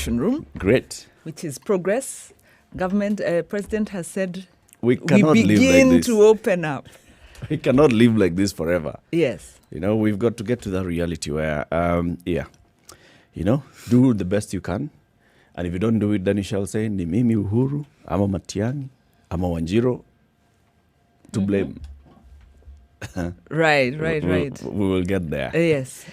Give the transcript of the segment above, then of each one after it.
Consultation Room. Great. Which is progress. Government, President has said we cannot live like begin this. to open up. We cannot live like this forever. Yes. You know, we've got to get to that reality where, you know, do the best you can. And if you don't do it, then you shall say, ni mimi Uhuru, ama Matiang'i, ama Wanjiro, to blame. Right. We will get there. Yes.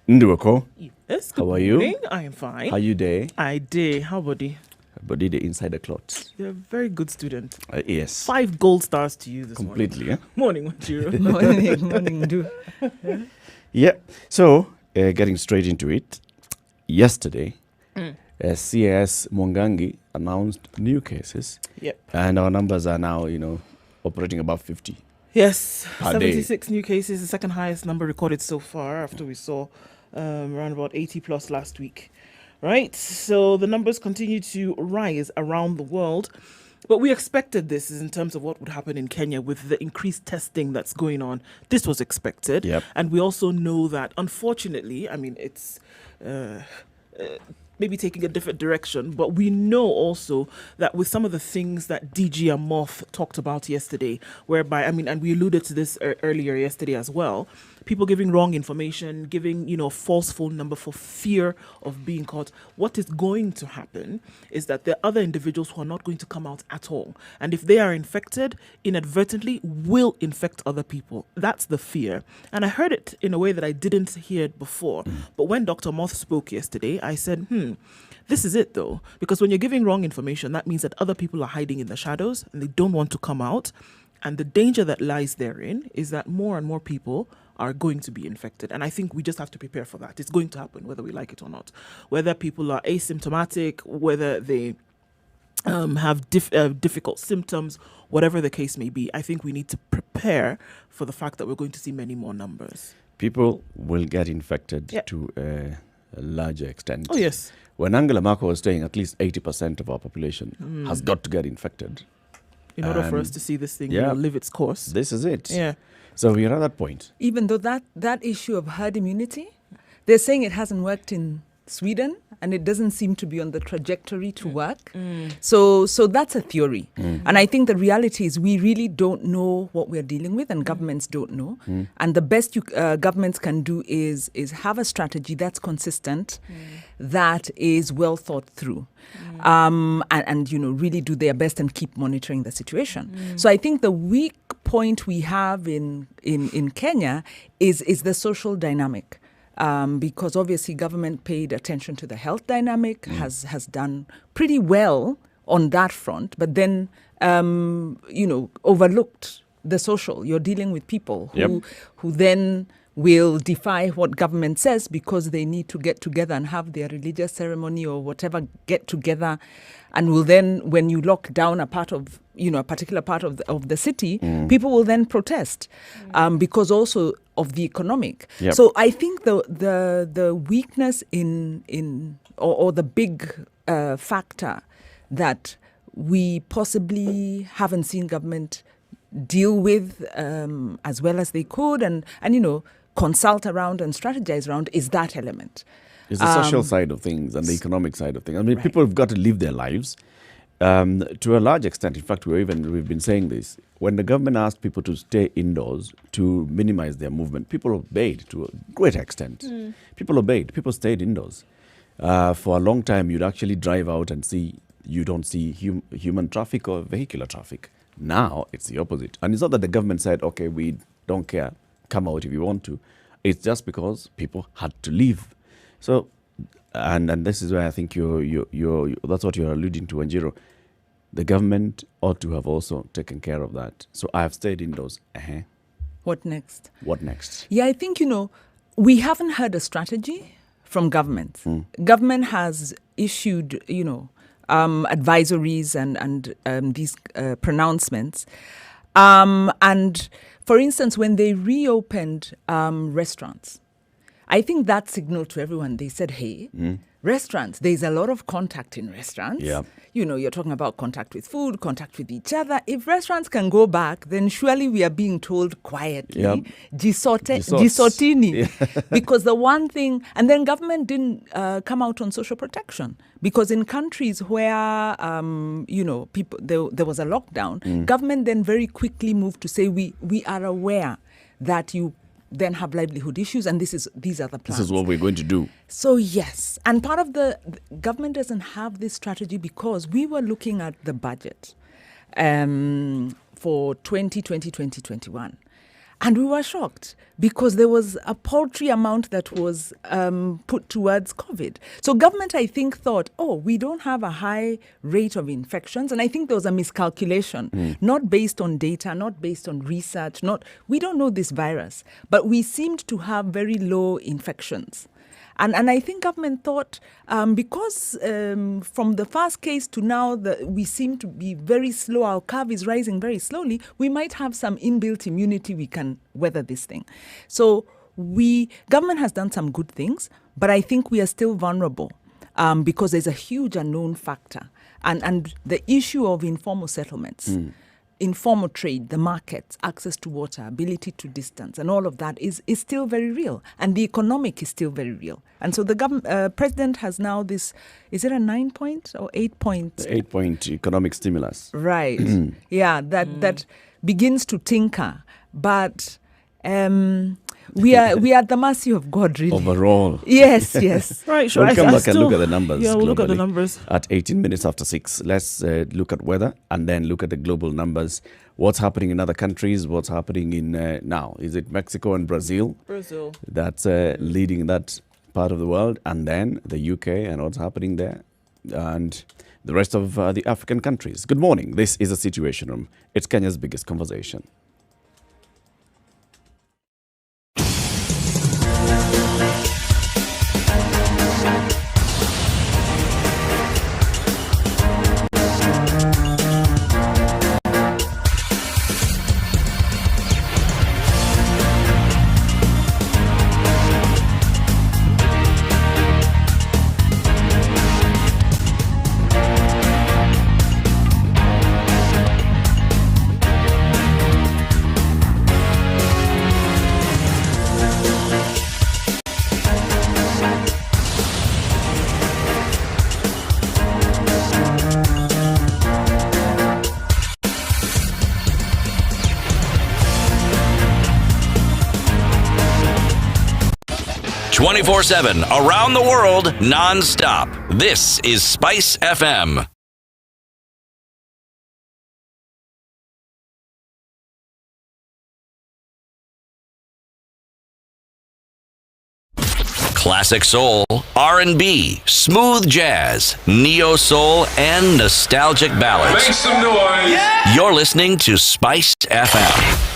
Nduwako, Yes, how are morning. you? I am fine. How you day? I did. How about you? Body the inside the clothes. You're a very good student. Yes. 5 gold stars to you this Completely, morning. Morning, Wanjiro. morning, do. Yeah. So, getting straight into it. Yesterday, CAS Mwangangi announced new cases. Yep. And our numbers are now, you know, operating above 50. Yes, Per 76 new cases, the second highest number recorded so far after we saw around about 80 plus last week. Right, so the numbers continue to rise around the world. But we expected this in terms of what would happen in Kenya with the increased testing that's going on. This was expected. Yep. And we also know that, unfortunately, I mean, it's maybe taking a different direction, but we know also that with some of the things that DG Amoth talked about yesterday, whereby, I mean, and we alluded to this earlier yesterday as well, people giving wrong information, giving, you know, false phone number for fear of being caught. What is going to happen is that there are other individuals who are not going to come out at all. And if they are infected, inadvertently will infect other people. That's the fear. And I heard it in a way that I didn't hear it before. But when Dr. Moth spoke yesterday, I said, this is it though. Because when you're giving wrong information, that means that other people are hiding in the shadows and they don't want to come out. And the danger that lies therein is that more and more people are going to be infected. And I think we just have to prepare for that. It's going to happen, whether we like it or not. Whether people are asymptomatic, whether they have difficult symptoms, whatever the case may be, I think we need to prepare for the fact that we're going to see many more numbers. People will get infected to a larger extent. Oh, yes. When Angela Merkel was saying at least 80% of our population has got to get infected. In order for us to see this thing live its course. This is it. Yeah. So we're at that point. Even though that issue of herd immunity, they're saying it hasn't worked in Sweden and it doesn't seem to be on the trajectory to work. So that's a theory. And I think the reality is we really don't know what we're dealing with and governments don't know. And the best governments can do is have a strategy that's consistent, that is well thought through. And you know, really do their best and keep monitoring the situation. So I think the weak point we have in Kenya is the social dynamic. Because obviously government paid attention to the health dynamic, has done pretty well on that front, but then, you know, overlooked the social. You're dealing with people who then will defy what government says because they need to get together and have their religious ceremony or whatever, get together, and will then, when you lock down a part of, you know, a particular part of the city, people will then protest because also of the economic. So I think the weakness or the big factor that we possibly haven't seen government deal with as well as they could and you know, consult around and strategize around is that element. It's the social side of things and the economic side of things. I mean, people have got to live their lives to a large extent. In fact, we've been saying this. When the government asked people to stay indoors to minimize their movement, people obeyed to a great extent. People obeyed. People stayed indoors. For a long time, you'd actually drive out and you don't see human traffic or vehicular traffic. Now, it's the opposite. And it's not that the government said, okay, we don't care, come out if you want to. It's just because people had to leave. So, and this is where I think that's what you're alluding to, Wanjiro. The government ought to have also taken care of that. So I have stayed indoors. What next? What next? Yeah, I think, you know, we haven't heard a strategy from government. Government has issued, you know, advisories and these pronouncements. And for instance, when they reopened restaurants, I think that signaled to everyone. They said, hey, Restaurants, there's a lot of contact in restaurants. Yeah. You know, you're talking about contact with food, contact with each other. If restaurants can go back, then surely we are being told quietly, Yeah. gisotini. Because the one thing, and then government didn't come out on social protection. Because in countries where, people there was a lockdown, government then very quickly moved to say, we are aware that you then have livelihood issues, and these are the plans. This is what we're going to do. So yes, and part of the government doesn't have this strategy because we were looking at the budget for 2020-2021. And we were shocked because there was a paltry amount that was put towards COVID. So government, I think, thought, we don't have a high rate of infections. And I think there was a miscalculation, not based on data, not based on research, we don't know this virus, but we seemed to have very low infections. And I think government thought, because from the first case to now, we seem to be very slow, our curve is rising very slowly, we might have some inbuilt immunity, we can weather this thing. So government has done some good things, but I think we are still vulnerable because there's a huge unknown factor. And the issue of informal settlements, informal trade, the markets, access to water, ability to distance, and all of that is still very real. And the economic is still very real. And so the president has now this, is it a 9-point or 8-point? 8-point economic stimulus. Right. Yeah, that begins to tinker. But we are at the mercy of God, really. Overall. Yes. Right, We'll come back and look at the numbers. Yeah, we'll look at the globally. numbers. At 18 minutes after 6, let's look at weather and then look at the global numbers. What's happening in other countries? What's happening in now? Is it Mexico and Brazil? Brazil. That's leading that part of the world. And then the UK and what's happening there. And the rest of the African countries. Good morning. This is a Situation Room. It's Kenya's biggest conversation. ...24/7, around the world, non-stop. This is Spice FM. Classic soul, R&B, smooth jazz, neo soul, and nostalgic ballads. Make some noise. Yeah! You're listening to Spice FM.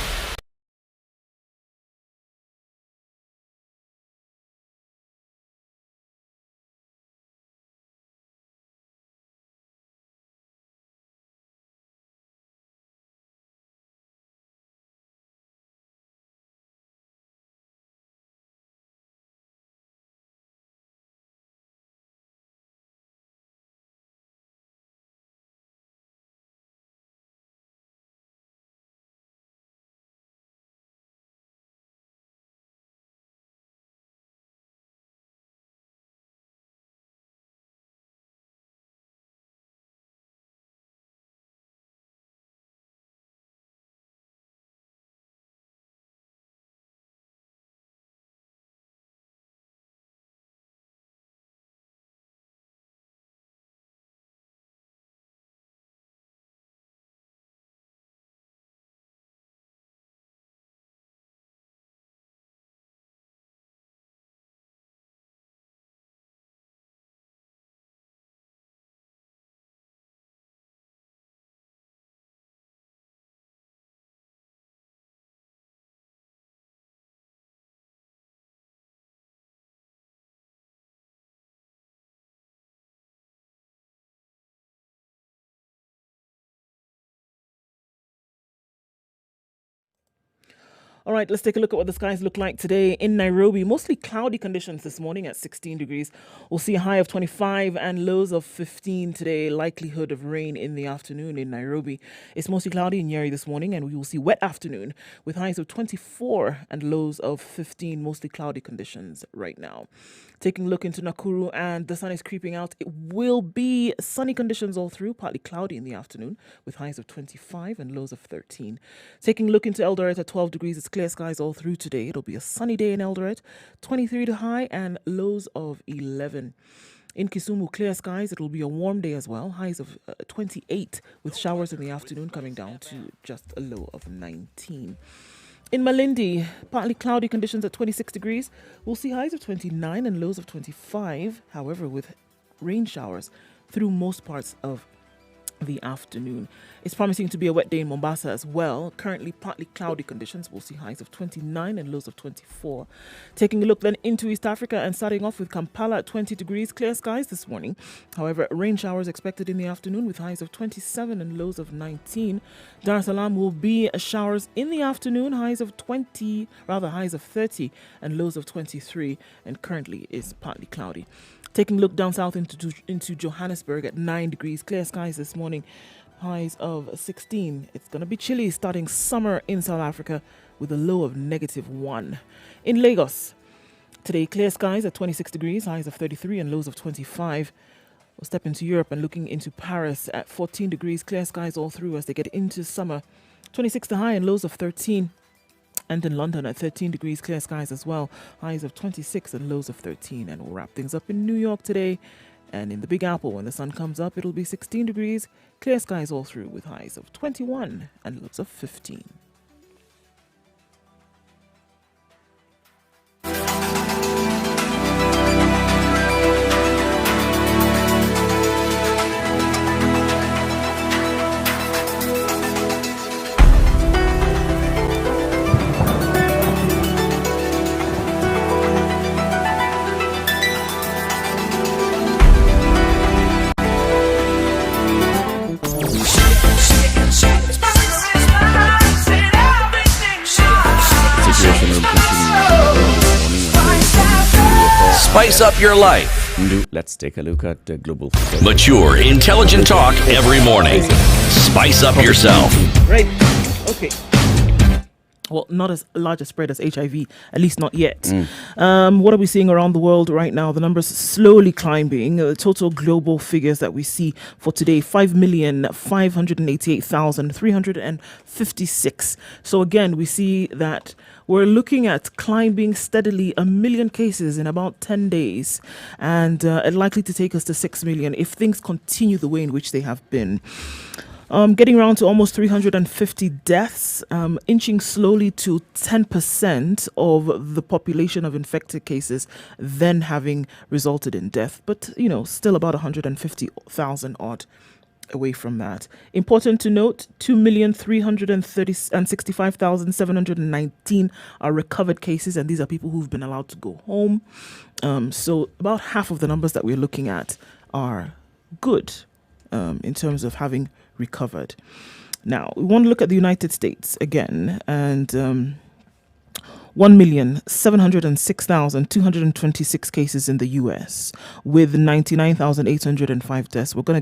All right, let's take a look at what the skies look like today in Nairobi. Mostly cloudy conditions this morning at 16 degrees. We'll see a high of 25 and lows of 15 today. Likelihood of rain in the afternoon in Nairobi. It's mostly cloudy in Nyeri this morning, and we will see wet afternoon with highs of 24 and lows of 15. Mostly cloudy conditions right now. Taking a look into Nakuru, and the sun is creeping out. It will be sunny conditions all through, partly cloudy in the afternoon with highs of 25 and lows of 13. Taking a look into Eldoret at 12 degrees, it's clear skies all through today. It'll be a sunny day in Eldoret, 23 to high and lows of 11. In Kisumu, clear skies. It'll be a warm day as well. Highs of 28 with showers in the afternoon coming down to just a low of 19. In Malindi, partly cloudy conditions at 26 degrees. We'll see highs of 29 and lows of 25, however, with rain showers through most parts of the afternoon. It's promising to be a wet day in Mombasa as well. Currently partly cloudy conditions. We'll see highs of 29 and lows of 24. Taking a look then into East Africa and starting off with Kampala at 20 degrees. Clear skies this morning. However, rain showers expected in the afternoon with highs of 27 and lows of 19. Dar es Salaam will be showers in the afternoon. Highs of 30 and lows of 23. And currently is partly cloudy. Taking a look down south into Johannesburg at 9 degrees. Clear skies this morning. Highs of 16. It's going to be chilly starting summer in South Africa with a low of -1. In Lagos, today clear skies at 26 degrees. Highs of 33 and lows of 25. We'll step into Europe and looking into Paris at 14 degrees. Clear skies all through as they get into summer. 26 to high and lows of 13. And in London at 13 degrees, clear skies as well. Highs of 26 and lows of 13. And we'll wrap things up in New York today. And in the Big Apple, when the sun comes up, it'll be 16 degrees. Clear skies all through with highs of 21 and lows of 15. Spice up your life. Let's take a look at global. Mature, intelligent talk every morning. Spice up yourself. Right. Okay. Well, not as large a spread as HIV, at least not yet. What are we seeing around the world right now? The numbers slowly climbing. The total global figures that we see for today, 5,588,356. So again, we see that we're looking at climbing steadily 1 million cases in about 10 days and likely to take us to 6 million if things continue the way in which they have been. Getting around to almost 350 deaths, inching slowly to 10% of the population of infected cases, then having resulted in death. But, still about 150,000 odd away from that. Important to note, 2,365,719 are recovered cases, and these are people who've been allowed to go home. So about half of the numbers that we're looking at are good in terms of having recovered. Now, we want to look at the United States again, and 1,706,226 cases in the US with 99,805 deaths. We're going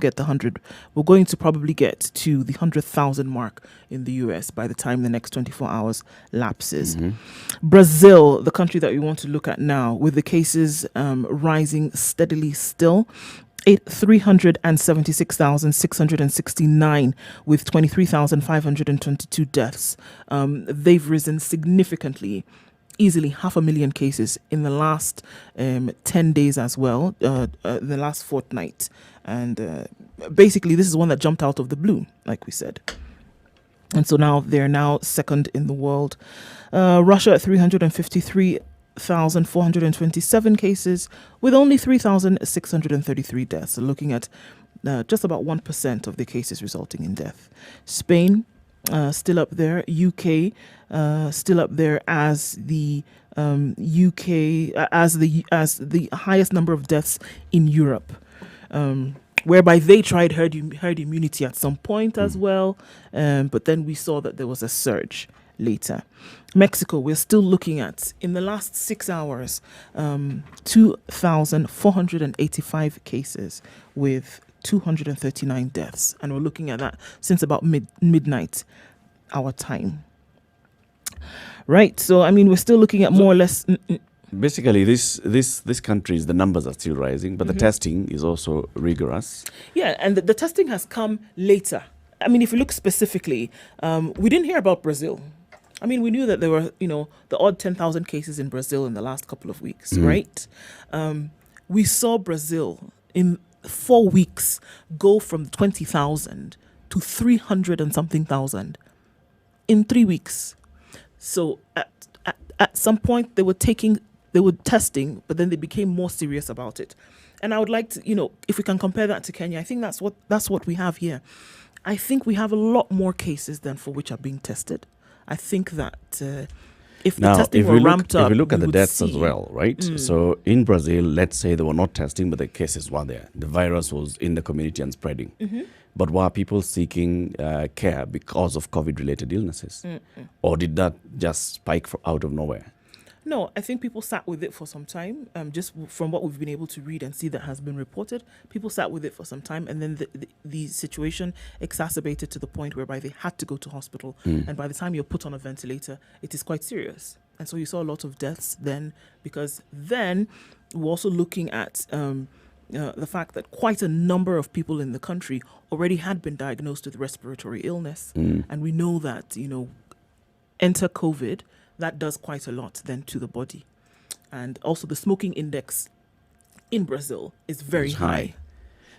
to probably get to the 100,000 mark in the US by the time the next 24 hours lapses. Brazil, the country that we want to look at now, with the cases rising steadily still. 376,669 with 23,522 deaths. They've risen significantly, easily 500,000 cases in the last 10 days as well, the last fortnight. And basically, this is one that jumped out of the blue, like we said. And so now they're now second in the world. Russia at 353,427 cases with only 3,633 deaths. So looking at just about 1% of the cases resulting in death. Spain still up there. UK still up there as the as the highest number of deaths in Europe. Whereby they tried herd immunity at some point as well, but then we saw that there was a surge later. Mexico, we're still looking at, in the last 6 hours, 2,485 cases with 239 deaths. And we're looking at that since about midnight our time. Right. So, I mean, we're still looking at more or less. Basically, this countries, the numbers are still rising, but the testing is also rigorous. Yeah, and the testing has come later. I mean, if you look specifically, we didn't hear about Brazil. I mean, we knew that there were, the odd 10,000 cases in Brazil in the last couple of weeks, right? We saw Brazil in 4 weeks go from 20,000 to 300 and something thousand in 3 weeks. So at some point they were testing, but then they became more serious about it. And I would like to, if we can compare that to Kenya, I think that's what we have here. I think we have a lot more cases than for which are being tested. I think that if the testing were ramped up, if we look at the deaths see. as well, right? So in Brazil, let's say they were not testing, but the cases were there. The virus was in the community and spreading. But were people seeking care because of COVID-related illnesses? Or did that just spike out of nowhere? No, I think people sat with it for some time. Just from what we've been able to read and see that has been reported, people sat with it for some time, and then the situation exacerbated to the point whereby they had to go to hospital. And by the time you're put on a ventilator, it is quite serious. And so you saw a lot of deaths then, because then we're also looking at the fact that quite a number of people in the country already had been diagnosed with respiratory illness. And we know that, enter COVID, that does quite a lot then to the body. And also the smoking index in Brazil is very high.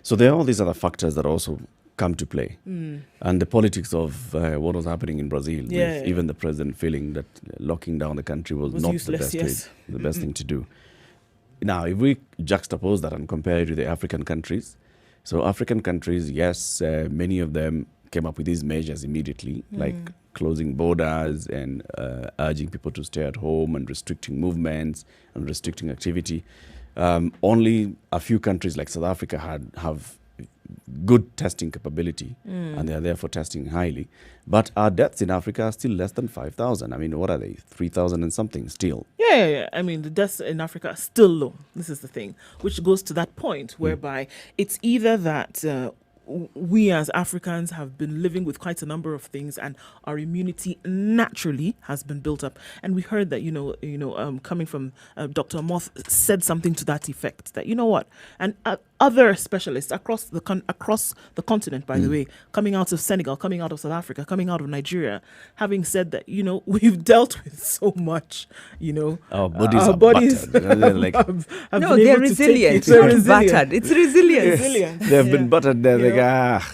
So there are all these other factors that also come to play. And the politics of what was happening in Brazil, with even the president feeling that locking down the country was not useless, the best thing to do. Now, if we juxtapose that and compare it to the African countries, so African countries, yes, many of them came up with these measures immediately, like closing borders and urging people to stay at home and restricting movements and restricting activity. Only a few countries like South Africa have good testing capability, and they are therefore testing highly. But our deaths in Africa are still less than 5,000. I mean, what are they? 3,000 and something still. Yeah. I mean, the deaths in Africa are still low. This is the thing, which goes to that point whereby it's either that we as Africans have been living with quite a number of things, and our immunity naturally has been built up. And we heard that, coming from Dr. Moth said something to that effect, that, and other specialists across the continent, by the way, coming out of Senegal, coming out of South Africa, coming out of Nigeria, having said that, we've dealt with so much, our bodies have they're resilient. It's not battered. It's resilient. They've been buttered there.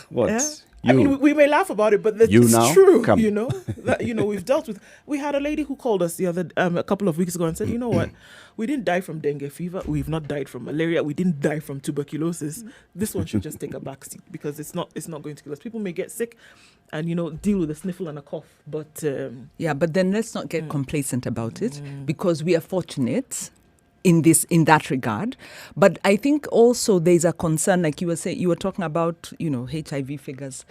What? Yeah. I mean, we may laugh about it, but it's true. Come. That we've dealt with. We had a lady who called us a couple of weeks ago and said, what, we didn't die from dengue fever. We've not died from malaria. We didn't die from tuberculosis. This one should just take a backseat because it's not going to kill us. People may get sick and deal with a sniffle and a cough, but but then let's not get complacent about it, because we are fortunate in that regard. But I think also there's a concern, like you were saying, you were talking about, HIV figures,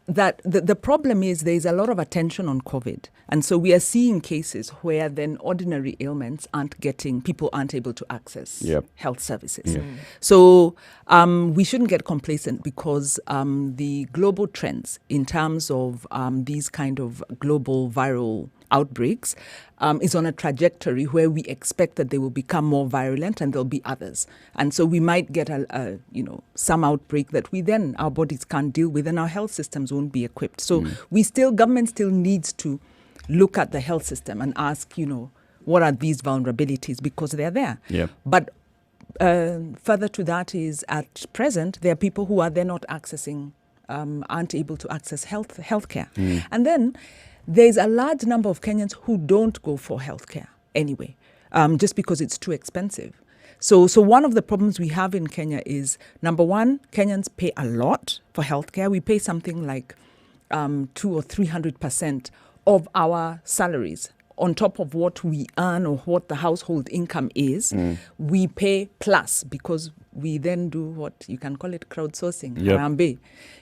that the problem is there's a lot of attention on COVID. And so we are seeing cases where then ordinary ailments people aren't able to access health services. So we shouldn't get complacent, because the global trends in terms of these kind of global viral outbreaks is on a trajectory where we expect that they will become more virulent, and there'll be others. And so we might get some outbreak that our bodies can't deal with, and our health systems won't be equipped. So government still needs to look at the health system and ask, what are these vulnerabilities, because they're there. But further to that is, at present, there are people who are then not accessing, aren't able to access healthcare. And then there's a large number of Kenyans who don't go for healthcare anyway, just because it's too expensive. So one of the problems we have in Kenya is, number one, Kenyans pay a lot for healthcare. We pay something like 200 or 300% of our salaries on top of what we earn or what the household income is. We pay plus, because we then do what you can call it crowdsourcing.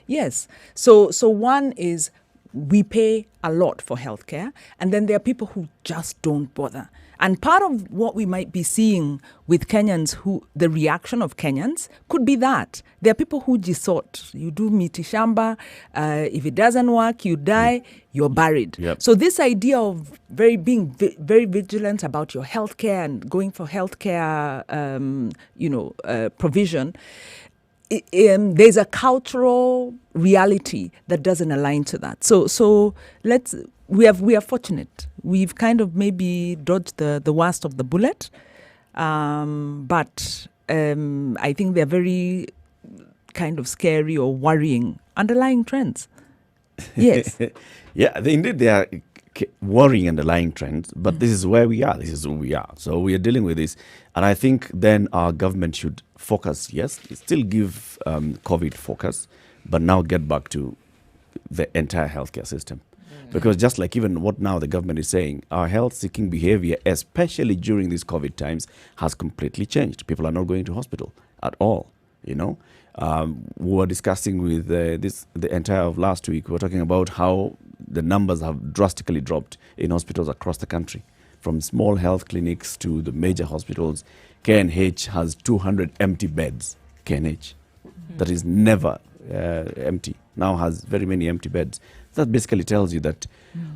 Yes. So one is, we pay a lot for healthcare, and then there are people who just don't bother. And part of what we might be seeing with Kenyans, the reaction of Kenyans could be that there are people who just thought, you do miti shamba, if it doesn't work, you die, you're buried. Yep. So this idea of being very vigilant about your healthcare and going for healthcare, provision, there's a cultural reality that doesn't align to that. So we are fortunate. We've kind of maybe dodged the worst of the bullet, but I think they're very kind of scary or worrying underlying trends. Yes. Yeah, indeed they are worrying underlying trends, but this is where we are. This is who we are. So we are dealing with this. And I think then our government should focus, yes, still give COVID focus, but now get back to the entire healthcare system. Because just like even what now the government is saying, our health-seeking behavior, especially during these COVID times, has completely changed. People are not going to hospital at all, We were discussing with the entire of last week, we were talking about how the numbers have drastically dropped in hospitals across the country. From small health clinics to the major hospitals, KNH has 200 empty beds. KNH, that is never empty, now has very many empty beds. That basically tells you that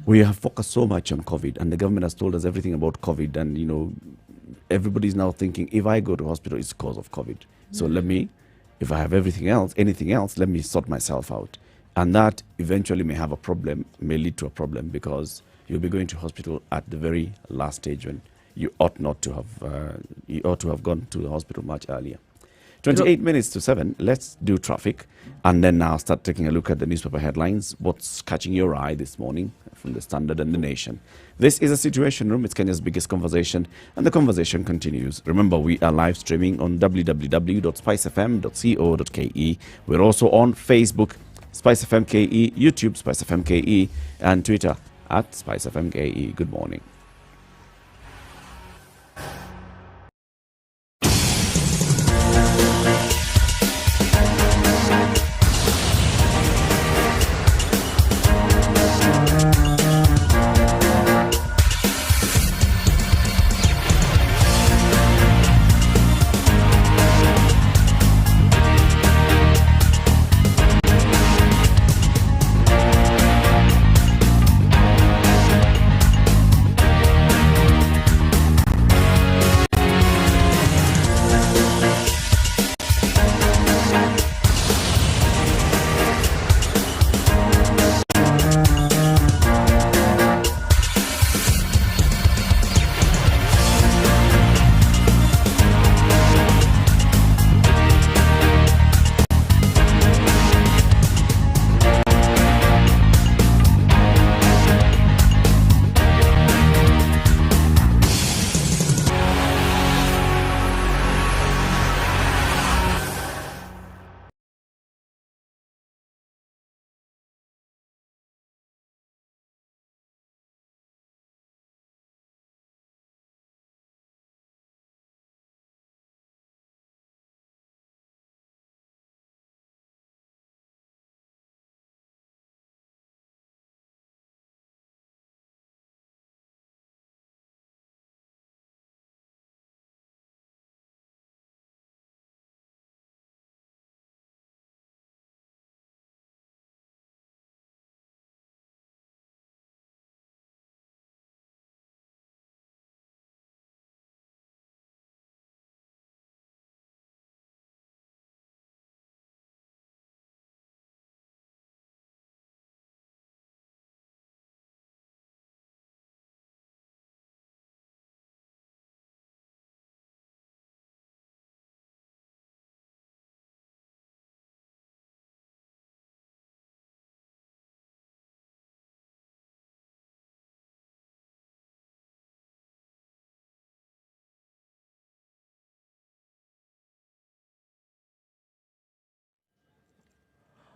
we have focused so much on COVID, and the government has told us everything about COVID, and everybody's now thinking, if I go to hospital, it's because of COVID. So if I have anything else, let me sort myself out. And that eventually may lead to a problem, because you'll be going to hospital at the very last stage when you ought to have gone to the hospital much earlier. 28 minutes to 7. Let's do traffic, and then now start taking a look at the newspaper headlines. What's catching your eye this morning from the Standard and the Nation? This is a Situation Room. It's Kenya's biggest conversation, and the conversation continues. Remember, we are live streaming on www.spicefm.co.ke. We're also on Facebook, Spice FM KE, YouTube, Spice FM KE, and Twitter at Spice FM KE. Good morning.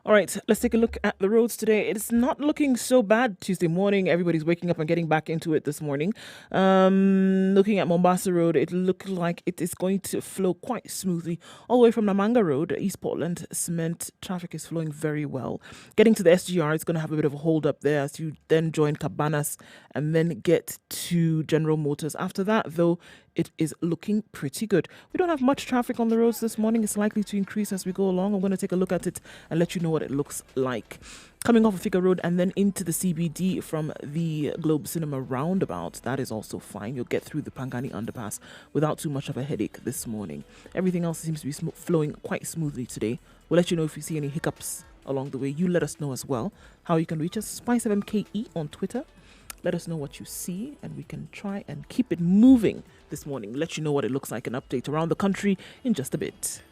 All right, let's take a look at the roads today. It's not looking so bad Tuesday morning. Everybody's waking up and getting back into it this morning. Looking at Mombasa Road, it looks like it is going to flow quite smoothly. All the way from Namanga Road, East Portland, cement traffic is flowing very well. Getting to the SGR, it's going to have a bit of a hold up there as you then join Cabanas and then get to General Motors. After that, though, it is looking pretty good. We don't have much traffic on the roads this morning. It's likely to increase as we go along. I'm going to take a look at it and let you know what it looks like. Coming off of Figure Road and then into the CBD from the Globe Cinema roundabout, that is also fine. You'll get through the Pangani underpass without too much of a headache this morning. Everything else seems to be flowing quite smoothly today. We'll let you know if you see any hiccups along the way. You let us know as well how you can reach us. Spice7KE on Twitter. Let us know what you see and we can try and keep it moving this morning. Let you know what it looks like, an update around the country in just a bit.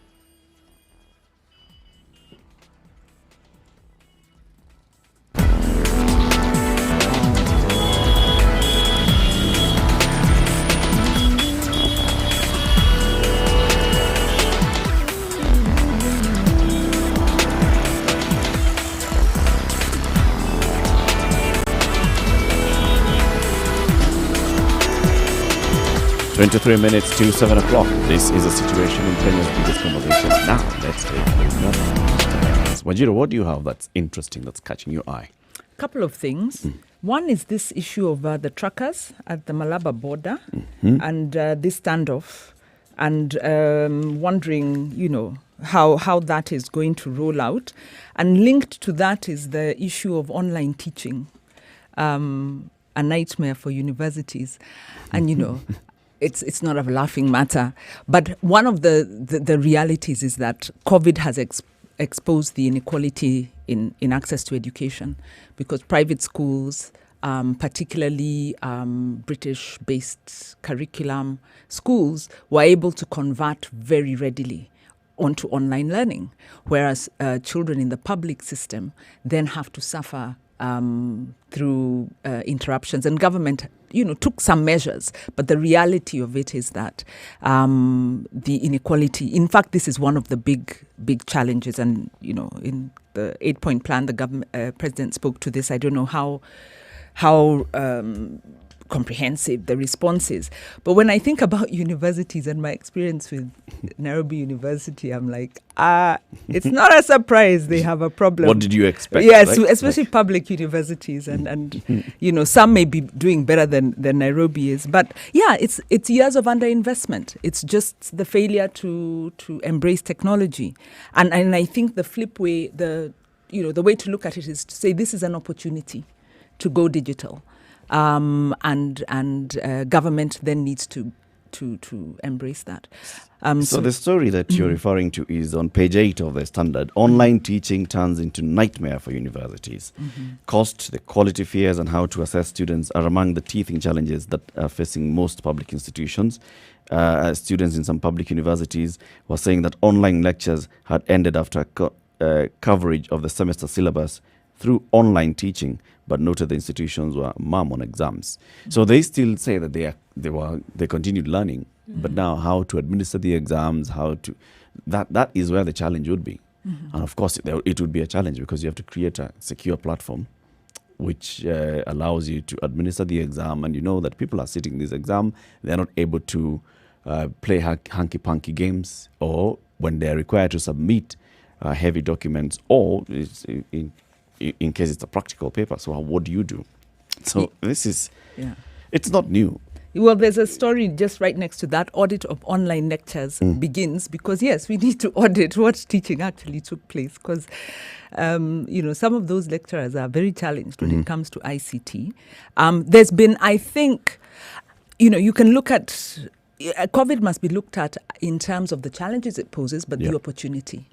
Twenty-three minutes to 7 o'clock. This is a situation in Kenya's biggest conversation. Now, let's take a look at Wajiro, what do you have that's interesting, that's catching your eye? A couple of things. One is this issue of the truckers at the Malaba border and this standoff, and wondering, how that is going to roll out. And linked to that is the issue of online teaching, a nightmare for universities. And, It's not a laughing matter. But one of the realities is that COVID has exposed the inequality in access to education, because private schools, particularly British-based curriculum schools, were able to convert very readily onto online learning, whereas children in the public system then have to suffer through interruptions. And government took some measures, but the reality of it is that the inequality, in fact, this is one of the big challenges. And, in the 8-point plan, the president spoke to this. I don't know how comprehensive the response is. But when I think about universities and my experience with Nairobi University, I'm like, it's not a surprise they have a problem. What did you expect? Yes, right? especially public universities. And some may be doing better than Nairobi is. But yeah, it's years of underinvestment. It's just the failure to embrace technology. And I think the flip way, the way to look at it is to say this is an opportunity to go digital. And government then needs to embrace that. So the story that you're referring to is on page 8 of the Standard. Online teaching turns into nightmare for universities. Cost, the quality fears, and how to assess students are among the teething challenges that are facing most public institutions. Students in some public universities were saying that online lectures had ended after coverage of the semester syllabus through online teaching, but noted the institutions were mum on exams. So they still say that they continued learning, but now how to administer the exams, that is where the challenge would be. And of course, it would be a challenge because you have to create a secure platform which allows you to administer the exam, and that people are sitting this exam, they're not able to play hanky-panky games, or when they're required to submit heavy documents, or in case it's a practical paper. So what do you do? So this is, it's not new. Well, there's a story just right next to that. Audit of online lectures begins because, yes, we need to audit what teaching actually took place, because, some of those lecturers are very challenged when it comes to ICT. There's been, I think, you can look at, COVID must be looked at in terms of the challenges it poses, but the opportunity.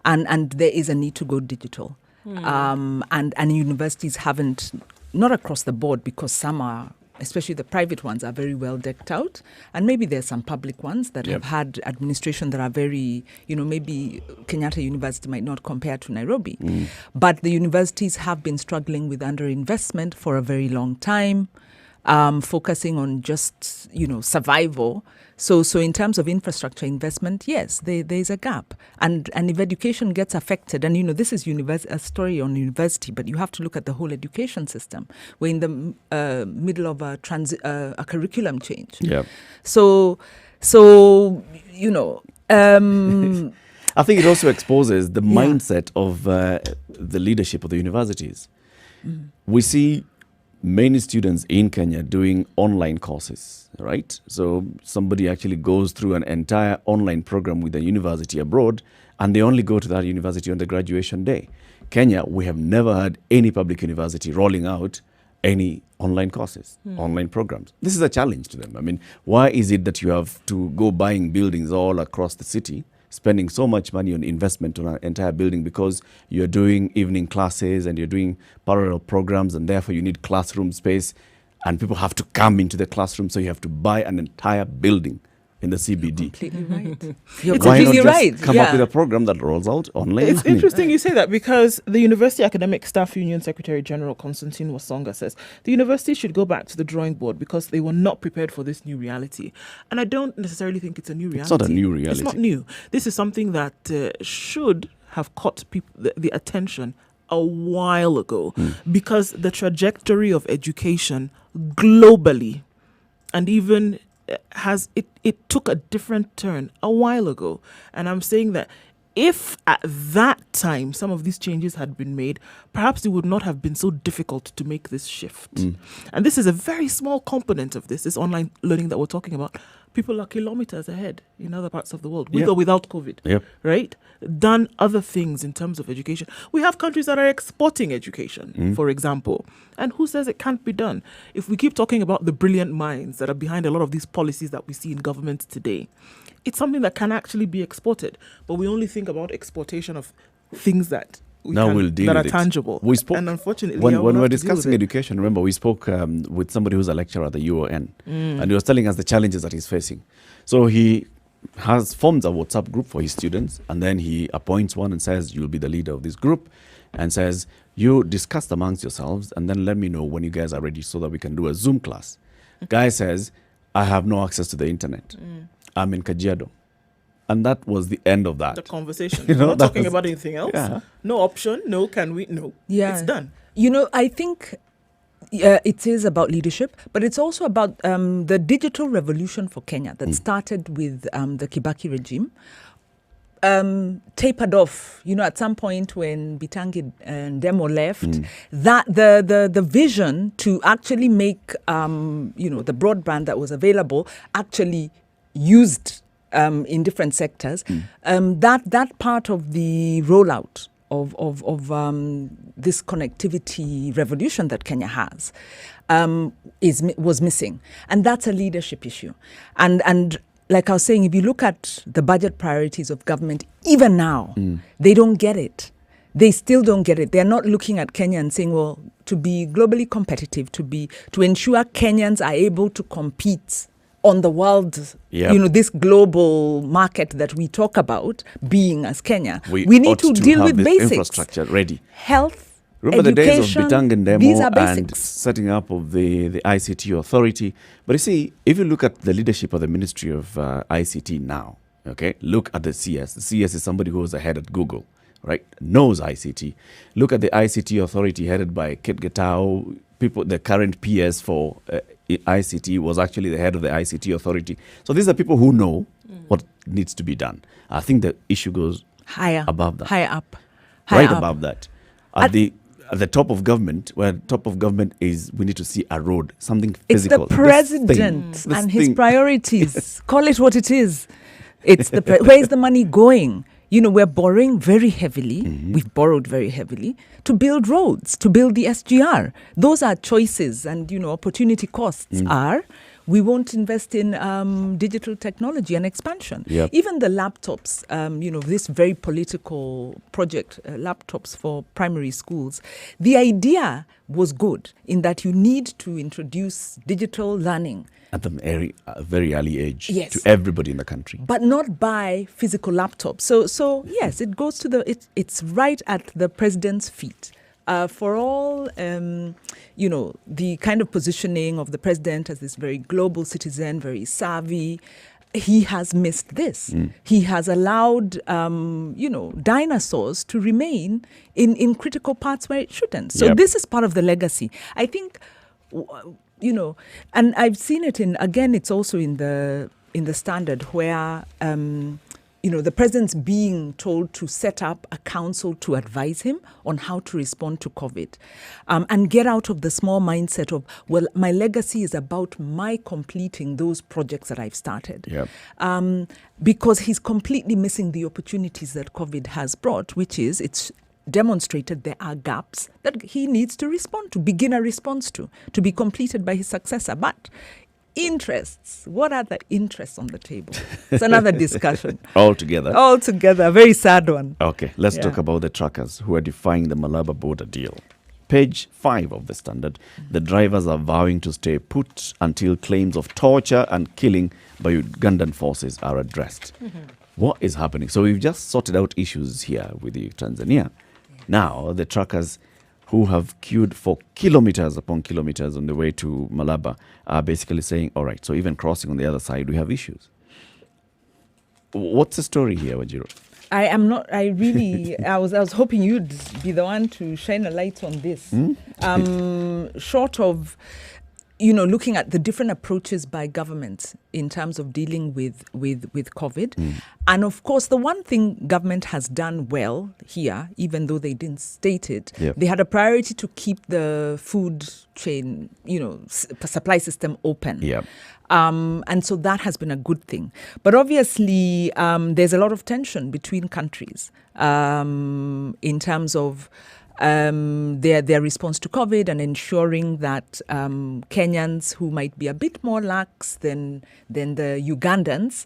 And there is a need to go digital. And universities haven't, not across the board, because some are, especially the private ones, are very well decked out. And maybe there's some public ones that have had administration that are very, maybe Kenyatta University might not compare to Nairobi. But the universities have been struggling with underinvestment for a very long time. focusing on just, survival. So in terms of infrastructure investment, yes, there's a gap. And if education gets affected, and, this is a story on university, but you have to look at the whole education system. We're in the middle of a curriculum change. Yeah. So I think it also exposes the mindset of the leadership of the universities. We see many students in Kenya doing online courses, right? So somebody actually goes through an entire online program with a university abroad, and they only go to that university on the graduation day. Kenya, we have never had any public university rolling out any online courses, online programs. This is a challenge to them. I mean, why is it that you have to go buying buildings all across the city, spending so much money on investment on an entire building because you're doing evening classes and you're doing parallel programs, and therefore you need classroom space, and people have to come into the classroom, so you have to buy an entire building in the CBD. Completely right. You're Why completely not right. just come up with a program that rolls out online? It's interesting you say that, because the University Academic Staff Union Secretary General Constantine Wasonga says the university should go back to the drawing board because they were not prepared for this new reality. And I don't necessarily think it's a new reality. It's not a new reality. It's not new. This is something that should have caught the attention a while ago, because the trajectory of education globally and even it took a different turn a while ago. And I'm saying that if at that time some of these changes had been made, perhaps it would not have been so difficult to make this shift. And this is a very small component of this online learning that we're talking about. People are kilometers ahead in other parts of the world, with or without COVID, right? Done other things in terms of education. We have countries that are exporting education, for example. And who says it can't be done? If we keep talking about the brilliant minds that are behind a lot of these policies that we see in government today, it's something that can actually be exported. But we only think about exportation of things that we'll deal that with are it. tangible. We spoke, and unfortunately, when we'll we're have to deal with discussing it. education, remember we spoke with somebody who's a lecturer at the UON, and he was telling us the challenges that he's facing. So he forms a WhatsApp group for his students, and then he appoints one and says, you'll be the leader of this group, and says, you discuss amongst yourselves, and then let me know when you guys are ready so that we can do a Zoom class. Guy says, I have no access to the internet. I'm in Kajiado. And that was the end of that. The conversation. You know, Not that talking was- about anything else. Yeah. No option. No, can we? No. Yeah. It's done. I think it is about leadership, but it's also about the digital revolution for Kenya that started with the Kibaki regime. Tapered off, at some point when Bitangi and Demo left, that the vision to actually make, the broadband that was available actually used in different sectors, that part of the rollout of this connectivity revolution that Kenya has was missing. And that's a leadership issue. And like I was saying, if you look at the budget priorities of government, even now, they don't get it. They still don't get it. They're not looking at Kenya and saying, well, to be globally competitive, to ensure Kenyans are able to compete on the world, this global market that we talk about being as Kenya. We need ought to deal have with this basics. Infrastructure ready. Health, Remember education, the days of Bitang and these Demo are and basics. setting up of the ICT authority. But you see, if you look at the leadership of the Ministry of ICT now, okay, look at the CS. The CS is somebody who was ahead at Google, right? Knows ICT. Look at the ICT authority headed by Kit Getao. The current PS for ICT was actually the head of the ICT authority. So these are people who know what needs to be done. I think the issue goes above that. Higher up. Above that. At the top of government, where top of government is, we need to see a road, something It's physical. the president and his priorities. Call it what it is. It's where's the money going? We're borrowing very heavily. We've borrowed very heavily to build roads, to build the SGR. Those are choices, and opportunity costs are. We won't invest in digital technology and expansion. Yep. Even the laptops, this very political project, laptops for primary schools. The idea was good in that you need to introduce digital learning at the very early age to Yes. everybody in the country. but not buy physical laptops. So yes, it goes to it's right at the president's feet. for all, the kind of positioning of the president as this very global citizen, very savvy, he has missed this. He has allowed, dinosaurs to remain in critical parts where it shouldn't. So this is part of the legacy. I think, and I've seen it it's also in the Standard where, the president's being told to set up a council to advise him on how to respond to COVID and get out of the small mindset of, well, my legacy is about my completing those projects that I've started. Yep. Because he's completely missing the opportunities that COVID has brought, which is it's demonstrated there are gaps that he needs to respond to, begin a response to be completed by his successor. But interests, what are the interests on the table? It's another discussion. Altogether, a very sad one. Okay, let's talk about the truckers who are defying the Malaba border deal. Page 5 of the Standard. The drivers are vowing to stay put until claims of torture and killing by Ugandan forces are addressed. What is happening? So we've just sorted out issues here with the Tanzania. Now the truckers who have queued for kilometers upon kilometers on the way to Malaba are basically saying, all right, so even crossing on the other side, we have issues. What's the story here, Wajiro? I was hoping you'd be the one to shine a light on this. Short of, looking at the different approaches by governments in terms of dealing with COVID. And of course, the one thing government has done well here, even though they didn't state it, they had a priority to keep the food chain, supply system open. And so that has been a good thing. But obviously, there's a lot of tension between countries in terms of their response to COVID and ensuring that Kenyans who might be a bit more lax than the Ugandans,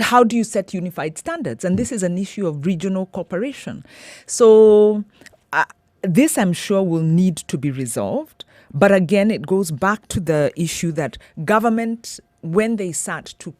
how do you set unified standards? And this is an issue of regional cooperation. So this, I'm sure, will need to be resolved. But again, it goes back to the issue that government, when they sat to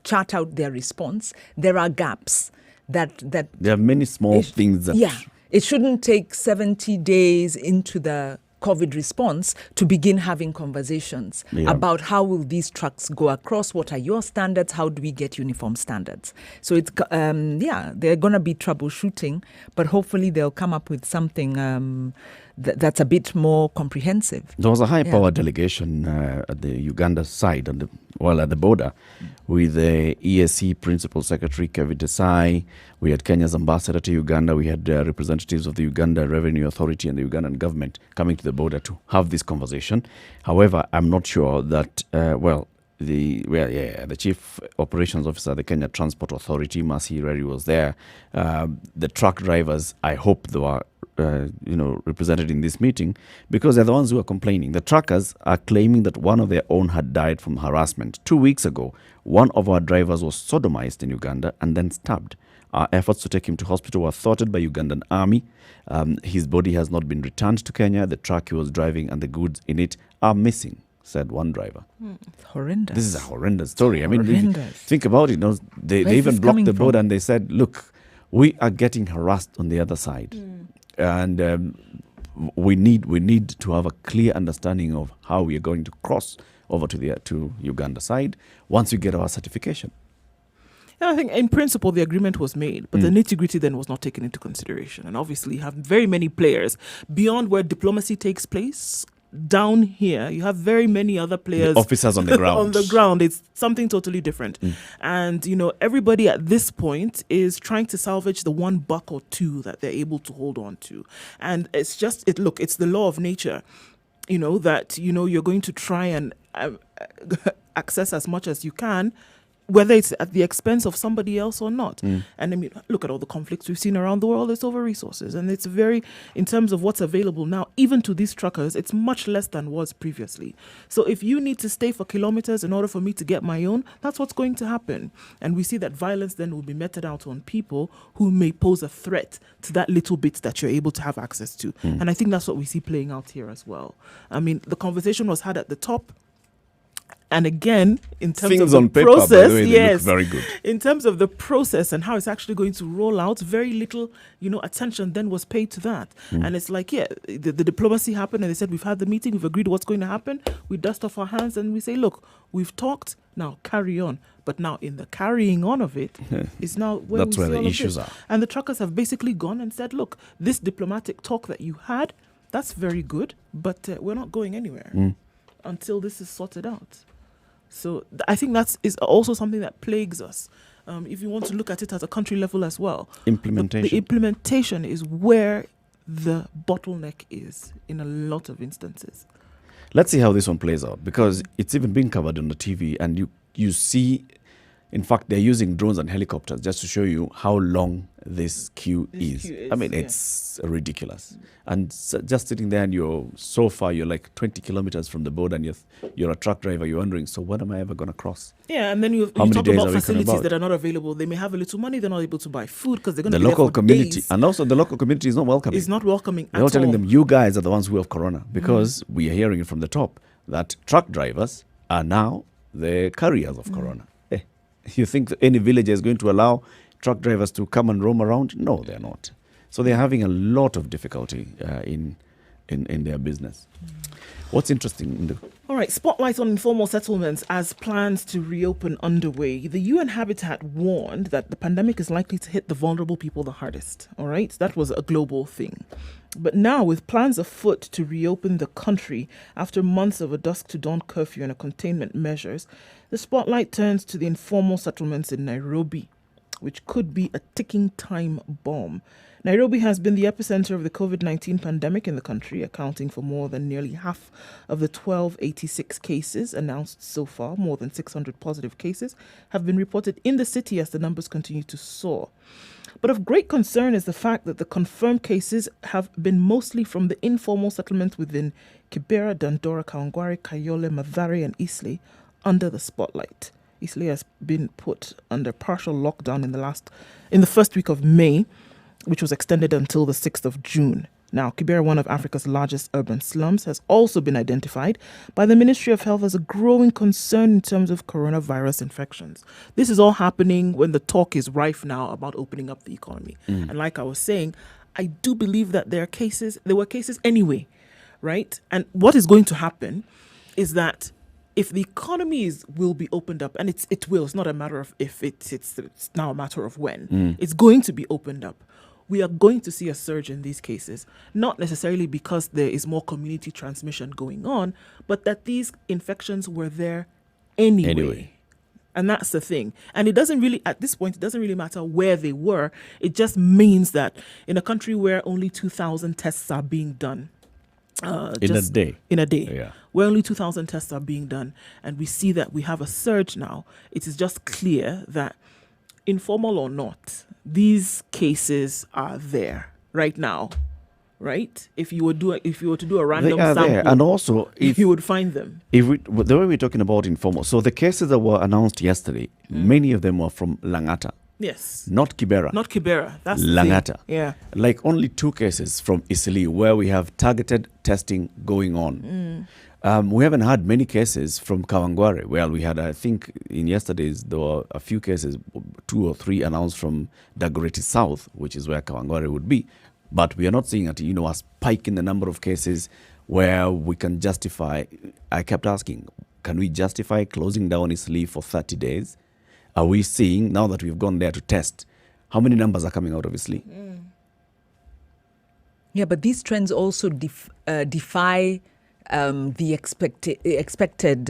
chart out their response, there are gaps that there are many small things that it shouldn't take 70 days into the COVID response to begin having conversations about how will these trucks go across, what are your standards, how do we get uniform standards. So it's they're going to be troubleshooting, but hopefully they'll come up with something that's a bit more comprehensive. There was a high-power delegation at the Uganda side, at the border, with the ESC Principal Secretary Kevin Desai. We had Kenya's ambassador to Uganda. We had representatives of the Uganda Revenue Authority and the Ugandan government coming to the border to have this conversation. However, I'm not sure that, the Chief Operations Officer, the Kenya Transport Authority, Masi Reri, was there. The truck drivers, I hope they were represented in this meeting, because they're the ones who are complaining. The truckers are claiming that one of their own had died from harassment. 2 weeks ago, one of our drivers was sodomized in Uganda and then stabbed. Our efforts to take him to hospital were thwarted by Ugandan army. His body has not been returned to Kenya. The truck he was driving and the goods in it are missing, said one driver. It's horrendous. This is a horrendous story. I mean, think about it. They even blocked the border and they said, look, we are getting harassed on the other side. And we need to have a clear understanding of how we are going to cross over to Uganda side once we get our certification. Yeah, I think in principle the agreement was made, but the nitty-gritty then was not taken into consideration. And obviously you have very many players beyond where diplomacy takes place. Down here, you have very many other players. The officers on the ground. On the ground, it's something totally different. And, everybody at this point is trying to salvage the one buck or two that they're able to hold on to. And it's just, it's the law of nature, that, you're going to try and access as much as you can, whether it's at the expense of somebody else or not. And I mean, look at all the conflicts we've seen around the world. It's over resources. And it's in terms of what's available now, even to these truckers, it's much less than was previously. So if you need to stay for kilometers in order for me to get my own, that's what's going to happen. And we see that violence then will be meted out on people who may pose a threat to that little bit that you're able to have access to. And I think that's what we see playing out here as well. I mean, the conversation was had at the top. And again, in terms Things of the on paper, process, by the way, they yes, look very good. in terms of the process and how it's actually going to roll out, very little, attention then was paid to that. And it's like, the diplomacy happened, and they said, we've had the meeting, we've agreed what's going to happen. We dust off our hands and we say, look, we've talked, now carry on. But now in the carrying on of it is now where That's we where see the all of issues this. are. And the truckers have basically gone and said, look, this diplomatic talk that you had, that's very good, but we're not going anywhere until this is sorted out. So I think that is also something that plagues us. If you want to look at it at a country level as well. Implementation. The implementation is where the bottleneck is in a lot of instances. Let's see how this one plays out, because it's even been covered on the TV, and you see, in fact, they're using drones and helicopters just to show you how long this queue is. I mean, it's ridiculous. And just sitting there, and you're like 20 kilometers from the border, and you're a truck driver, you're wondering, so when am I ever going to cross? Yeah, and then you How many talk days about are we facilities talking about? that are not available. They may have a little money, they're not able to buy food because they're going to The be local there for community, days. and also the local community is not welcoming. It's not welcoming They're all at telling all. them, you guys are the ones who have corona, because we are hearing it from the top that truck drivers are now the carriers of corona. You think that any villager is going to allow truck drivers to come and roam around? No, they're not. So they're having a lot of difficulty in their business. What's interesting? All right, spotlight on informal settlements as plans to reopen underway. The UN Habitat warned that the pandemic is likely to hit the vulnerable people the hardest. All right, that was a global thing. But now, with plans afoot to reopen the country after months of a dusk to dawn curfew and containment measures, the spotlight turns to the informal settlements in Nairobi, which could be a ticking time bomb. Nairobi has been the epicenter of the COVID-19 pandemic in the country, accounting for more than nearly half of the 1286 cases announced so far. More than 600 positive cases have been reported in the city as the numbers continue to soar. But of great concern is the fact that the confirmed cases have been mostly from the informal settlements within Kibera, Dandora, Kawangware, Kayole, Mathare and Eastleigh under the spotlight. Eastleigh has been put under partial lockdown in the first week of May, which was extended until the 6th of June. Now, Kibera, one of Africa's largest urban slums, has also been identified by the Ministry of Health as a growing concern in terms of coronavirus infections. This is all happening when the talk is rife now about opening up the economy. And like I was saying, I do believe that there were cases anyway, right? And what is going to happen is that if the economy will be opened up, and it will, it's not a matter of if, it's now a matter of when, it's going to be opened up. We are going to see a surge in these cases, not necessarily because there is more community transmission going on, but that these infections were there anyway. And that's the thing. And it doesn't really, at this point, it doesn't really matter where they were. It just means that in a country where only 2,000 tests are being done, in a day, where only 2,000 tests are being done, and we see that we have a surge now, it is just clear that, informal or not, these cases are there right now, right? If you were to do a random sample, there. And also, if you would find them. The way we're talking about informal, so the cases that were announced yesterday, many of them were from Langata. Yes. Not Kibera. That's Langata. the thing. Yeah. Like only 2 cases from Eastleigh where we have targeted testing going on. We haven't had many cases from Kawangware. Well, we had, I think, in yesterday's, there were a few cases, 2 or 3 announced from Dagoretti South, which is where Kawangware would be. But we are not seeing a spike in the number of cases where we can justify. I kept asking, can we justify closing down Eastleigh for 30 days? Are we seeing, now that we've gone there to test, how many numbers are coming out of Eastleigh? Yeah, but these trends also defy the expected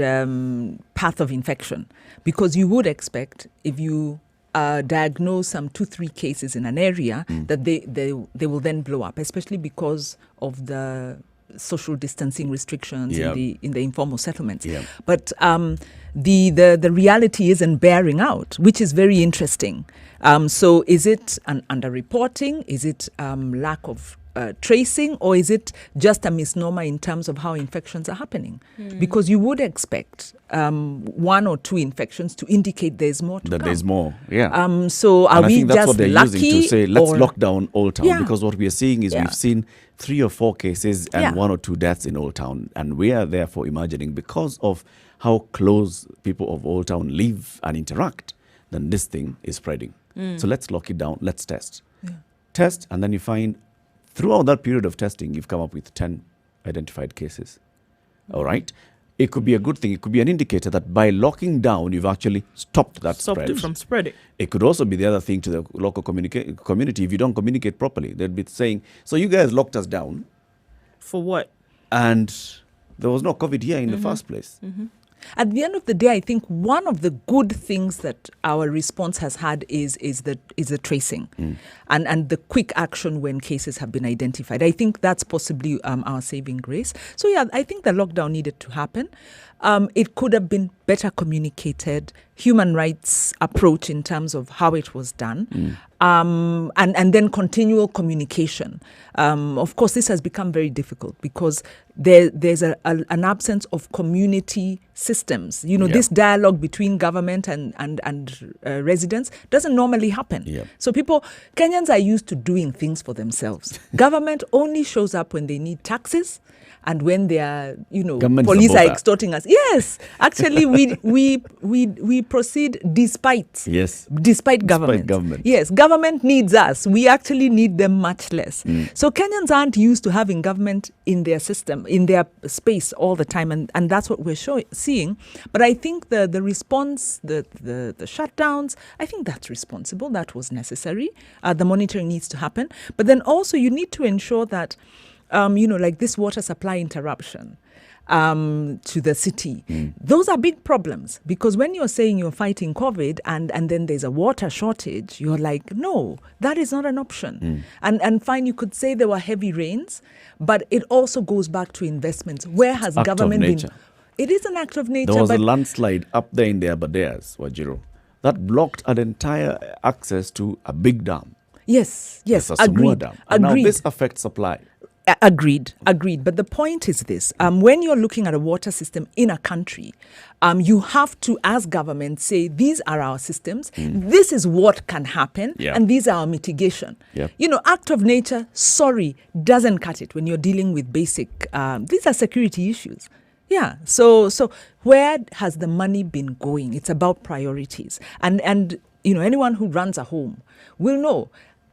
path of infection, because you would expect, if you diagnose some 2-3 cases in an area, that they will then blow up, especially because of the social distancing restrictions in the informal settlements. But the reality isn't bearing out, which is very interesting. So is it an underreporting? Is it lack of tracing, or is it just a misnomer in terms of how infections are happening? Because you would expect 1 or 2 infections to indicate there's more to come. There's more, yeah. So are and I we think that's just what they're lucky? using to say, let's or- lock down Old Town, Yeah. because what we are seeing is Yeah. we've seen 3 or 4 cases and Yeah. 1 or 2 deaths in Old Town. And we are therefore imagining, because of how close people of Old Town live and interact, then this thing is spreading. So let's lock it down. Let's test. Test, and then you find throughout that period of testing, you've come up with 10 identified cases. All right? It could be a good thing. It could be an indicator that by locking down, you've actually stopped that Stopped spread. it from spreading. It could also be the other thing to the local community. If you don't communicate properly, they'd be saying, so you guys locked us down, For what? and there was no COVID here in the first place. At the end of the day, I think one of the good things that our response has had is the tracing and the quick action when cases have been identified. I think that's possibly our saving grace. So yeah, I think the lockdown needed to happen. It could have been better communicated, human rights approach in terms of how it was done, and then continual communication. Of course, this has become very difficult because there's an absence of community systems. You know, this dialogue between government and residents doesn't normally happen. Yeah. So Kenyans are used to doing things for themselves. Government only shows up when they need taxes and when they are, Government police are support that. extorting us. Yes, actually, we proceed despite government. government. Yes, government needs us. We actually need them much less. So Kenyans aren't used to having government in their system, in their space all the time, and that's what we're seeing. But I think the response, the shutdowns, I think that's responsible. That was necessary. The monitoring needs to happen. But then also you need to ensure that, like this water supply interruption to the city. Those are big problems because when you're saying you're fighting COVID and then there's a water shortage, you're like, no, that is not an option. And fine, you could say there were heavy rains, but it also goes back to investments. Where has Act of government been? nature. It is an act of nature. There was but a landslide up there in the Aberdares, Wajiro, that blocked an entire access to a big dam. Yes, The Sasumua agreed. Dam. And now Agreed. this affects supply. Agreed. But the point is this. When you're looking at a water system in a country, you have to, as government, say, these are our systems, this is what can happen, and these are our mitigation. Yep. Act of nature, doesn't cut it when you're dealing with basic, these are security issues. Yeah. So where has the money been going? It's about priorities. And anyone who runs a home will know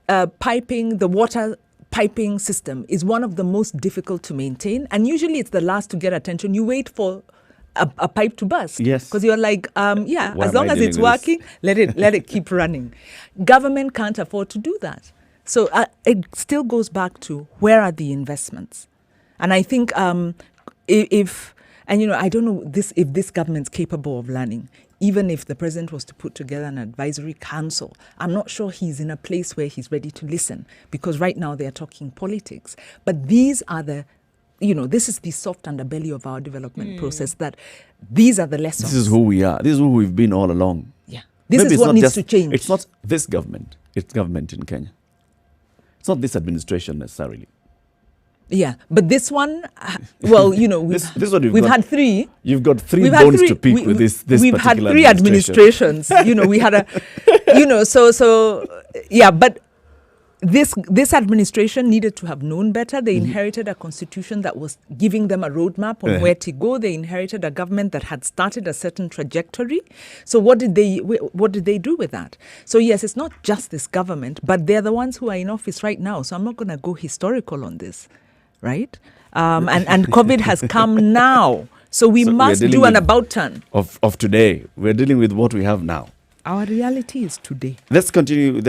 the water piping system is one of the most difficult to maintain, and usually it's the last to get attention. You wait for a pipe to burst. Yes. Because you're like, Why as am long I as it's dealing with this? working, let it keep running. Government can't afford to do that. So it still goes back to where are the investments? And I think I don't know if this government's capable of learning. Even if the president was to put together an advisory council, I'm not sure he's in a place where he's ready to listen because right now they're talking politics. But these are this is the soft underbelly of our development process, that these are the lessons. This is who we are. This is who we've been all along. Yeah. This Maybe is it's what not needs just- to change. It's not this government. It's government in Kenya. It's not this administration necessarily. Yeah, but this one, we've This one we've had 3. You've got 3 We've had bones 3 to pick with this We've had particular 3 administrations. We had but this administration needed to have known better. They inherited a constitution that was giving them a roadmap on where to go. They inherited a government that had started a certain trajectory. So what did they do with that? So yes, it's not just this government, but they're the ones who are in office right now. So I'm not going to go historical on this, right? And COVID has come now. So we So we are must dealing do an with- about turn. of today. We're dealing with what we have now. Our reality is today. Let's continue with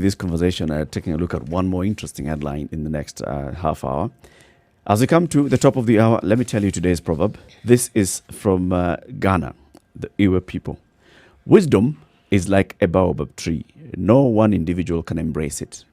this conversation, taking a look at one more interesting headline in the next half hour. As we come to the top of the hour, let me tell you today's proverb. This is from Ghana, the Iwe people. Wisdom is like a baobab tree. No one individual can embrace it.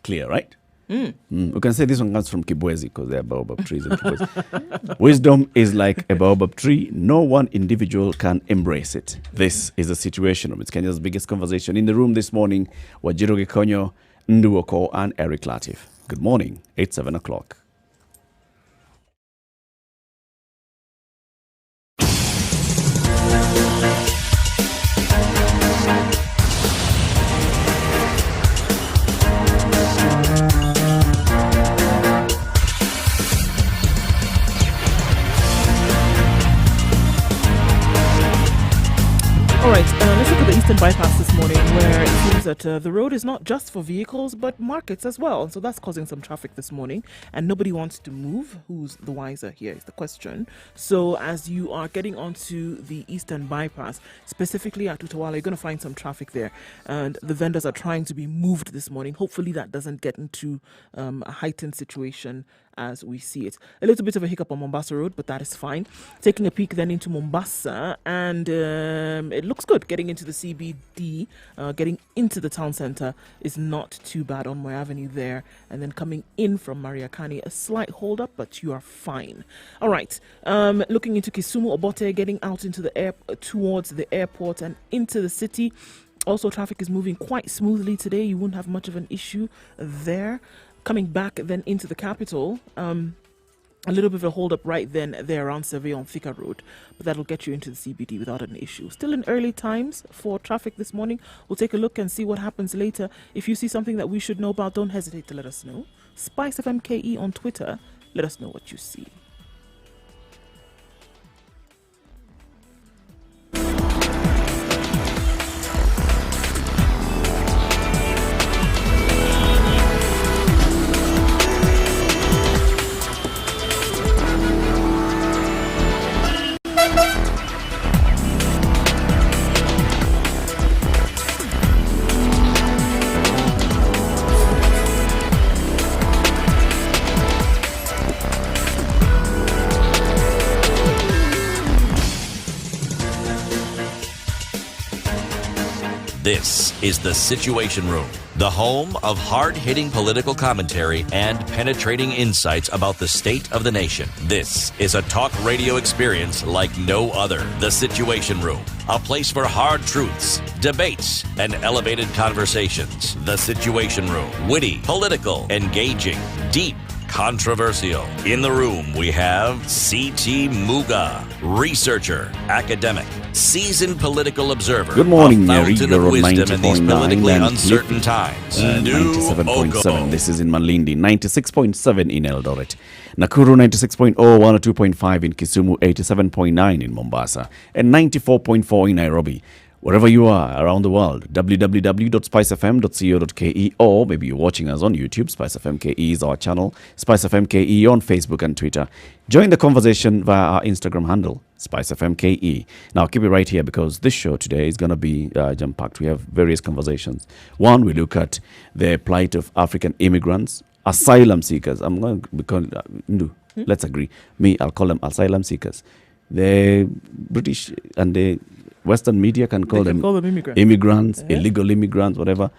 Clear, right? We can say this one comes from Kibwezi because there are baobab trees in Kibwezi. Wisdom is like a baobab tree. No one individual can embrace it. This is the situation of Kenya's biggest conversation. In the room this morning, Wajiro Gikonyo Nduoko, and Eric Latif. Good morning. It's 7 o'clock. All right, let's look at the Eastern Bypass this morning, where it seems that the road is not just for vehicles, but markets as well. So that's causing some traffic this morning, and nobody wants to move. Who's the wiser here is the question. So as you are getting onto the Eastern Bypass, specifically at Utawala, you're going to find some traffic there, and the vendors are trying to be moved this morning. Hopefully that doesn't get into a heightened situation as we see it. A little bit of a hiccup on Mombasa Road, but that is fine. Taking a peek then into Mombasa, and it looks good. Getting into the CBD, getting into the town centre is not too bad on my avenue there. And then coming in from Mariakani, a slight hold up, but you are fine. All right. Looking into Kisumu, Obote, getting out into the air towards the airport and into the city. Also, traffic is moving quite smoothly today. You won't have much of an issue there. Coming back then into the capital, a little bit of a hold up right then there around Survey on Thika Road, but that'll get you into the CBD without an issue. Still in early times for traffic this morning. We'll take a look and see what happens later. If you see something that we should know about, don't hesitate to let us know. Spice FMKE on Twitter, let us know what you see. This is The Situation Room, the home of hard-hitting political commentary and penetrating insights about the state of the nation. This is a talk radio experience like no other. The Situation Room, a place for hard truths, debates, and elevated conversations. The Situation Room, witty, political, engaging, deep, controversial. In the room, we have C.T. Muga, researcher, academic, seasoned political observer. Good morning, a Nyeri. fountain You're of on wisdom in these 90.9 politically and uncertain times. 97.7. This is in Malindi, 96.7 in Eldoret, Nakuru 96.0, 102.5 in Kisumu, 87.9 in Mombasa, and 94.4 in Nairobi. Wherever you are around the world, www.spicefm.co.ke, or maybe you're watching us on YouTube. Spice FM KE is our channel. Spice FM KE on Facebook and Twitter. Join the conversation via our Instagram handle, Spice FM KE. Now, keep it right here because this show today is going to be jam-packed. We have various conversations. One, we look at the plight of African immigrants, asylum seekers. I'm going to let's agree. I'll call them asylum seekers. The British and the Western media can call them immigrants, illegal immigrants, whatever.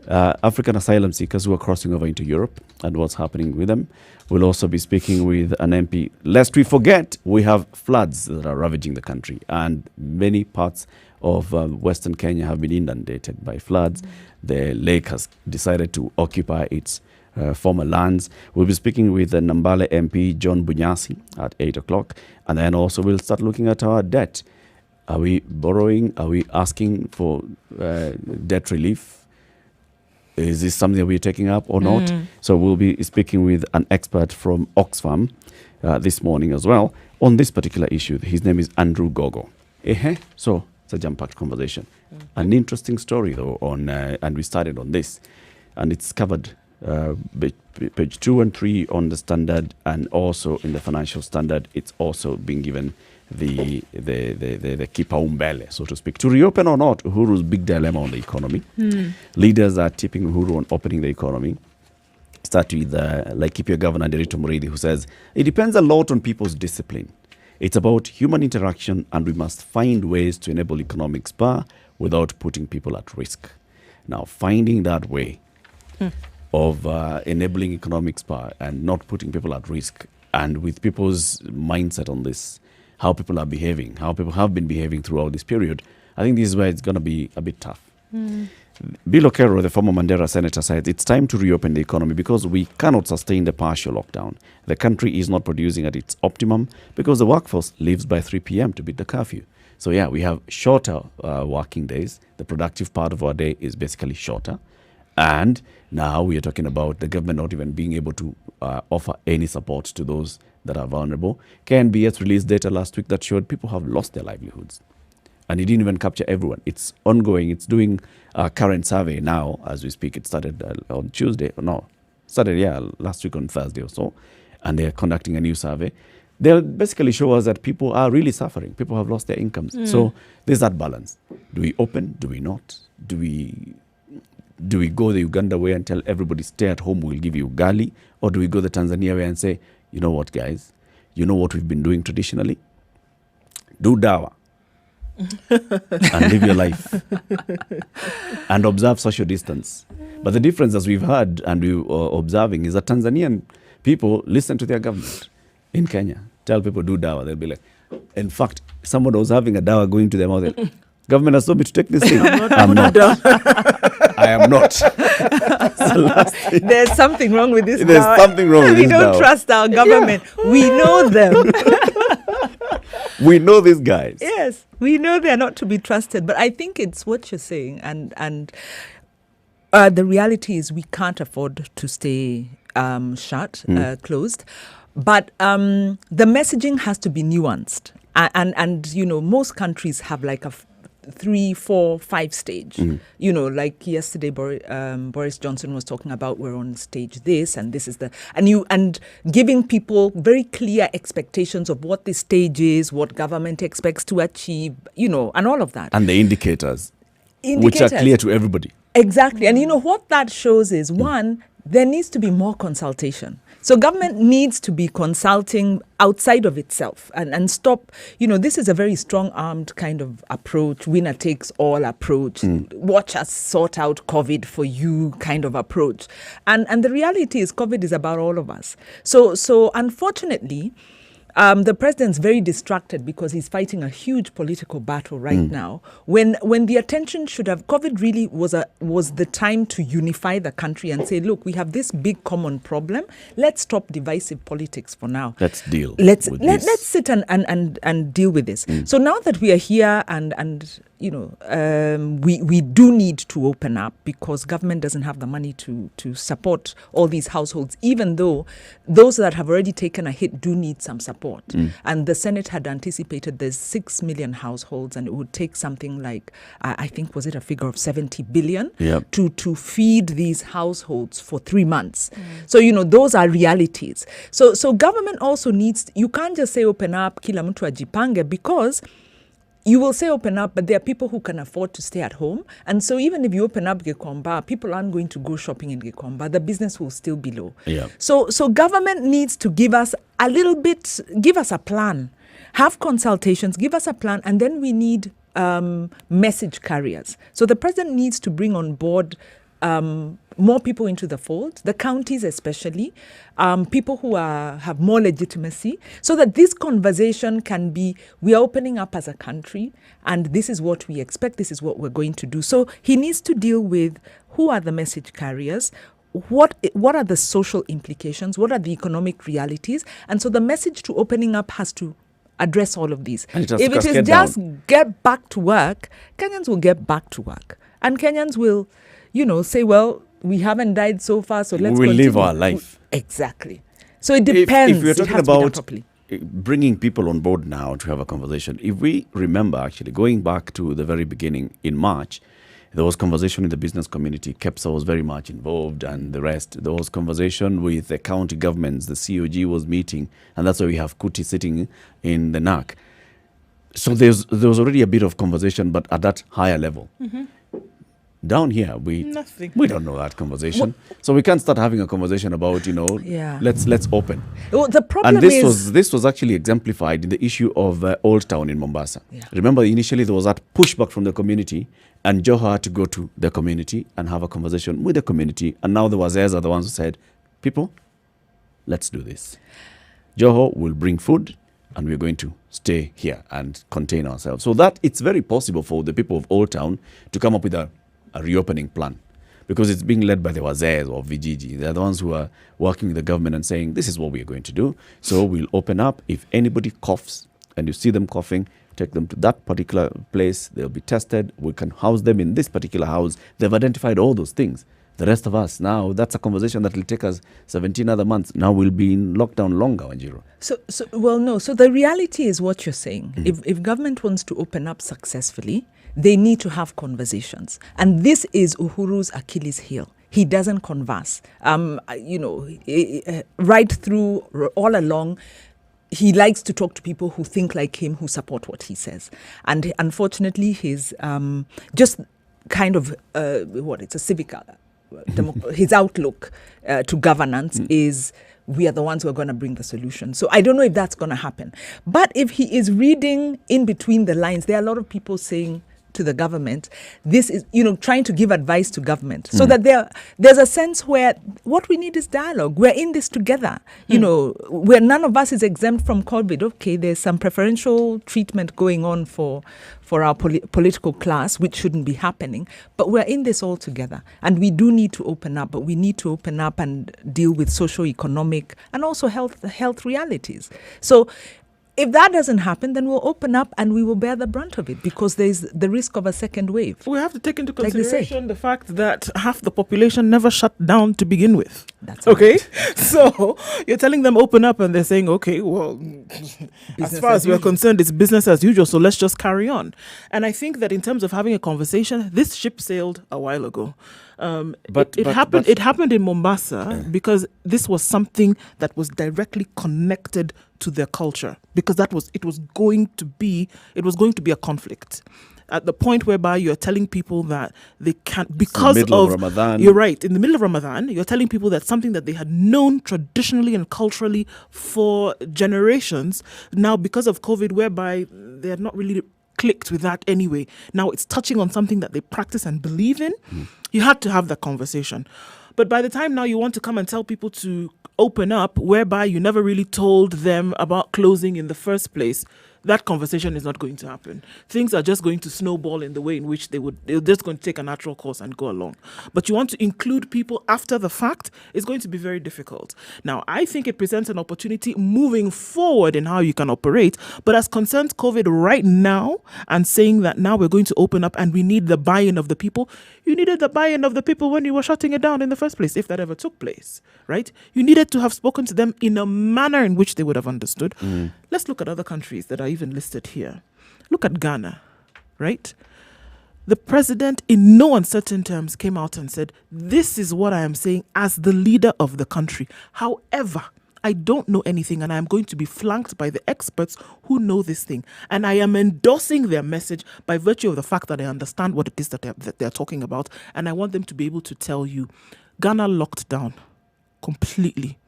African asylum seekers who are crossing over into Europe and what's happening with them. We'll also be speaking with an MP. Lest we forget, we have floods that are ravaging the country, and many parts of Western Kenya have been inundated by floods. The lake has decided to occupy its former lands. We'll be speaking with the Nambale MP, John Bunyasi, at 8 o'clock. And then also we'll start looking at our debt. Are we borrowing? Are we asking for debt relief? Is this something that we're taking up or not? So we'll be speaking with an expert from Oxfam this morning as well on this particular issue. His name is Andrew Gogo. So it's a jam-packed conversation. An interesting story, though, on and we started on this. And it's covered page 2 and 3 on the Standard, and also in the Financial Standard. It's also been given the kipaumbele, so to speak, to reopen or not. Uhuru's big dilemma on the economy. Leaders are tipping Uhuru on opening the economy. Start with like keep your governor Derito Muridi, who says it depends a lot on people's discipline. It's about human interaction, and we must find ways to enable economic spur without putting people at risk. Now, finding that way of enabling economic spur and not putting people at risk, and with people's mindset on this, how people are behaving, how people have been behaving throughout this period, I think this is where it's going to be a bit tough. Bill Okero, the former Mandera senator, said it's time to reopen the economy because we cannot sustain the partial lockdown. The country is not producing at its optimum because the workforce leaves by 3 p.m. to beat the curfew. So yeah, we have shorter working days. The productive part of our day is basically shorter. And now we are talking about the government not even being able to offer any support to those that are vulnerable. KNBS released data last week that showed people have lost their livelihoods. And it didn't even capture everyone. It's ongoing. It's doing a current survey now as we speak. It started on Tuesday. Last week on Thursday or so. And they're conducting a new survey. They'll basically show us that people are really suffering. People have lost their incomes. So there's that balance. Do we open? Do we not? Do we go the Uganda way and tell everybody stay at home, we'll give you ugali? Or do we go the Tanzania way and say, you know what, guys? You know what we've been doing traditionally? Do dawa. And live your life and observe social distance. But the difference, as we've heard and we're observing, is that Tanzanian people listen to their government. In Kenya, tell people do dawa, they'll be like, in fact, someone was having a dawa going to their mouth, government has told me to take this thing. I'm not. I am not. There's something wrong with this. There's something wrong with this. We don't trust our government. Yeah. We know them. We know these guys. Yes, we know they're not to be trusted. But I think it's what you're saying. And the reality is we can't afford to stay closed. But the messaging has to be nuanced. And you know, most countries have like a 3, 4, 5 stage. You know, like yesterday, Boris Johnson was talking about we're on stage this and this is the and giving people very clear expectations of what the stage is, what government expects to achieve, you know, and all of that. And the indicators. Which are clear to everybody. Exactly. And you know what that shows is one, there needs to be more consultation. So government needs to be consulting outside of itself and stop, you know, this is a very strong-armed kind of approach, winner-takes-all approach, watch us sort out COVID for you kind of approach. And the reality is COVID is about all of us. So unfortunately, the president's very distracted because he's fighting a huge political battle right now. When the attention should have, COVID really was the time to unify the country and say, look, we have this big common problem. Let's stop divisive politics for now. Let's deal. Let's sit and deal with this. So now that we are here and you know, we do need to open up because government doesn't have the money to support all these households, even though those that have already taken a hit do need some support. And the Senate had anticipated there's 6 million households and it would take something like, I think, was it a figure of 70 billion to feed these households for 3 months. So, you know, those are realities. So government also needs, you can't just say open up, kila mtu ajipange, because you will say open up, but there are people who can afford to stay at home. And so even if you open up Gikomba, people aren't going to go shopping in Gikomba. The business will still be low. So government needs to give us a little bit, give us a plan, have consultations, give us a plan, and then we need message carriers. So the president needs to bring on board more people into the fold, the counties especially, people who have more legitimacy, so that this conversation can be, we are opening up as a country, and this is what we expect, this is what we're going to do. So he needs to deal with who are the message carriers, what are the social implications, what are the economic realities, and so the message to opening up has to address all of these. If it is just get back to work, Kenyans will get back to work. And Kenyans will, you know, say, well, we haven't died so far, so let's continue. Live our life. Exactly. So it depends. If we're talking about bringing people on board now to have a conversation, if we remember, actually, going back to the very beginning in March, there was conversation in the business community. KEPSA was very much involved and the rest. There was conversation with the county governments. The COG was meeting, and that's why we have Kuti sitting in the NAC. So there was already a bit of conversation, but at that higher level. Down here, we don't know that conversation. So we can't start having a conversation about, you know, let's open. Well, the problem this was actually exemplified in the issue of Old Town in Mombasa. Remember, initially there was that pushback from the community, and Joho had to go to the community and have a conversation with the community. And now the Wazirs are the ones who said, people, let's do this. Joho will bring food, and we're going to stay here and contain ourselves. So that it's very possible for the people of Old Town to come up with a a reopening plan, because it's being led by the wazaes or Vijiji. They're the ones who are working with the government and saying, this is what we're going to do. So we'll open up. If anybody coughs and you see them coughing, take them to that particular place. They'll be tested. We can house them in this particular house. They've identified all those things. The rest of us, now, that's a conversation that will take us 17 other months. Now we'll be in lockdown longer, Wanjiru. So the reality is what you're saying. If government wants to open up successfully, they need to have conversations. And this is Uhuru's Achilles heel. He doesn't converse. Right through, all along, he likes to talk to people who think like him, who support what he says. And unfortunately, his just kind of, it's a civic... his outlook to governance is, we are the ones who are going to bring the solution. So I don't know if that's going to happen. But if he is reading in between the lines, there are a lot of people saying to the government, this is, trying to give advice to government, so that there's a sense where what we need is dialogue. We're in this together, where none of us is exempt from COVID. Okay, there's some preferential treatment going on for our political class, which shouldn't be happening, but we're in this all together. And we do need to open up, but we need to open up and deal with socio-economic and also health realities. So if that doesn't happen, then we'll open up and we will bear the brunt of it, because there's the risk of a second wave. We have to take into consideration the fact that half the population never shut down to begin with. That's okay. Right. So you're telling them open up and they're saying, okay, well, as far as we're concerned, it's business as usual. So let's just carry on. And I think that in terms of having a conversation, this ship sailed a while ago. It happened in Mombasa because this was something that was directly connected to their culture, because it was going to be a conflict at the point whereby you're telling people that they can't, because of Ramadan. You're right, in the middle of Ramadan, you're telling people that something that they had known traditionally and culturally for generations, now because of COVID, whereby they had not really clicked with that anyway. Now it's touching on something that they practice and believe in. You had to have that conversation. But by the time now you want to come and tell people to open up, whereby you never really told them about closing in the first place, that conversation is not going to happen. Things are just going to snowball in the way in which they're just going to take a natural course and go along. But you want to include people after the fact, it's going to be very difficult. Now, I think it presents an opportunity moving forward in how you can operate. But as concerns COVID right now, and saying that now we're going to open up and we need the buy-in of the people, you needed the buy-in of the people when you were shutting it down in the first place, if that ever took place, right? You needed to have spoken to them in a manner in which they would have understood. Let's look at other countries that are even listed here. Look at Ghana, right? The president, in no uncertain terms, came out and said, this is what I am saying as the leader of the country. However, I don't know anything, and I am going to be flanked by the experts who know this thing. And I am endorsing their message by virtue of the fact that I understand what it is that they're talking about. And I want them to be able to tell you, Ghana locked down completely.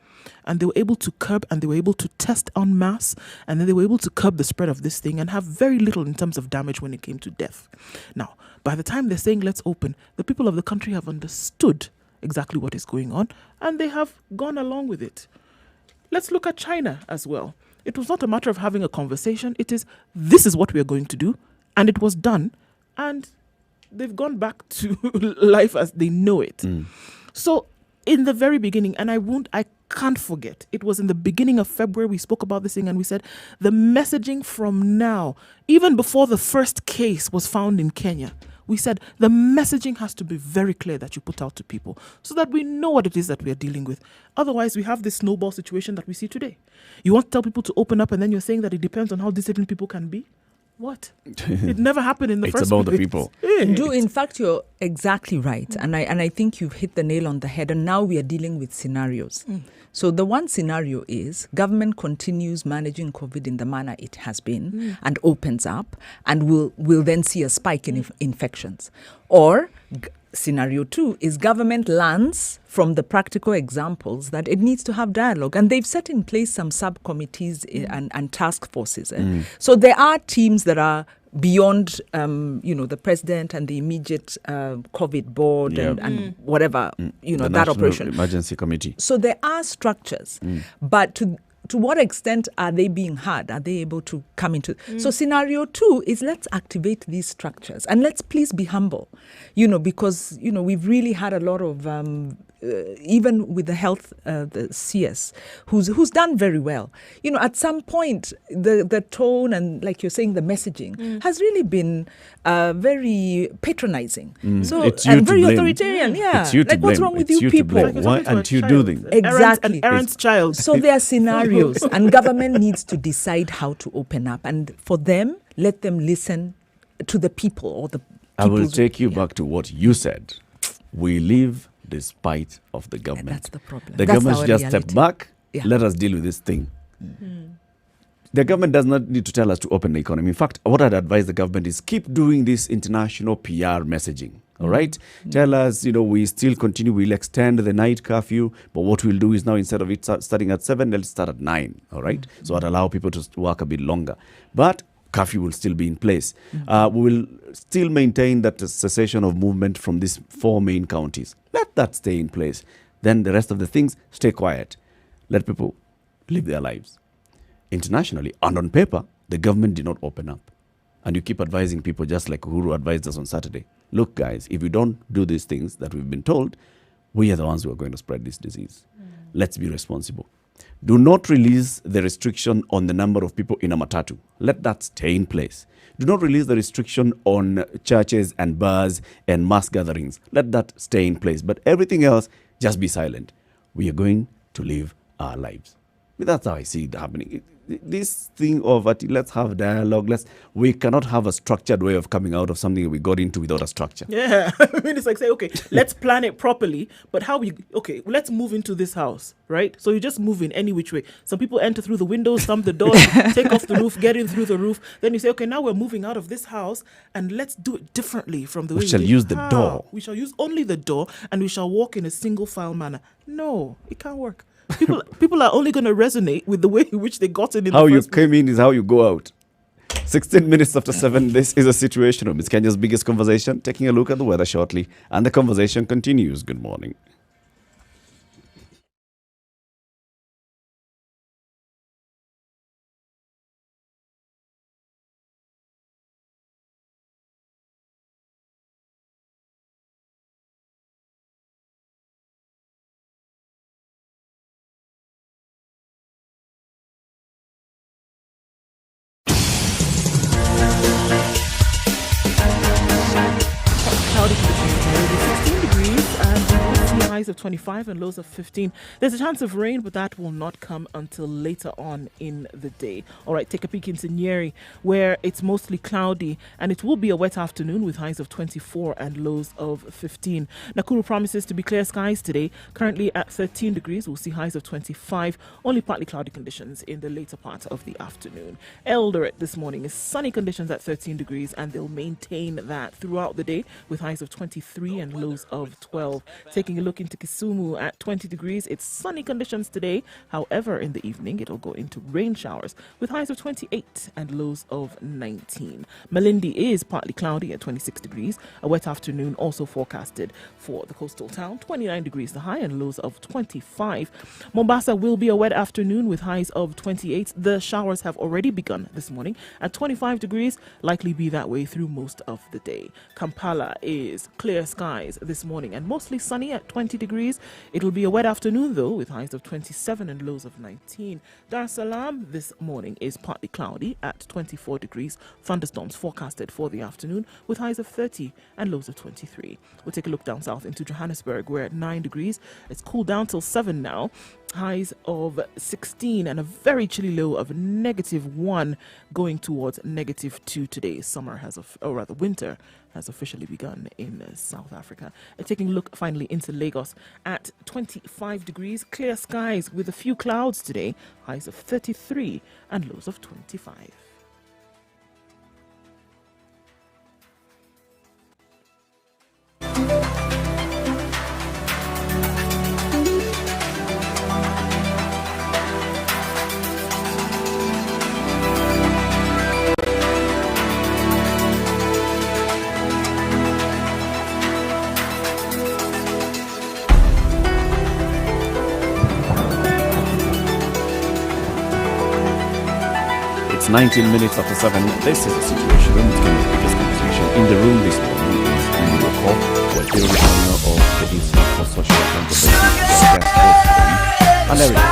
And they were able to curb, and they were able to test en masse, and then they were able to curb the spread of this thing and have very little in terms of damage when it came to death. Now, by the time they're saying let's open, the people of the country have understood exactly what is going on, and they have gone along with it. Let's look at China as well. It was not a matter of having a conversation. It is, this is what we are going to do, and it was done, and they've gone back to life as they know it. So in the very beginning, and I can't forget, it was in the beginning of February, we spoke about this thing and we said, the messaging from now, even before the first case was found in Kenya, we said the messaging has to be very clear that you put out to people so that we know what it is that we are dealing with. Otherwise, we have this snowball situation that we see today. You want to tell people to open up and then you're saying that it depends on how disciplined people can be? What? It never happened in the first place. It's about the people. In fact, you're exactly right. And I think you've hit the nail on the head. And now we are dealing with scenarios. So the one scenario is government continues managing COVID in the manner it has been and opens up, and we'll then see a spike in infections. Or scenario 2 is government learns from the practical examples that it needs to have dialogue. And they've set in place some subcommittees and task forces. So there are teams that are beyond, the president and the immediate COVID board and whatever, the that National operation. Emergency Committee. So there are structures, but to what extent are they being heard? Are they able to come into? So scenario 2 is let's activate these structures and let's please be humble, because, we've really had a lot of, even with the health, the CS, who's done very well. At some point, the tone and, like you're saying, the messaging has really been very patronizing. So, It's you and to very blame. authoritarian. Yeah. It's you to Like, what's blame. wrong with It's you you to people? blame. Why aren't you doing? Exactly. An errant child. So there are scenarios, and government needs to decide how to open up. And for them, let them listen to the people or the people. I will take you back to what you said. We live despite of the government. That's the problem. The That's government our should just reality. step back. Yeah. Let us deal with this thing. The government does not need to tell us to open the economy. In fact, what I'd advise the government is keep doing this international PR messaging. All right? Tell us, we still continue. We'll extend the night curfew. But what we'll do is now, instead of it starting at 7, let's start at 9. All right? So I'd allow people to work a bit longer. But curfew will still be in place. We will still maintain that cessation of movement from these 4 main counties. Let that stay in place. Then the rest of the things, stay quiet. Let people live their lives. Internationally and on paper, the government did not open up. And you keep advising people, just like Uhuru advised us on Saturday. Look, guys, if we don't do these things that we've been told, we are the ones who are going to spread this disease. Let's be responsible. Do not release the restriction on the number of people in a matatu. Let that stay in place. Do not release the restriction on churches and bars and mass gatherings. Let that stay in place. But everything else, just be silent. We are going to live our lives. But that's how I see it happening. This thing of let's have dialogue. We cannot have a structured way of coming out of something we got into without a structure. Yeah, it's like, say, okay, let's plan it properly, but let's move into this house, right? So you just move in any which way. Some people enter through the windows, some the doors, take off the roof, get in through the roof. Then you say, okay, now we're moving out of this house and let's do it differently from the way We shall use the door. We shall use only the door and we shall walk in a single file manner. No, it can't work. People are only going to resonate with the way in which they got in. How you came in is how you go out. 16 minutes after 7, this is a Situation Room. It's Kenya's biggest conversation. Taking a look at the weather shortly, and the conversation continues. Good morning. Cloudy conditions, 16 degrees, and we will see highs of 25 and lows of 15. There's a chance of rain, but that will not come until later on in the day. All right, take a peek into Nyeri, where it's mostly cloudy, and it will be a wet afternoon with highs of 24 and lows of 15. Nakuru promises to be clear skies today, currently at 13 degrees. We'll see highs of 25, only partly cloudy conditions in the later part of the afternoon. Eldoret this morning is sunny conditions at 13 degrees, and they'll maintain that throughout the day with highs of 23 and lows of 12. Taking a look into Kisumu at 20 degrees, it's sunny conditions today. However, in the evening, it'll go into rain showers with highs of 28 and lows of 19. Malindi is partly cloudy at 26 degrees. A wet afternoon also forecasted for the coastal town, 29 degrees the high and lows of 25. Mombasa will be a wet afternoon with highs of 28. The showers have already begun this morning at 25 degrees, likely be that way through most of the day. Kampala is clear skies this morning and mostly sunny at 20 degrees. It'll be a wet afternoon though with highs of 27 and lows of 19. Dar es Salaam this morning is partly cloudy at 24 degrees. Thunderstorms forecasted for the afternoon with highs of 30 and lows of 23. We'll take a look down south into Johannesburg. We're at 9 degrees. It's cooled down till 7 now. Highs of 16 and a very chilly low of -1 going towards -2 today. Winter has officially begun in South Africa. Taking a look finally into Lagos at 25 degrees. Clear skies with a few clouds today. Highs of 33 and lows of 25. It's 19 minutes after 7. This is the Situation Room. It's kind of the biggest conversation in the room this morning. Is Indu Okor, Deputy Governor of the Institute for Social Accountability, and everything.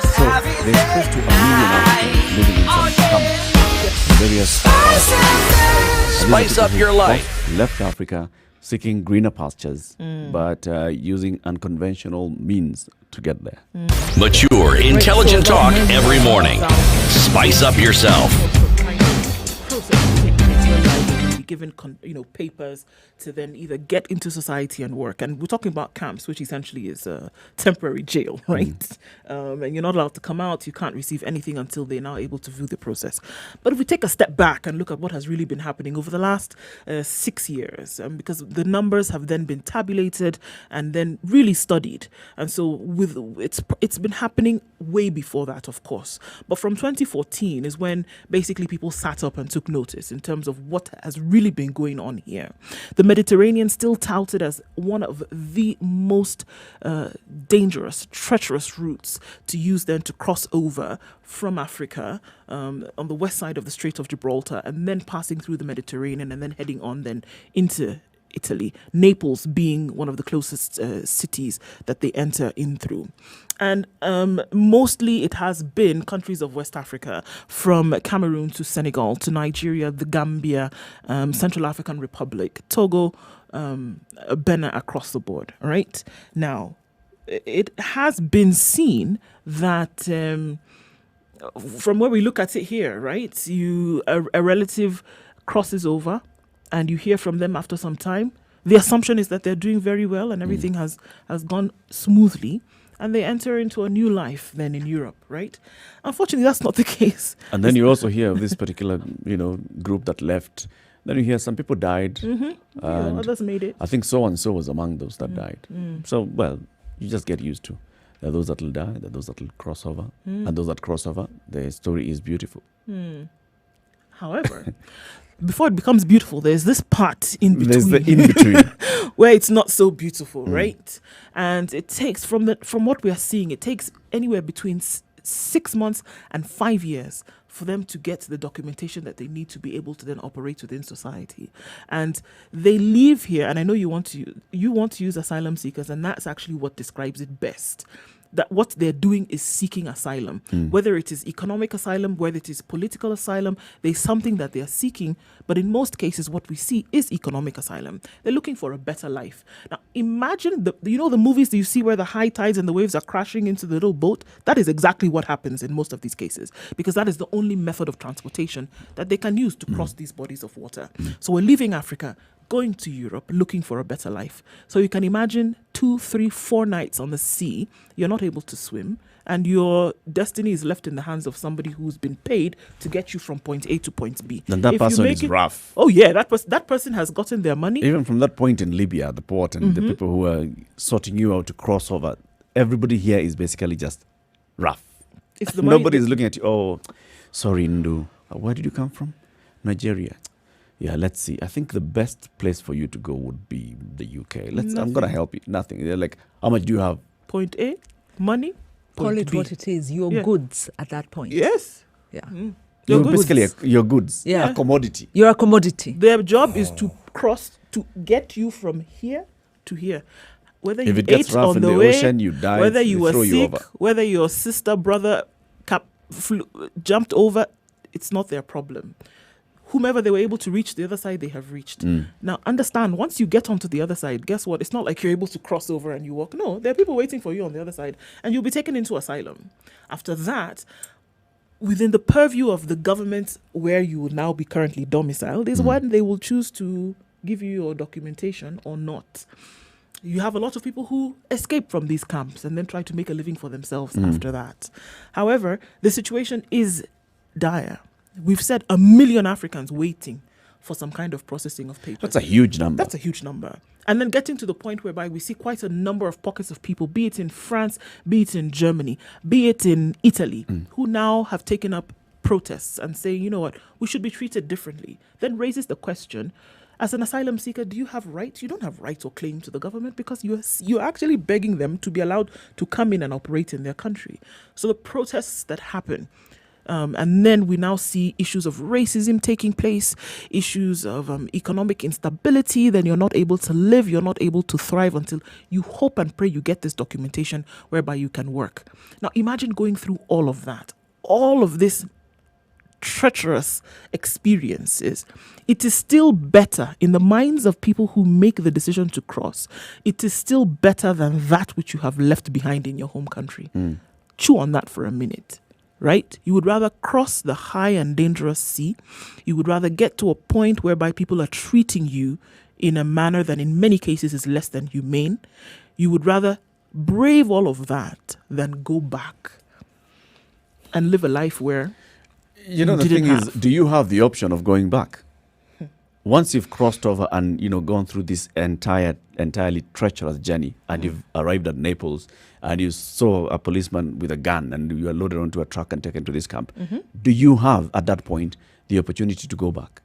So there's close to 1 million Africans living in some camps in various parts of Africa. Spice up your life. Left Africa seeking greener pastures, but using unconventional means to get there. Mature, intelligent talk every morning. Spice up yourself. Given papers to then either get into society and work, and we're talking about camps, which essentially is a temporary jail, right? And you're not allowed to come out. You can't receive anything until they're now able to view the process. But if we take a step back and look at what has really been happening over the last 6 years, because the numbers have then been tabulated and then really studied, and so it's been happening way before that, of course. But from 2014 is when basically people sat up and took notice in terms of what has really been going on here. The Mediterranean still touted as one of the most dangerous, treacherous routes to use then to cross over from Africa on the west side of the Strait of Gibraltar, and then passing through the Mediterranean and then heading on then into Italy, Naples being one of the closest cities that they enter in through. And mostly it has been countries of West Africa, from Cameroon to Senegal to Nigeria, the Gambia, Central African Republic, Togo, Benin, across the board, right? Now, it has been seen that from where we look at it here, right, a relative crosses over, and you hear from them after some time. The assumption is that they're doing very well and everything has gone smoothly, and they enter into a new life then in Europe, right? Unfortunately, that's not the case. And then you also hear of this particular, group that left. Then you hear some people died. And others made it. I think so and so was among those that died. So, well, you just get used to. There are those that will die, there are those that will cross over. And those that cross over, the story is beautiful. However, before it becomes beautiful, there's this part in between. There's the in-between. Where it's not so beautiful, right? And it takes, from what we are seeing, it takes anywhere between 6 months and 5 years for them to get the documentation that they need to be able to then operate within society. And they leave here, and I know you want to use asylum seekers, and that's actually what describes it best. That what they're doing is seeking asylum, whether it is economic asylum, whether it is political asylum, there's something that they are seeking. But in most cases, what we see is economic asylum. They're looking for a better life. Now, imagine the movies that you see where the high tides and the waves are crashing into the little boat. That is exactly what happens in most of these cases, because that is the only method of transportation that they can use to cross these bodies of water. So we're leaving Africa, going to Europe, looking for a better life. So you can imagine 2, 3, 4 nights on the sea, you're not able to swim, and your destiny is left in the hands of somebody who's been paid to get you from point A to point B. And that person is rough. Oh yeah, that person has gotten their money. Even from that point in Libya, the port, and the people who are sorting you out to cross over, everybody here is basically just rough. It's the money. Nobody is looking at you, oh, sorry, Ndu. Where did you come from? Nigeria. Yeah, let's see. I think the best place for you to go would be the UK. I'm going to help you. Nothing. They're like, how much do you have? Point A, money. Call it what it is. Your goods at that point. Yes. Yeah. You're basically your goods. Yeah. A commodity. You're a commodity. Their job is to cross, to get you from here to here. Whether If you it gets ate rough on in the the way, ocean, you die. whether you were throw sick, you over. whether your sister, brother jumped over, it's not their problem. Whomever they were able to reach the other side, they have reached. Now, understand, once you get onto the other side, guess what? It's not like you're able to cross over and you walk. No, there are people waiting for you on the other side, and you'll be taken into asylum. After that, within the purview of the government where you will now be currently domiciled, is when they will choose to give you your documentation or not. You have a lot of people who escape from these camps and then try to make a living for themselves after that. However, the situation is dire. We've said 1 million Africans waiting for some kind of processing of papers. That's a huge number. That's a huge number. And then getting to the point whereby we see quite a number of pockets of people, be it in France, be it in Germany, be it in Italy, who now have taken up protests and saying, you know what, we should be treated differently. Then raises the question, as an asylum seeker, do you have rights? You don't have rights or claim to the government, because you're actually begging them to be allowed to come in and operate in their country. So the protests that happen, And then we now see issues of racism taking place, issues of economic instability. Then you're not able to live, you're not able to thrive until you hope and pray you get this documentation whereby you can work. Now imagine going through all of that, all of this treacherous experiences. It is still better in the minds of people who make the decision to cross. It is still better than that which you have left behind in your home country. Chew on that for a minute. Right? You would rather cross the high and dangerous sea. You would rather get to a point whereby people are treating you in a manner that in many cases is less than humane. You would rather brave all of that than go back and live a life where the thing is, do you have the option of going back? Once you've crossed over and, gone through this entirely treacherous journey and you've arrived at Naples and you saw a policeman with a gun and you are loaded onto a truck and taken to this camp, do you have, at that point, the opportunity to go back?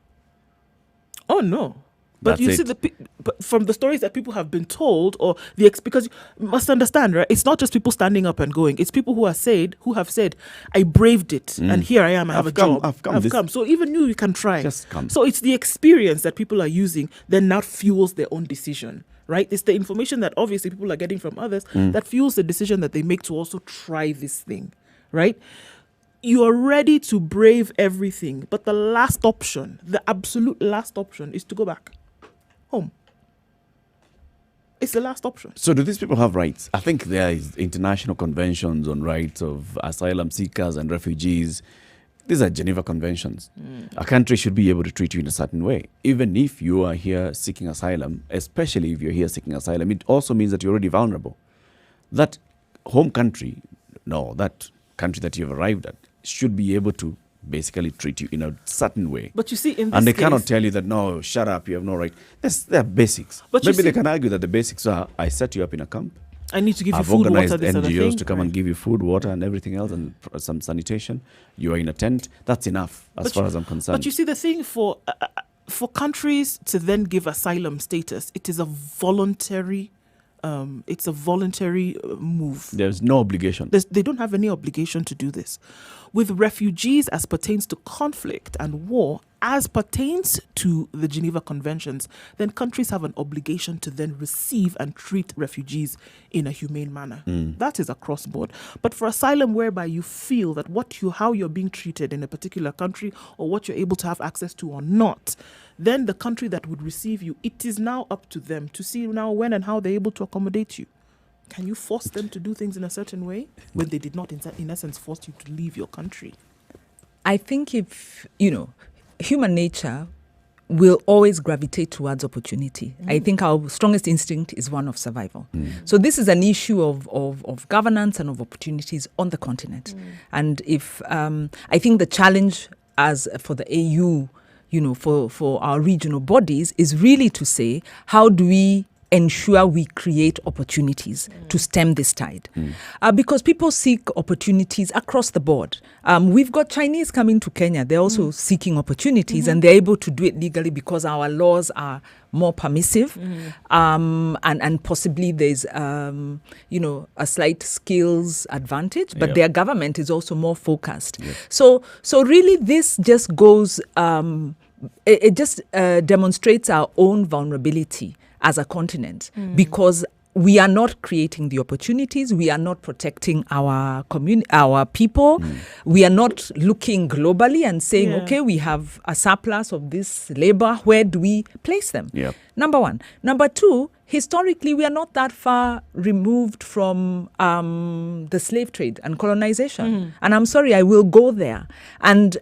Oh, no. But you see, but from the stories that people have been told, or because you must understand, right? It's not just people standing up and going. It's people who have said, I braved it, and here I am. I have a job. I've come. So even you can try. Just come. So it's the experience that people are using then now fuels their own decision, right? It's the information that obviously people are getting from others that fuels the decision that they make to also try this thing, right? You are ready to brave everything, but the last option, the absolute last option, is to go back home. It's the last option. So do these people have rights? I think there is international conventions on rights of asylum seekers and refugees. These are Geneva Conventions. A country should be able to treat you in a certain way. Even if you are here seeking asylum, especially if you're here seeking asylum, it also means that you're already vulnerable. That home country, that country that you've arrived at, should be able to basically treat you in a certain way. But you see, in this and they case, cannot tell you that, no, shut up, you have no right. They're basics. But maybe they can argue that the basics are, I set you up in a camp. I need to give you I've food, organized water, this NGOs other thing. to come and give you food, water, and everything else, and some sanitation. You are in a tent. That's enough, as far as I'm concerned. But you see, the thing for countries to then give asylum status, it is a voluntary. It's a voluntary move. There's no obligation. They don't have any obligation to do this. With refugees, as pertains to conflict and war, as pertains to the Geneva Conventions, then countries have an obligation to then receive and treat refugees in a humane manner. That is across board. But for asylum, whereby you feel that how you're being treated in a particular country or what you're able to have access to or not, then the country that would receive you, it is now up to them to see now when and how they're able to accommodate you. Can you force them to do things in a certain way when they did not, in essence, force you to leave your country? I think human nature will always gravitate towards opportunity. I think our strongest instinct is one of survival. So this is an issue of governance and of opportunities on the continent. And if I think the challenge for the AU, for our regional bodies is really to say, how do we ensure we create opportunities to stem this tide? Because people seek opportunities across the board. We've got Chinese coming to Kenya. They're also seeking opportunities and they're able to do it legally because our laws are more permissive. And possibly there's, a slight skills advantage, but their government is also more focused. So really this just goes, it just demonstrates our own vulnerability as a continent, because we are not creating the opportunities, we are not protecting our our people, we are not looking globally and saying, okay, we have a surplus of this labor, where do we place them? Number one. Number two, historically, we are not that far removed from the slave trade and colonization. And I'm sorry, I will go there. And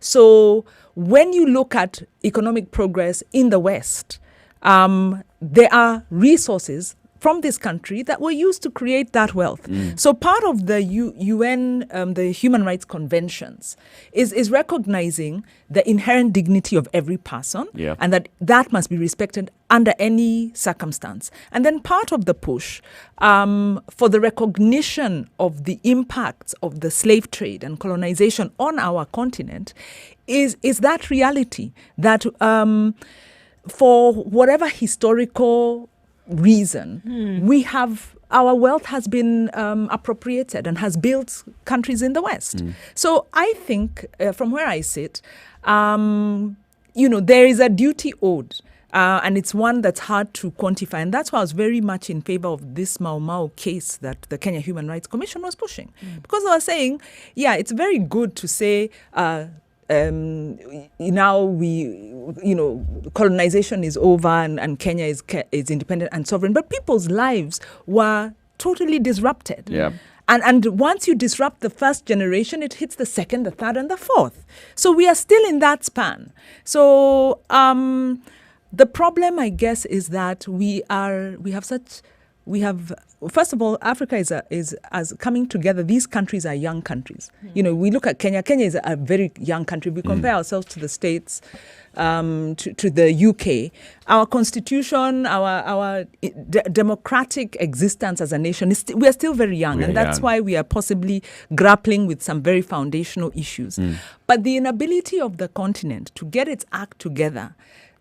so when you look at economic progress in the West, there are resources from this country that were used to create that wealth. So part of the UN, the Human Rights Conventions, is recognizing the inherent dignity of every person, and that must be respected under any circumstance. And then part of the push for the recognition of the impacts of the slave trade and colonization on our continent is that reality that for whatever historical reason, we have our wealth has been appropriated and has built countries in the West. So I think, from where I sit, there is a duty owed. And it's one that's hard to quantify. And that's why I was very much in favor of this Mau Mau case that the Kenya Human Rights Commission was pushing. Because they were saying, yeah, it's very good to say now colonization is over and Kenya is independent and sovereign. But people's lives were totally disrupted. Yeah. And once you disrupt the first generation, it hits the second, the third, and the fourth. So we are still in that span. So the problem, I guess, is that first of all, Africa is as coming together. These countries are young countries. We look at Kenya. Kenya is a very young country. We compare ourselves to the States, to the UK. Our constitution, our democratic existence as a nation, we are still very young. And that's why we are possibly grappling with some very foundational issues. But the inability of the continent to get its act together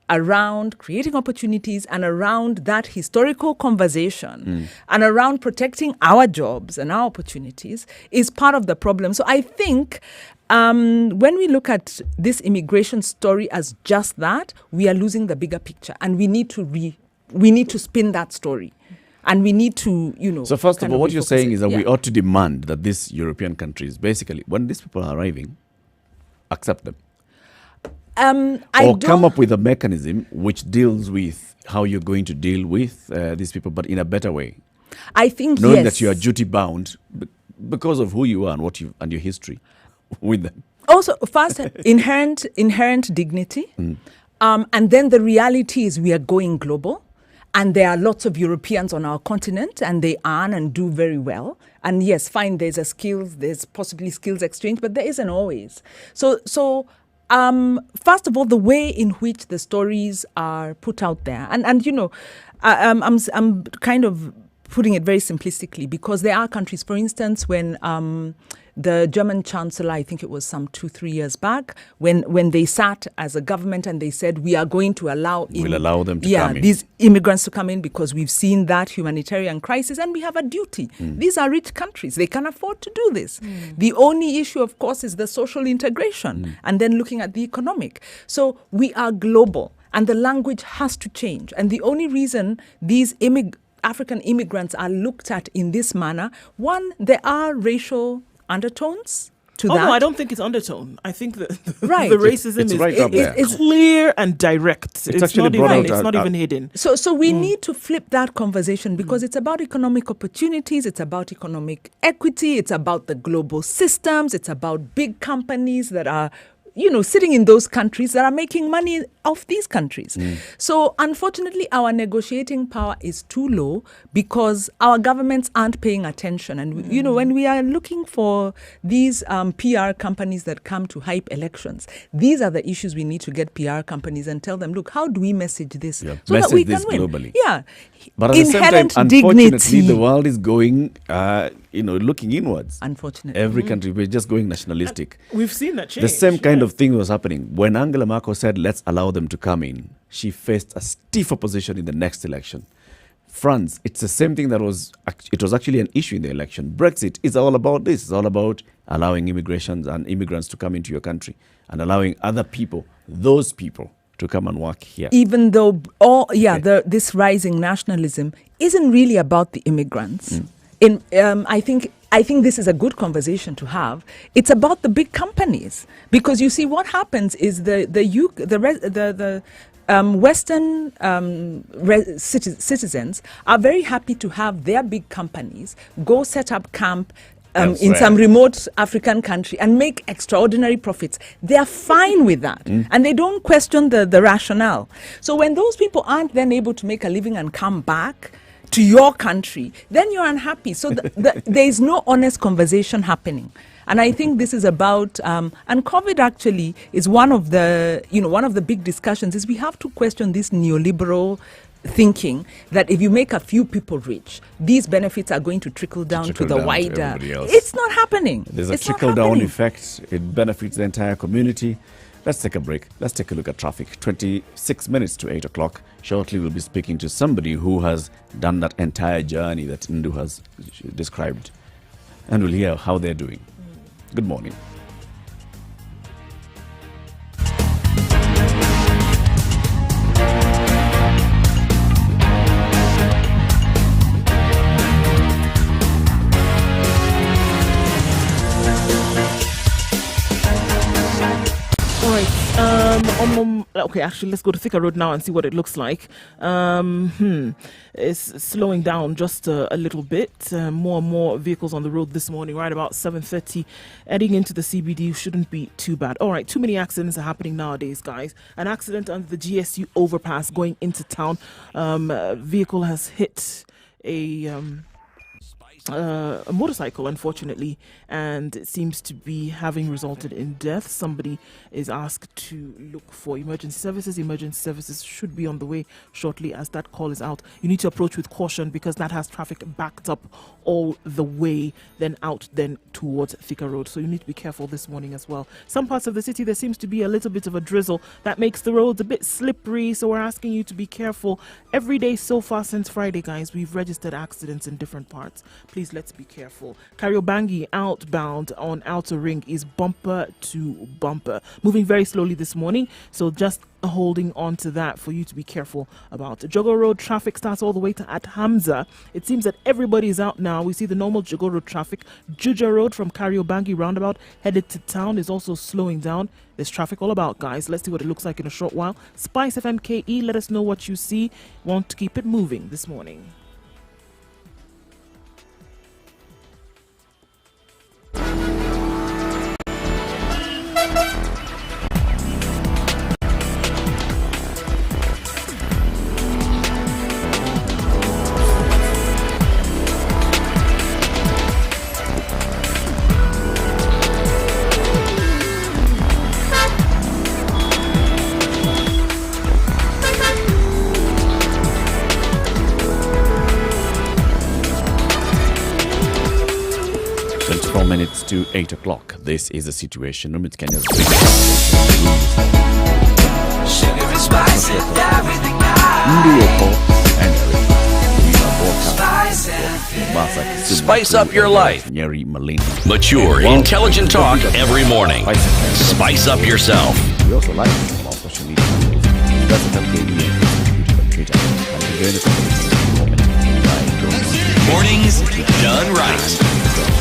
around creating opportunities and around that historical conversation and around protecting our jobs and our opportunities is part of the problem. So I think when we look at this immigration story as just that, we are losing the bigger picture, and we need to spin that story. And we need to, So first of all, what you're saying is that we yeah. ought to demand that these European countries, basically, when these people are arriving, accept them. Come up with a mechanism which deals with how you're going to deal with these people, but in a better way. I think, knowing yes. that you are duty bound because of who you are and your history with them. Also, first, inherent dignity. And then the reality is we are going global. And there are lots of Europeans on our continent, and they earn and do very well. And yes, fine, there's possibly skills exchange, but there isn't always. So first of all, the way in which the stories are put out there, and I'm kind of putting it very simplistically, because there are countries, for instance, when the German Chancellor, I think it was some 2-3 years back, when they sat as a government and they said, we are going to allow them to come in. these immigrants to come in because we've seen that humanitarian crisis and we have a duty. These are rich countries. They can afford to do this. The only issue, of course, is the social integration and then looking at the economic. So we are global and the language has to change. And the only reason these African immigrants are looked at in this manner, one, there are racial undertones to that. No, I don't think it's undertone. I think that the Right. racism It's right up there. is clear and direct. It's actually not even hidden. So we need to flip that conversation, because it's about economic opportunities, it's about economic equity, it's about the global systems, it's about big companies that are sitting in those countries that are making money off these countries. So unfortunately, our negotiating power is too low because our governments aren't paying attention. And, when we are looking for these PR companies that come to hype elections, these are the issues we need to get PR companies and tell them, look, how do we message this so that we can win? Globally. Yeah. But at the same time, dignity. unfortunately, the world is going, looking inwards. Unfortunately. Every country, we're just going nationalistic. We've seen that change. The same kind of thing was happening. When Angela Merkel said, let's allow them to come in, she faced a stiff opposition in the next election. France, it's the same thing it was actually an issue in the election. Brexit is all about this. It's all about allowing immigrants to come into your country and allowing other people, those people, to come and work here. Even though, this rising nationalism isn't really about the immigrants. I think this is a good conversation to have. It's about the big companies, because you see what happens is the Western citizens are very happy to have their big companies go set up camp in some remote African country and make extraordinary profits. They are fine with that. And they don't question the rationale. So when those people aren't then able to make a living and come back to your country, then you're unhappy. So there is no honest conversation happening. And I think this is about, and COVID actually is one of the big discussions is we have to question this neoliberal thinking that if you make a few people rich, these benefits are going to trickle down to the wider. It's not happening. There's a trickle-down effect. It benefits the entire community. Let's take a break. Let's take a look at traffic. 26 minutes to 8 o'clock. Shortly, we'll be speaking to somebody who has done that entire journey that Ndu has described. And we'll hear how they're doing. Good morning. Okay, actually, let's go to Thika Road now and see what it looks like. It's slowing down just a little bit. More and more vehicles on the road this morning, right about 7:30. Heading into the CBD shouldn't be too bad. All right, too many accidents are happening nowadays, guys. An accident under the GSU overpass going into town. Vehicle has hit a motorcycle, unfortunately, and it seems to be having resulted in death. Somebody is asked to look for emergency services. Emergency services should be on the way shortly as that call is out. You need to approach with caution because that has traffic backed up all the way then out then towards Thika Road. So you need to be careful this morning as well. Some parts of the city there seems to be a little bit of a drizzle that makes the roads a bit slippery, so we're asking you to be careful. Every day so far since Friday, guys, we've registered accidents in different parts. Please, let's be careful. Kariobangi outbound on Outer Ring is bumper to bumper. Moving very slowly this morning, so just holding on to that for you to be careful about. Jogo Road traffic starts all the way to at Hamza. It seems that everybody is out now. We see the normal Jogo Road traffic. Juja Road from Kariobangi roundabout headed to town is also slowing down. There's traffic all about, guys. Let's see what it looks like in a short while. Spice FMKE, let us know what you see. Want to keep it moving this morning. Minutes to 8 o'clock. This is the Situation Room. It's Kenya's Sugar and spice and everything Mombasa, Kisumu, Spice up your life. Nyeri, Malindi. Mature, intelligent talk every morning. Spice up yourself. We also like on our social media handles. That's at LKE on Twitter. And we're going to Mornings done right.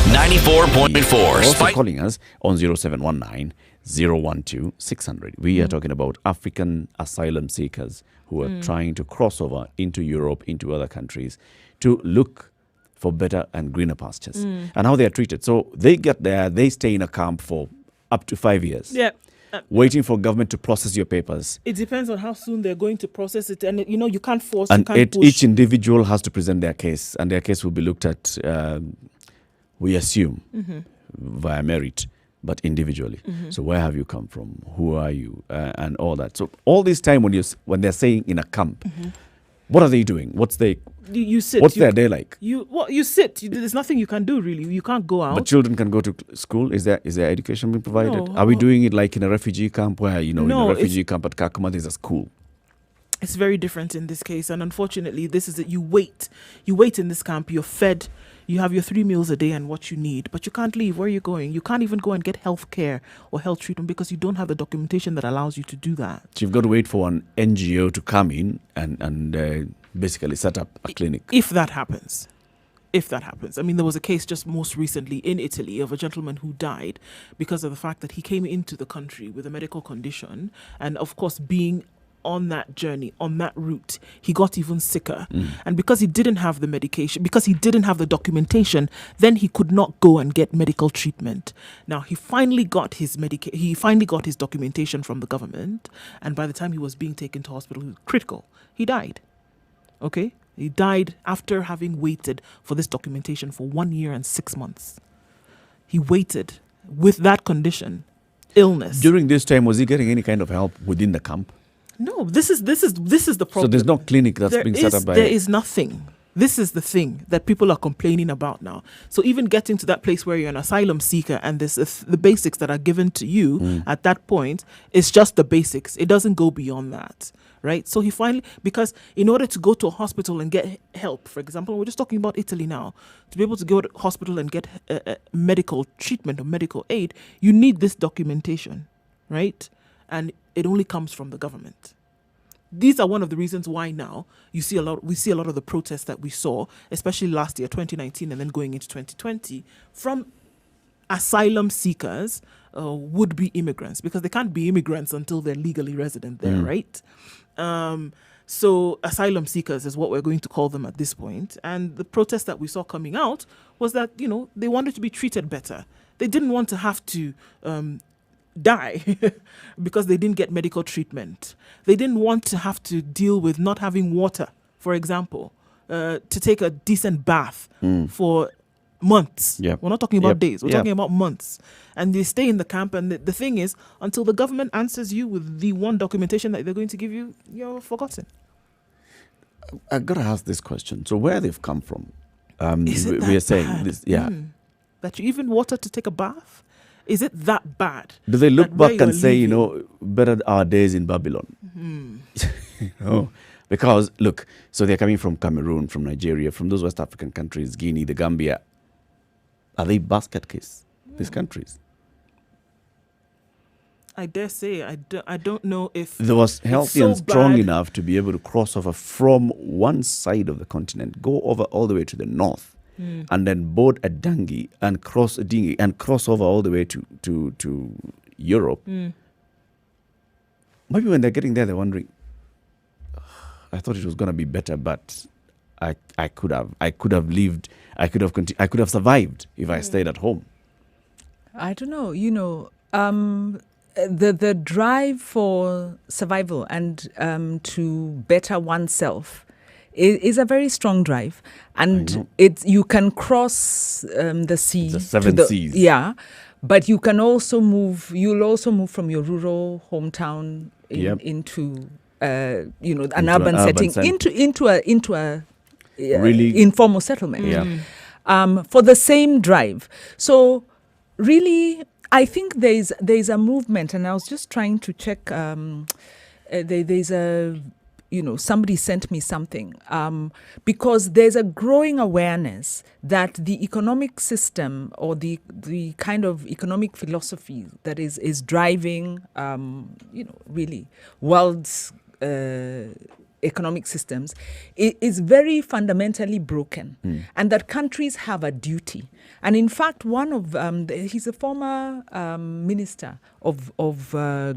94.4. Also calling us on 0719 012 600. We are talking about African asylum seekers who are trying to cross over into Europe, into other countries, to look for better and greener pastures, and how they are treated. So they get there, they stay in a camp for up to 5 years. Yeah. Waiting for government to process your papers. It depends on how soon they're going to process it. And, you know, you can't force, and you can't push. Each individual has to present their case, and their case will be looked at, we assume, via merit, but individually. So where have you come from? Who are you? And all that. So all this time when they're saying in a camp, what are they doing? You sit. What's their day like? You sit. There's nothing you can do, really. You can't go out. But children can go to school. Is there education being provided? No. Are we doing it like in a refugee camp where, in No, a refugee camp at Kakuma there's a school? It's very different in this case. And unfortunately, this is it. You wait. You wait in this camp. You're fed. You have your 3 meals a day and what you need, but you can't leave. Where are you going? You can't even go and get health care or health treatment because you don't have the documentation that allows you to do that. So you've got to wait for an NGO to come in and basically set up a clinic. If that happens. I mean, there was a case just most recently in Italy of a gentleman who died because of the fact that he came into the country with a medical condition, and of course being on that journey, on that route, he got even sicker. And because he didn't have the medication, because he didn't have the documentation, then he could not go and get medical treatment. Now, he finally got his documentation from the government, and by the time he was being taken to hospital, he was critical. He died. Okay? He died after having waited for this documentation for 1 year and 6 months. He waited with that condition, illness. During this time, was he getting any kind of help within the camp? No, this is the problem. So there's no clinic that's being set up by... There is nothing. This is the thing that people are complaining about now. So even getting to that place where you're an asylum seeker and this the basics that are given to you at that point is just the basics. It doesn't go beyond that, right? So he finally, because in order to go to a hospital and get help, for example, we're just talking about Italy now, to be able to go to a hospital and get medical treatment or medical aid, you need this documentation, right? And it only comes from the government. These are one of the reasons why now we see a lot of the protests that we saw, especially last year, 2019, and then going into 2020, from asylum seekers, would-be immigrants, because they can't be immigrants until they're legally resident there, right? So asylum seekers is what we're going to call them at this point. And the protest that we saw coming out was that, they wanted to be treated better. They didn't want to have to die because they didn't get medical treatment. They didn't want to have to deal with not having water, for example, to take a decent bath for months. Yep. We're not talking about days. We're Yep. talking about months. And they stay in the camp. And the thing is, until the government answers you with the one documentation that they're going to give you, you're forgotten. I've got to ask this question. So where they've come from, Is it we are that saying bad? this, yeah. That you even water to take a bath? Is it that bad? Do they look that where back and you're say, living- better our days in Babylon? Because look, so they're coming from Cameroon, from Nigeria, from those West African countries, Guinea, the Gambia. Are they basket case, these countries? I dare say, I don't know if They was healthy so and strong bad. enough to be able to cross over from one side of the continent, go over all the way to the north, and then board a dinghy and cross over all the way to Europe. Maybe when they're getting there, they're wondering, I thought it was going to be better, but I could have lived, I could have survived if I stayed at home. I don't know, the drive for survival and to better oneself is a very strong drive, and you can cross the sea, The seven seas. yeah, but you can also move. You'll also move from your rural hometown into an urban setting, into a Really informal settlement. Yeah. For the same drive. So really, I think there's a movement, and I was just trying to check. There's a, somebody sent me something, because there's a growing awareness that the economic system or the kind of economic philosophy that is driving, really world's economic systems is very fundamentally broken, and that countries have a duty. And in fact, one of he's a former minister of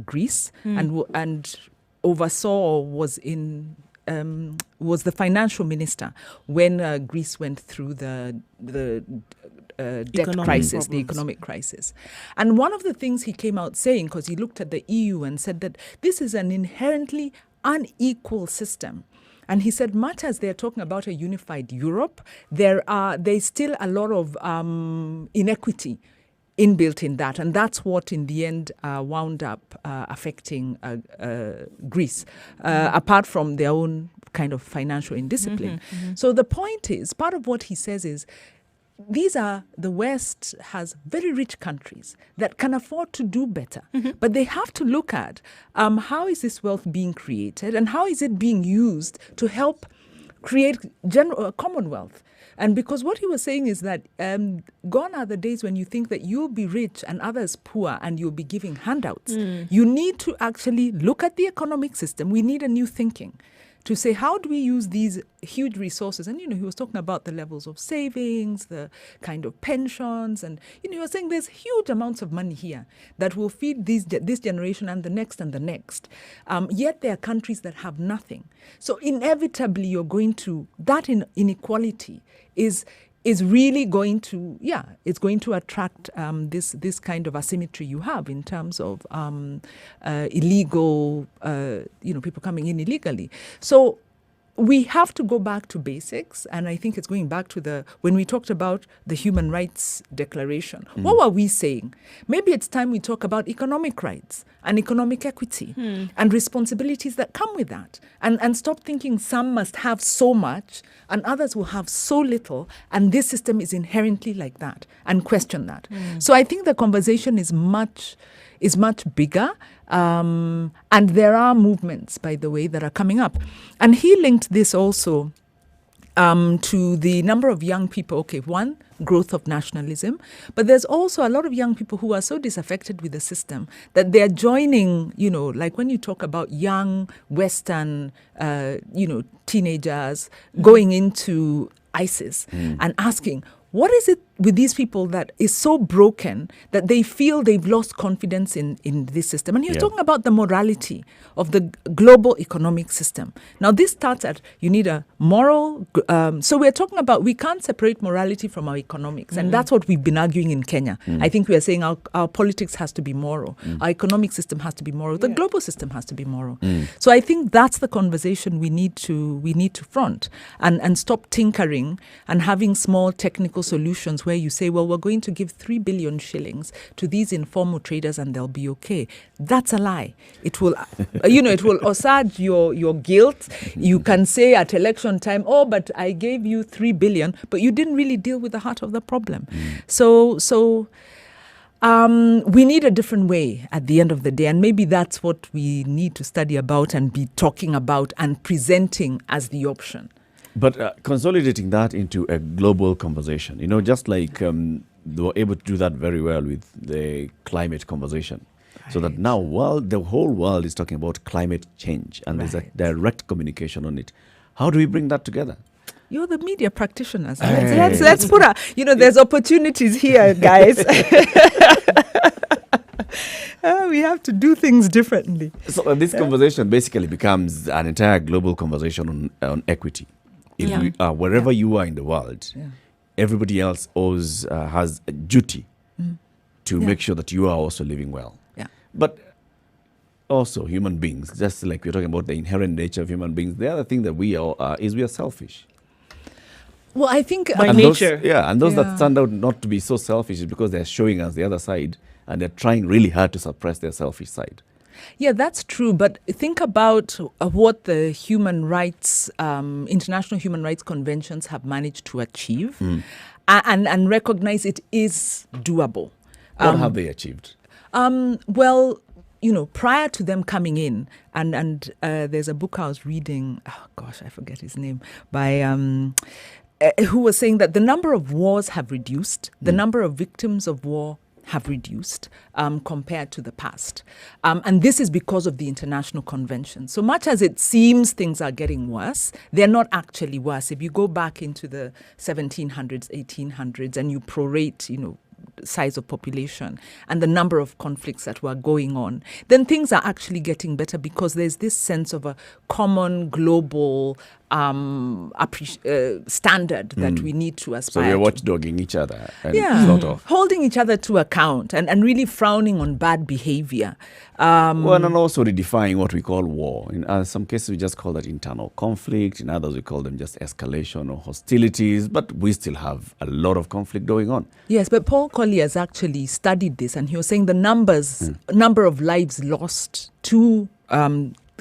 Greece, and oversaw or was the financial minister when Greece went through the debt crisis, the economic crisis. And one of the things he came out saying, because he looked at the EU and said that this is an inherently unequal system. And he said, much as they're talking about a unified Europe, there's still a lot of inequity inbuilt in that. And that's what, in the end, wound up affecting Greece, apart from their own kind of financial indiscipline. So the point is, part of what he says is, the West has very rich countries that can afford to do better, but they have to look at how is this wealth being created and how is it being used to help create commonwealth. And because what he was saying is that gone are the days when you think that you'll be rich and others poor and you'll be giving handouts. You need to actually look at the economic system. We need a new thinking to say, how do we use these huge resources? And, he was talking about the levels of savings, the kind of pensions. And, he was saying there's huge amounts of money here that will feed this generation and the next and the next. Yet there are countries that have nothing. So inevitably you're going to, that inequality is really going to, it's going to attract this kind of asymmetry you have in terms of illegal, people coming in illegally. So we have to go back to basics, and I think it's going back to when we talked about the Human Rights Declaration. What were we saying? Maybe it's time we talk about economic rights and economic equity and responsibilities that come with that, and stop thinking some must have so much and others will have so little, and this system is inherently like that, and question that. So I think the conversation is much bigger. And there are movements, by the way, that are coming up. And he linked this also to the number of young people. Okay, one, growth of nationalism. But there's also a lot of young people who are so disaffected with the system that they're joining, like when you talk about young Western, teenagers going into ISIS and asking, what is it with these people that is so broken that they feel they've lost confidence in this system? And he was talking about the morality of the global economic system. Now, this starts at, you need a moral, so we're talking about, we can't separate morality from our economics. And that's what we've been arguing in Kenya. I think we are saying our politics has to be moral. Our economic system has to be moral. The global system has to be moral. So I think that's the conversation we need to front and stop tinkering and having small technical solutions where you say, well, we're going to give 3 billion shillings to these informal traders and they'll be okay. That's a lie. It will, it will assuage your guilt. You can say at election time, oh, but I gave you 3 billion, but you didn't really deal with the heart of the problem. So we need a different way at the end of the day. And maybe that's what we need to study about and be talking about and presenting as the option. But consolidating that into a global conversation, just like they were able to do that very well with the climate conversation. Right. So that now the whole world is talking about climate change and there's a direct communication on it. How do we bring that together? You're the media practitioners. Let's put there's opportunities here, guys. We have to do things differently. So this conversation basically becomes an entire global conversation on equity. If we are wherever you are in the world, everybody else has a duty to make sure that you are also living well. Yeah. But also human beings, just like we're talking about the inherent nature of human beings, the other thing that we are is we are selfish. Well, I think by nature. Those that stand out not to be so selfish is because they're showing us the other side and they're trying really hard to suppress their selfish side. Yeah, that's true. But think about what the human rights, international human rights conventions have managed to achieve and recognize it is doable. What have they achieved? Well, prior to them coming in, and there's a book I was reading, oh gosh, I forget his name, by who was saying that the number of wars have reduced, the number of victims of war have reduced compared to the past. And this is because of the international convention. So much as it seems things are getting worse, they're not actually worse. If you go back into the 1700s, 1800s, and you prorate, size of population and the number of conflicts that were going on, then things are actually getting better because there's this sense of a common global standard that we need to aspire to. So we're watchdogging each other and sort of holding each other to account and really frowning on bad behavior. And also redefining what we call war. In some cases, we just call that internal conflict. In others, we call them just escalation or hostilities. But we still have a lot of conflict going on. Yes, but Paul Collier has actually studied this, and he was saying the number of lives lost to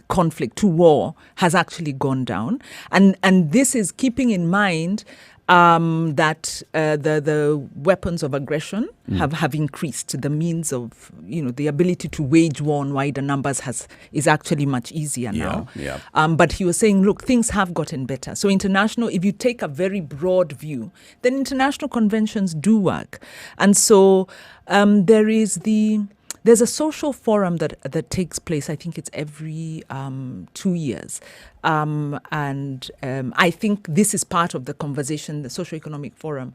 conflict, to war, has actually gone down. And this is keeping in mind that the weapons of aggression have increased. The means of, the ability to wage war on wider numbers is actually much easier now. But he was saying, look, things have gotten better. So if you take a very broad view, then international conventions do work. And so there's a social forum that takes place. I think it's every 2 years. I think this is part of the conversation, the socio-economic forum.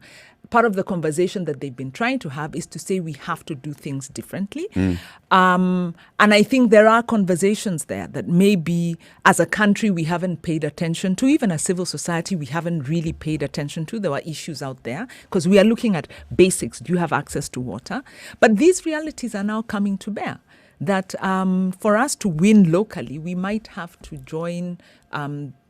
Part of the conversation that they've been trying to have is to say we have to do things differently. And I think there are conversations there that maybe as a country we haven't paid attention to, even as civil society we haven't really paid attention to. There are issues out there because we are looking at basics. Do you have access to water? But these realities are now coming to bear. That for us to win locally, we might have to join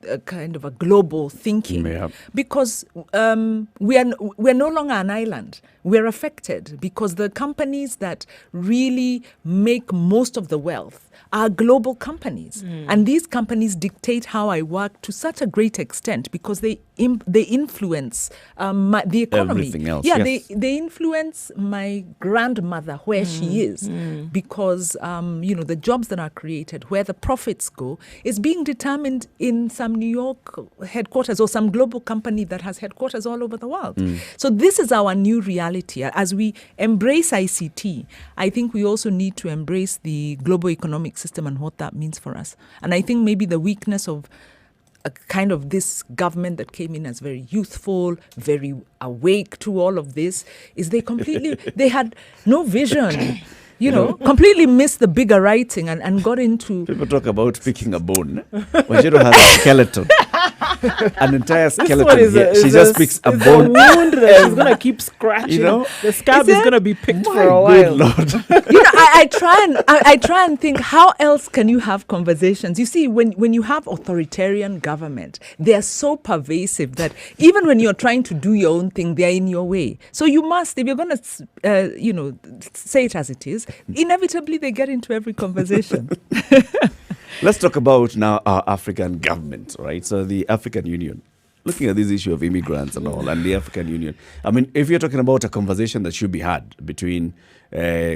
a kind of a global thinking, Yeah. because we're no longer an island. We're affected because the companies that really make most of the wealth are global companies, and these companies dictate how I work to such a great extent because they influence the economy. Everything else, yeah, yes. they influence my grandmother where she is, because the jobs that are created, where the profits go, is being determined in some New York headquarters or some global company that has headquarters all over the world. So this is our new reality. As we embrace ICT, I think we also need to embrace the global economic system and what that means for us. And I think maybe the weakness of a kind of this government that came in as very youthful, very awake to all of this, is they had no vision, completely missed the bigger writing and got into... People talk about picking a bone. Wanjiru has a skeleton. An entire skeleton here. She just picks a bone. wound that she's going to keep scratching. The scab is going to be picked for a while. Good Lord. I try and think, how else can you have conversations? You see, when you have authoritarian government, they are so pervasive that even when you're trying to do your own thing, they're in your way. So you must, if you're going to, say it as it is, inevitably they get into every conversation. Let's talk about now our African government, right? So the African Union, looking at this issue of immigrants and all, and the African Union. I mean, if you're talking about a conversation that should be had between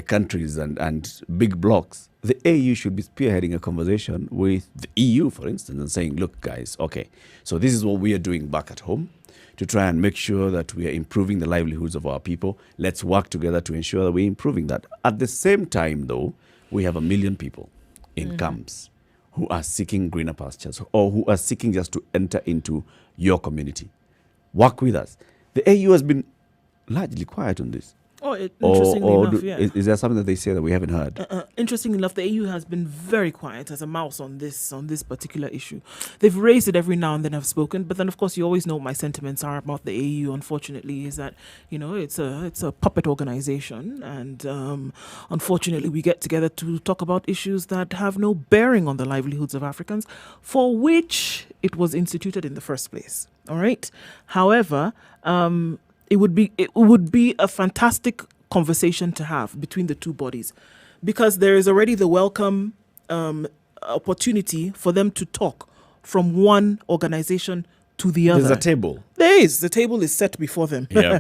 countries and big blocs, the AU should be spearheading a conversation with the EU, for instance, and saying, look, guys, okay, so this is what we are doing back at home to try and make sure that we are improving the livelihoods of our people. Let's work together to ensure that we're improving that. At the same time, though, we have 1 million people in camps who are seeking greener pastures or who are seeking just to enter into your community. Work with us. The AU has been largely quiet on this. Interestingly enough, yeah. Is there something that they say that we haven't heard? Interestingly enough, the AU has been very quiet as a mouse on this particular issue. They've raised it every now and then, have spoken, but then of course you always know what my sentiments are about the AU. Unfortunately, is that it's a puppet organization, and unfortunately we get together to talk about issues that have no bearing on the livelihoods of Africans, for which it was instituted in the first place. All right. However, it would be a fantastic conversation to have between the two bodies, because there is already the welcome opportunity for them to talk from one organization to the other. There's a table. There is. The table is set before them. Yeah.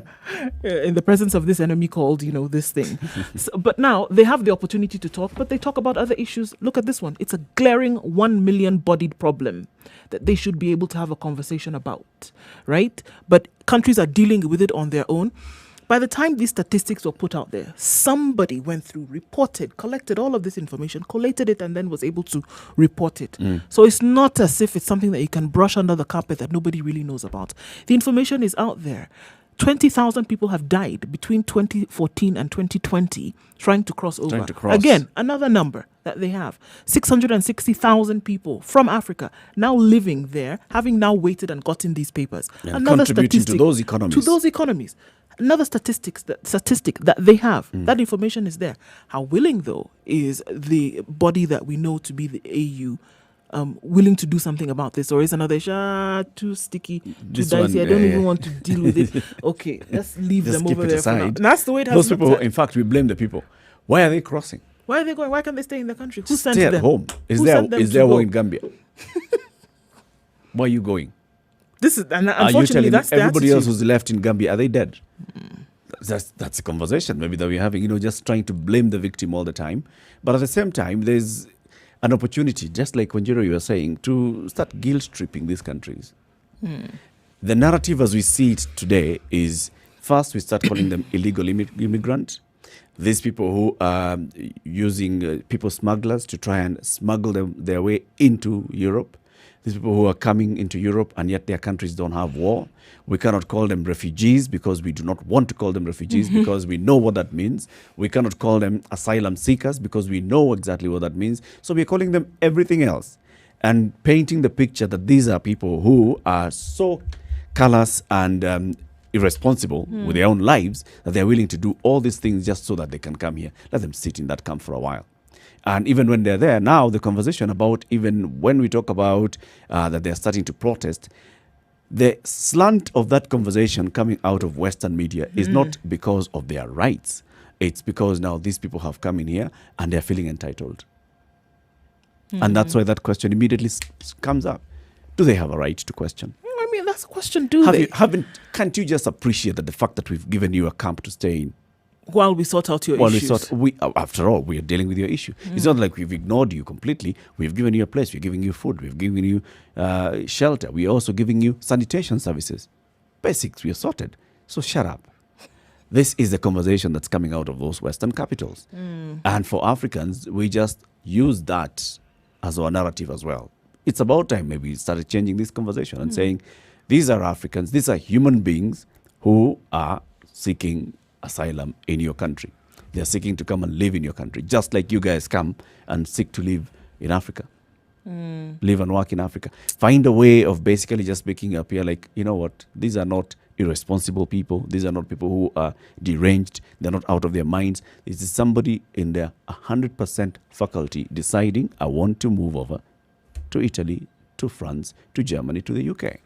In the presence of this enemy called, this thing. But now they have the opportunity to talk, but they talk about other issues. Look at this one. It's a glaring 1 million bodied problem that they should be able to have a conversation about, right? But countries are dealing with it on their own. By the time these statistics were put out there, somebody went through, reported, collected all of this information, collated it, and then was able to report it. So it's not as if it's something that you can brush under the carpet that nobody really knows about. The information is out there. 20,000 people have died between 2014 and 2020 trying to cross over. Again, another number that they have. 660,000 people from Africa now living there, having now waited and gotten these papers. Another contributing to those economies. Another statistic that they have. That information is there. How willing, though, is the body that we know to be the AU willing to do something about this? Or is another too sticky, too dicey? I don't even want to deal with it. Okay, let's leave them over there for now. And that's the way it has Those people, in fact, we blame the people. Why are they crossing? Why are they going? Why can't they stay in the country? Who sent Stay them? at home. Is there war in Gambia? Why are you going? This is, and are you unfortunately, telling that's the everybody attitude. else who's left in Gambia, are they dead? That's a conversation maybe that we're having, just trying to blame the victim all the time. But at the same time, there's an opportunity, just like Wanjiru, you were saying, to start guilt-tripping these countries. The narrative as we see it today is, first we start calling them illegal immigrant. These people who are using people smugglers to try and smuggle their way into Europe. These people who are coming into Europe and yet their countries don't have war. We cannot call them refugees because we do not want to call them refugees because we know what that means. We cannot call them asylum seekers because we know exactly what that means. So we're calling them everything else and painting the picture that these are people who are so callous and irresponsible with their own lives that they're willing to do all these things just so that they can come here. Let them sit in that camp for a while. And even when they're there, now the conversation about, even when we talk about that they're starting to protest, the slant of that conversation coming out of Western media is not because of their rights. It's because now these people have come in here and they're feeling entitled. And that's why that question immediately comes up. Do they have a right to question? I mean, that's a question, can't you just appreciate that the fact that we've given you a camp to stay in? While we sort out your issues. After all, we are dealing with your issue. It's not like we've ignored you completely. We've given you a place. We're giving you food. We've given you shelter. We're also giving you sanitation services. Basics, we are sorted. So shut up. This is the conversation that's coming out of those Western capitals. And for Africans, we just use that as our narrative as well. It's about time maybe we started changing this conversation and saying, these are Africans, these are human beings who are seeking asylum in your country. They're seeking to come and live in your country, just like you guys come and seek to live in Africa. Live and work in Africa. Find a way of basically just making it appear like, you know what, these are not irresponsible people. These are not people who are deranged. They're not out of their minds. This is somebody in their 100% faculty deciding, I want to move over to Italy, to France, to Germany, to the UK.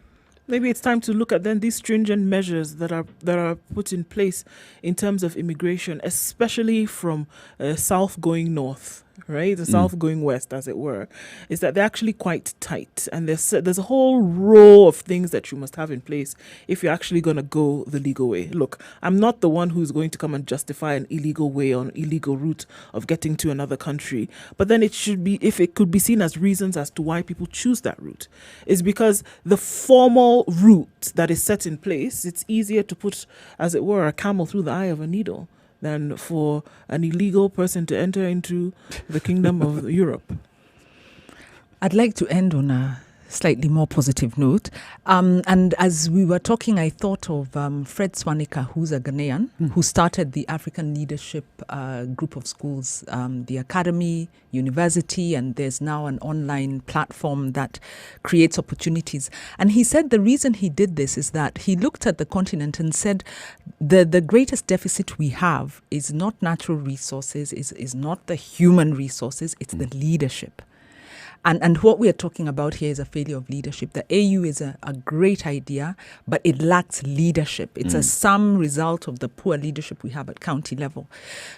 Maybe it's time to look at then these stringent measures that are put in place in terms of immigration, especially from south going north, right? The south going west, as it were, is that they're actually quite tight. And there's a whole row of things that you must have in place if you're actually going to go the legal way. Look, I'm not the one who's going to come and justify an illegal way or an illegal route of getting to another country. But then it should be, if it could be seen as reasons as to why people choose that route, is because the formal route that is set in place, it's easier to put, as it were, a camel through the eye of a needle than for an illegal person to enter into the kingdom of Europe. I'd like to end on a slightly more positive note. And as we were talking, I thought of Fred Swanika, who's a Ghanaian, who started the African Leadership group of schools, the academy, university, and there's now an online platform that creates opportunities. And he said the reason he did this is that he looked at the continent and said the greatest deficit we have is not natural resources, is not the human resources, it's the leadership. And what we are talking about here is a failure of leadership. The AU is a great idea, but it lacks leadership. It's a sum result of the poor leadership we have at county level,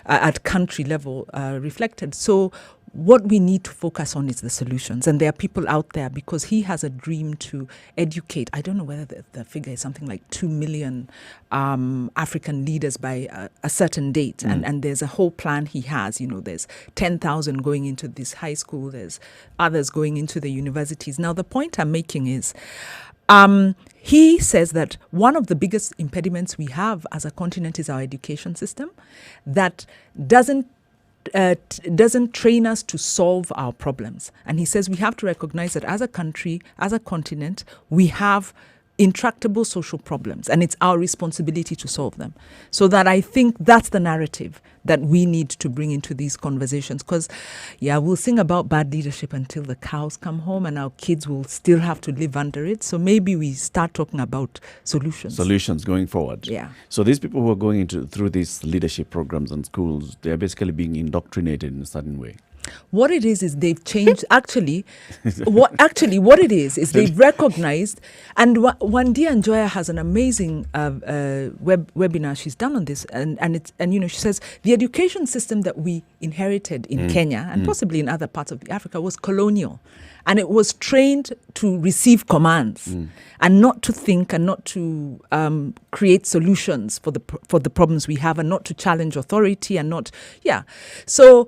at country level reflected. So what we need to focus on is the solutions. And there are people out there, because he has a dream to educate. I don't know whether the figure is something like 2 million African leaders by a certain date. And there's a whole plan he has. You know, there's 10,000 going into this high school. There's others going into the universities. Now, the point I'm making is he says that one of the biggest impediments we have as a continent is our education system that doesn't train us to solve our problems. And he says we have to recognize that as a country, as a continent, we have intractable social problems, and it's our responsibility to solve them. So that I think that's the narrative that we need to bring into these conversations. Because, we'll sing about bad leadership until the cows come home, and our kids will still have to live under it. So maybe we start talking about solutions. Solutions going forward. Yeah. So these people who are going through these leadership programs and schools, they are basically being indoctrinated in a certain way. What it is they've changed. What it is they've recognized. And Wandia Njoya has an amazing webinar she's done on this, and she says the education system that we inherited in Kenya and possibly in other parts of Africa was colonial, and it was trained to receive commands and not to think and not to create solutions for the problems we have, and not to challenge authority and not so.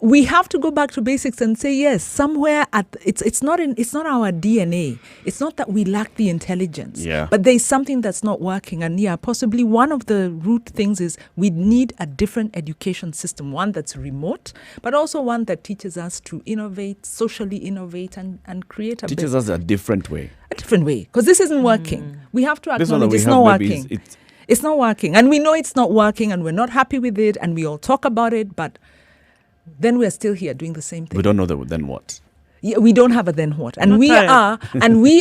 We have to go back to basics and say, yes, somewhere it's not our DNA. It's not that we lack the intelligence, but there's something that's not working. And possibly one of the root things is we need a different education system, one that's remote, but also one that teaches us to innovate, socially innovate, and create teaches us a different way. A different way, because this isn't working. We have to acknowledge it's not working. It's not working, and we know it's not working, and we're not happy with it, and we all talk about it, but then we're still here doing the same thing. We don't know then what. Yeah, we don't have a then what, and not we tired.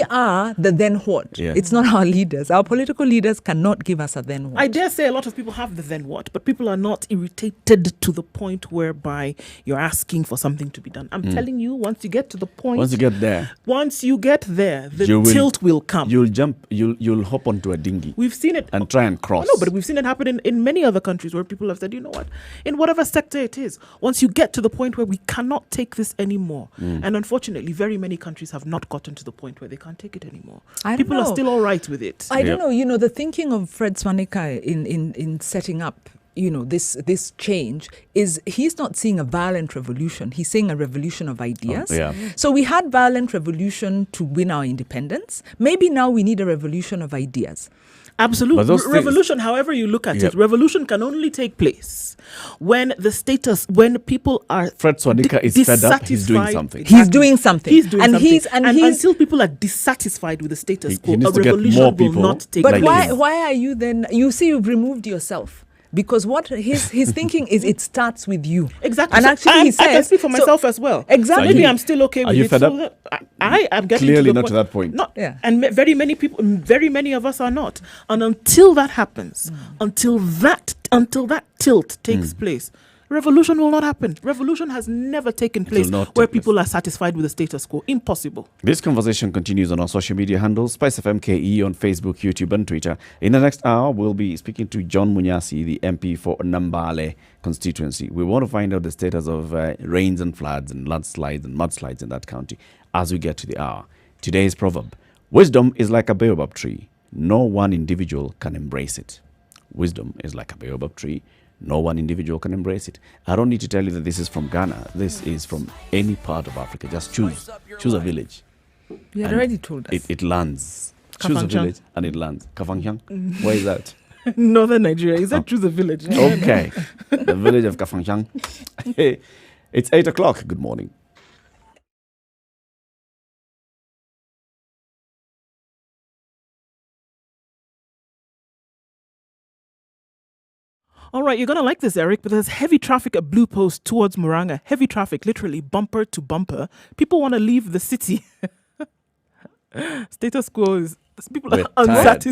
are the then what. Yeah. It's not our leaders. Our political leaders cannot give us a then what. I dare say a lot of people have the then what, but people are not irritated to the point whereby you're asking for something to be done. I'm telling you, once you get to the point, Once you get there, the you will- tilt will come. you'll hop onto a dinghy We've seen it. and try and cross. No, but we've seen it happen in many other countries where people have said, you know what, in whatever sector it is, once you get to the point where we cannot take this anymore, and unfortunately, very many countries have not gotten to the point where they can't take it anymore. I don't People are know. still all right with it. I don't Yep. know. The thinking of Fred Swanika in setting up, this change is he's not seeing a violent revolution. He's seeing a revolution of ideas. yeah. So we had violent revolution to win our independence. Maybe now we need a revolution of ideas. Absolutely. But those things- Revolution, however you look at Yep. it, revolution can only take place when people are Fred Swanika is fed up, he's doing dissatisfied. something. He's doing something. He's doing And something. he's- and he's- until people are dissatisfied with the status He quo, needs a to get revolution more will people not take But like place. him. why are you then? You see, you've removed yourself. Because what his thinking is, it starts with you. Exactly. And So actually, he says, I can speak for so- myself as well. Exactly. Maybe I'm still okay Are with you it. fed So up? that I am getting Clearly to the not to that point. Not, Yeah. And very many people, very many of us are not. And until that happens, until that tilt takes place, revolution will not happen. Revolution has never taken will place not where take place. people are satisfied with the status quo. Impossible. This conversation continues on our social media handles, Spice FM KE on Facebook, YouTube, and Twitter. In the next hour, we'll be speaking to John Munyasi, the MP for Nambale constituency. We want to find out the status of rains and floods and landslides and mudslides in that county as we get to the hour. Today's proverb: wisdom is like a baobab tree. No one individual can embrace it. Wisdom is like a baobab tree. No one individual can embrace it. I don't need to tell you that this is from Ghana. This is from any part of Africa. Just choose a village. You had And already told us. It lands. Choose a Kafanchang. village and it lands. Kafanchang? Where is that? Northern Nigeria. Is that true? The village? Okay. The village of Kafanchang. Hey, it's 8 o'clock. Good morning. All right, you're going to like this, Eric, but there's heavy traffic at Blue Post towards Muranga. Heavy traffic, literally bumper to bumper. People want to leave the city. Status quo is... People We're are tired.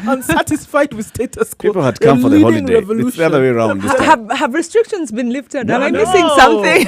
unsatisfied with status quo. People had They're come for the leading holiday. It's the other way around this time. Have restrictions been lifted? No, Am I no. missing something?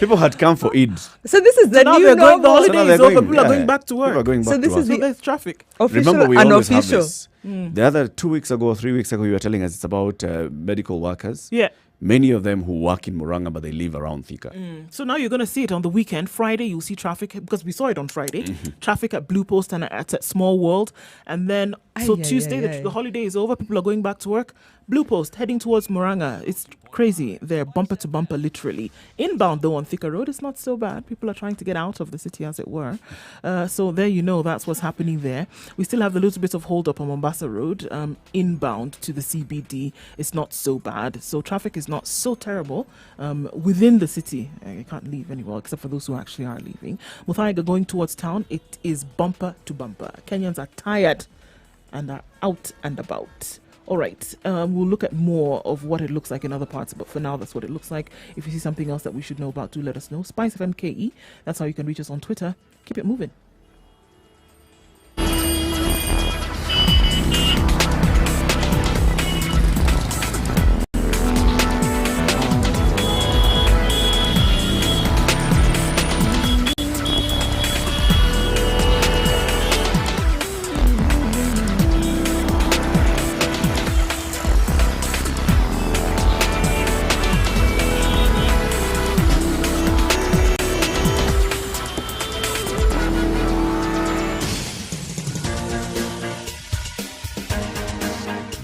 People had come for Eid. So this is the Now new they're going, the normal. holiday now is they're over. going, People are yeah. going back to work. People are going So back this to is work. So there's traffic. Official Remember, we and always have official. this. The other 2 weeks ago, 3 weeks ago, you were telling us it's about medical workers. Yeah. Many of them who work in Muranga, but they live around Thika. So now you're going to see it on the weekend. Friday, you'll see traffic because we saw it on Friday. Traffic at Blue Post and at Small World. And then, so Aye, aye, Tuesday, aye, aye. the holiday is over. People are going back to work. Blue Post heading towards Muranga. It's crazy. They're bumper to bumper, literally. Inbound, though, on Thika Road, it's not so bad. People are trying to get out of the city, as it were. So there you know that's what's happening there. We still have a little bit of hold up on Mombasa Road. Inbound to the CBD, it's not so bad. So traffic is not so terrible within the city. You can't leave anywhere except for those who actually are leaving. Muthaiga going towards town, it is bumper to bumper. Kenyans are tired and are out and about. All right, we'll look at more of what it looks like in other parts, but for now, that's what it looks like. If you see something else that we should know about, do let us know. Spice FM KE, that's how you can reach us on Twitter. Keep it moving.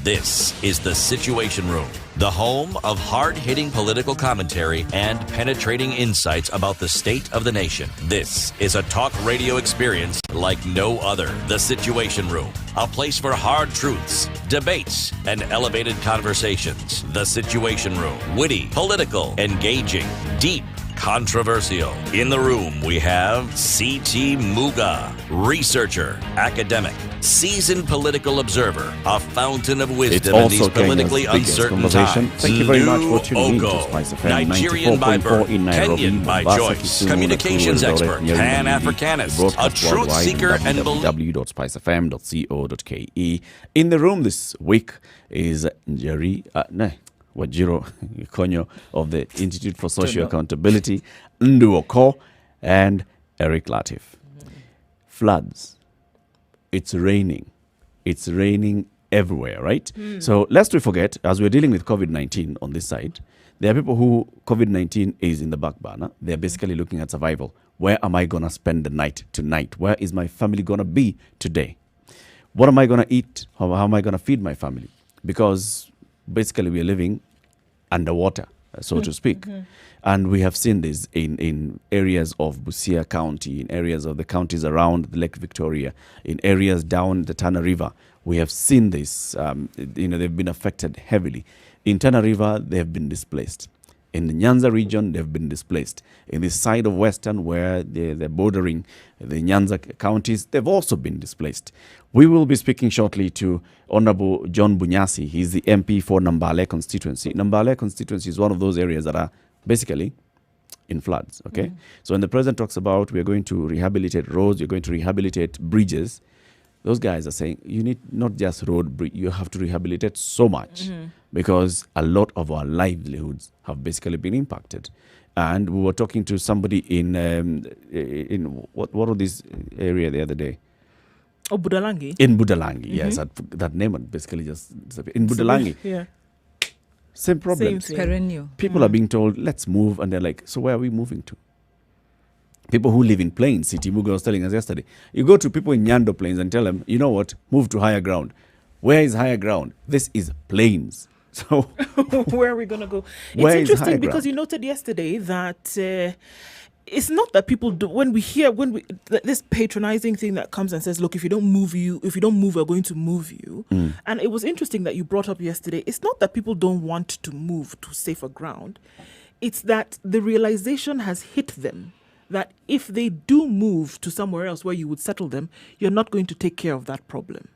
This is The Situation Room, the home of hard-hitting political commentary and penetrating insights about the state of the nation. This is a talk radio experience like no other. The Situation Room, a place for hard truths, debates, and elevated conversations. The Situation Room, witty, political, engaging, deep, controversial. In the room, we have C.T. Muga, researcher, academic, seasoned political observer, a fountain of wisdom in these politically uncertain times. Thank you very much for tuning in to Ogo, Spice FM Nigerian by 94.4 birth, in Nairobi, Kenyan by Mombasa, choice, Kisumu, communications Nakuru, expert, Eldoret, Nyeri, Malindi, Pan-Africanist, a broadcast truth worldwide, seeker and www.spicefm.co.ke. In the room this week is Nyeri, Wajiro Konyo of the Institute for Social Accountability, Nduoko, and Eric Latif. Floods. It's raining. It's raining everywhere, right? So lest we forget, as we're dealing with COVID-19 on this side, there are people who COVID-19 is in the back burner. They're basically looking at survival. Where am I going to spend the night tonight? Where is my family going to be today? What am I going to eat? How am I going to feed my family? Because basically we are living underwater, so to speak. And we have seen this in areas of Busia County, in areas of the counties around Lake Victoria, in areas down the Tana River. We have seen this, they've been affected heavily. In Tana River, they have been displaced. In the Nyanza region, they've been displaced. In the side of Western, where they're bordering the Nyanza counties, they've also been displaced. We will be speaking shortly to Honorable John Bunyasi. He's the MP for Nambale constituency. Nambale constituency is one of those areas that are basically in floods, okay? So when the president talks about we're going to rehabilitate roads, you're going to rehabilitate bridges, those guys are saying you need not just you have to rehabilitate so much because a lot of our livelihoods have basically been impacted. And we were talking to somebody in what was this area the other day? Oh, Budalangi. In Budalangi, yes. That name had basically just in Budalangi. Yeah. Same problem. Same thing. Perennial. People are being told, let's move, and they're like, so where are we moving to? People who live in plains, City Muga was telling us yesterday, you go to people in Nyando plains and tell them, you know what, move to higher ground. Where is higher ground? This is plains. So where are we going to go? Where It's is high interesting because ground? you noted yesterday that it's not that people do, when we this patronizing thing that comes and says, look, if you don't move, we're going to move you. And it was interesting that you brought up yesterday. It's not that people don't want to move to safer ground. It's that the realization has hit them that if they do move to somewhere else where you would settle them, you're not going to take care of that problem.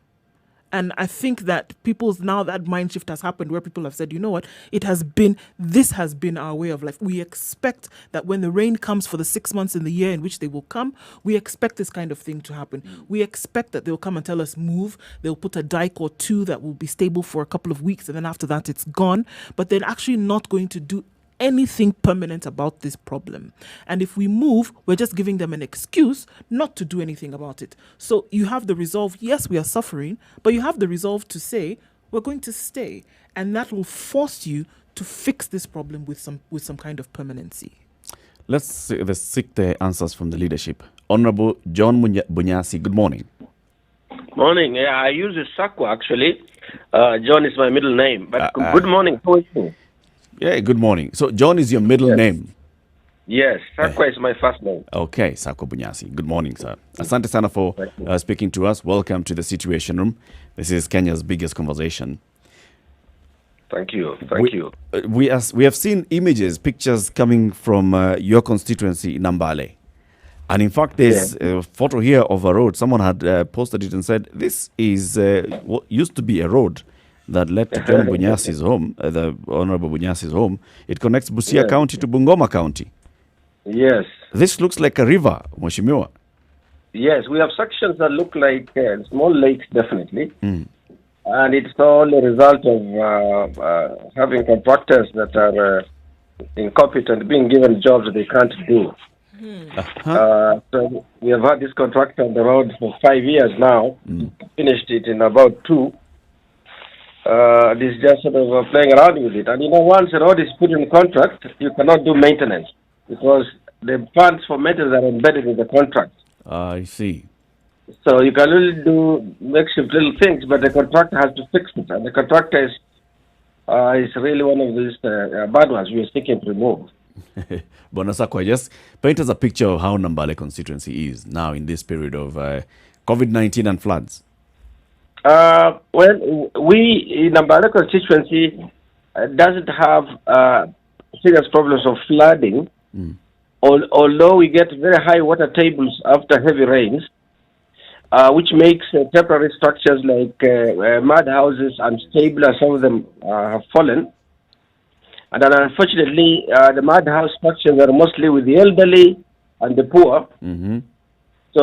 And I think that now that mind shift has happened where people have said, you know what, this has been our way of life. We expect that when the rain comes for the 6 months in the year in which they will come, we expect this kind of thing to happen. We expect that they'll come and tell us move. They'll put a dike or two that will be stable for a couple of weeks, and then after that it's gone. But they're actually not going to do anything permanent about this problem. And if we move, we're just giving them an excuse not to do anything about it. So you have the resolve, yes, we are suffering, but you have the resolve to say, we're going to stay. And that will force you to fix this problem with some kind of permanency. let's seek the answers from the leadership. Honorable John Bunyasi, good morning. Morning. Yeah, I use Sakwa actually. John is my middle name. But good morning. How are you? Yeah, good morning. So John is your middle name? Yes, Sakwa is my first name. Okay, Sakwa Bunyasi. Good morning, sir. Asante sana for speaking to us. Welcome to the Situation Room. This is Kenya's biggest conversation. Thank you. Thank you. We have seen images, pictures coming from your constituency, Nambale. And in fact, there's a photo here of a road. Someone had posted it and said, this is what used to be a road that led to John Bunyasi's home, the Honorable Bunyasi's home. It connects Busia County to Bungoma County. Yes. This looks like a river, Mheshimiwa. Yes, we have sections that look like small lakes, definitely. And it's all a result of having contractors that are incompetent, being given jobs that they can't do. So we have had this contractor on the road for 5 years now. Finished it in about 2. This is just sort of playing around with it. And once a road is put in contract, you cannot do maintenance because the funds for maintenance are embedded in the contract. I see. So you can only do makeshift little things, but the contractor has to fix it. And the contractor is really one of these bad ones we are seeking to remove. Bonasakwa, just paint us a picture of how Nambale constituency is now in this period of COVID-19 and floods. Well, we in Nambale constituency doesn't have serious problems of flooding, although we get very high water tables after heavy rains, which makes temporary structures like mud houses unstable, as some of them have fallen. And then unfortunately, the mud house structures are mostly with the elderly and the poor. Mm-hmm. So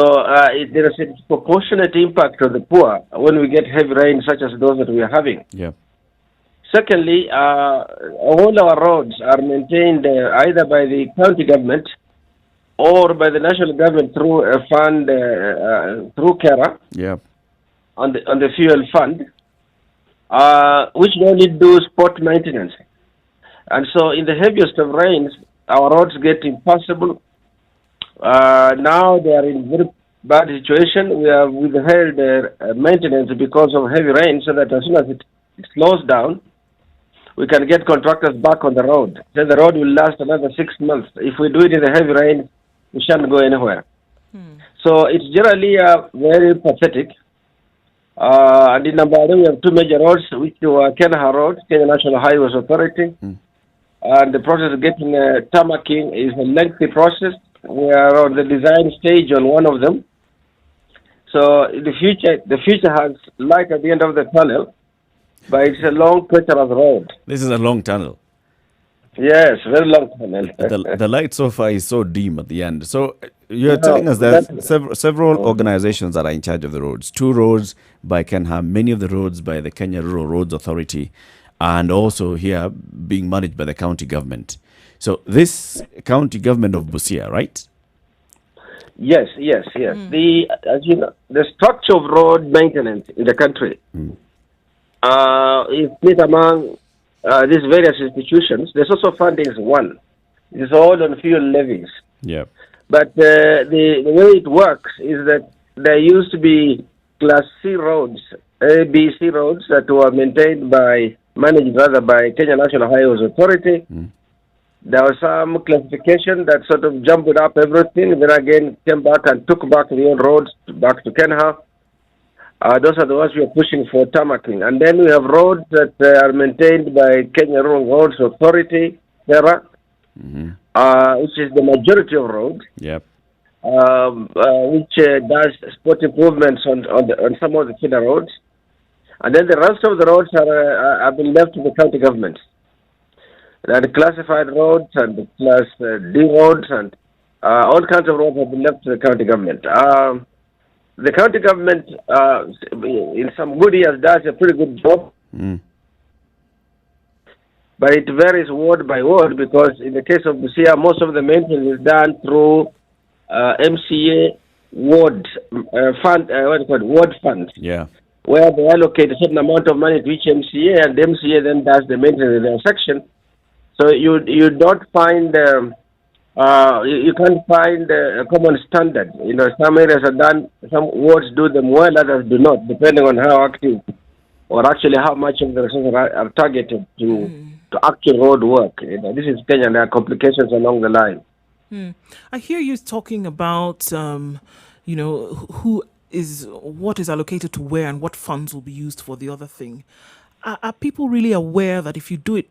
there is a disproportionate impact on the poor when we get heavy rains such as those that we are having. Yeah. Secondly, all our roads are maintained either by the county government or by the national government through a fund, through CARA, Yeah. on the fuel fund, which only do spot maintenance. And so in the heaviest of rains, our roads get impassable. Now they are in very bad situation. We have withheld maintenance because of heavy rain, so that as soon as it slows down, we can get contractors back on the road. Then the road will last another 6 months. If we do it in the heavy rain, we shan't go anywhere. So it's generally very pathetic. And in Nambale, we have two major roads, which were Kenya Road, Kenya National Highways Authority. And the process of getting tarmacking is a lengthy process. We are on the design stage on one of them. So in the future has light at the end of the tunnel, but it's a long, treacherous road. This is a long tunnel. Yes, very long tunnel. The light so far is so dim at the end. So you're telling us there's several organizations that are in charge of the roads. 2 roads by Kenya, many of the roads by the Kenya Rural Roads Authority, and also here being managed by the county government. So this county government of Busia, right? Yes. As you know, the structure of road maintenance in the country is split among these various institutions. There's also funding is one. It's all on fuel levies. Yeah. But the way it works is that there used to be Class C roads, A, B, C roads that were managed by Kenya National Highways Authority. There was some classification that sort of jumbled up everything, then again came back and took back the old roads back to Kenya. Those are the ones we are pushing for tarmacking. And then we have roads that are maintained by Kenya Rural Roads Authority, CARA, which is the majority of roads. Yep. Which does spot improvements on some of the feeder roads. And then the rest of the roads have been left to the county government. There are the classified roads and the Class D roads, and all kinds of roads have been left to the county government. The county government, in some good years, does a pretty good job. But it varies ward by ward, because in the case of Busia, most of the maintenance is done through MCA ward fund, ward funds. Yeah. Where they allocate a certain amount of money to each MCA, and the MCA then does the maintenance in their section. So you don't find you can't find a common standard. You know, some areas are done, some wards do them well, others do not, depending on how active or actually how much of the resources are targeted to actual road work. You know, this is Kenya, and there are complications along the line. I hear you talking about, what is allocated to where and what funds will be used for the other thing. Are people really aware that if you do it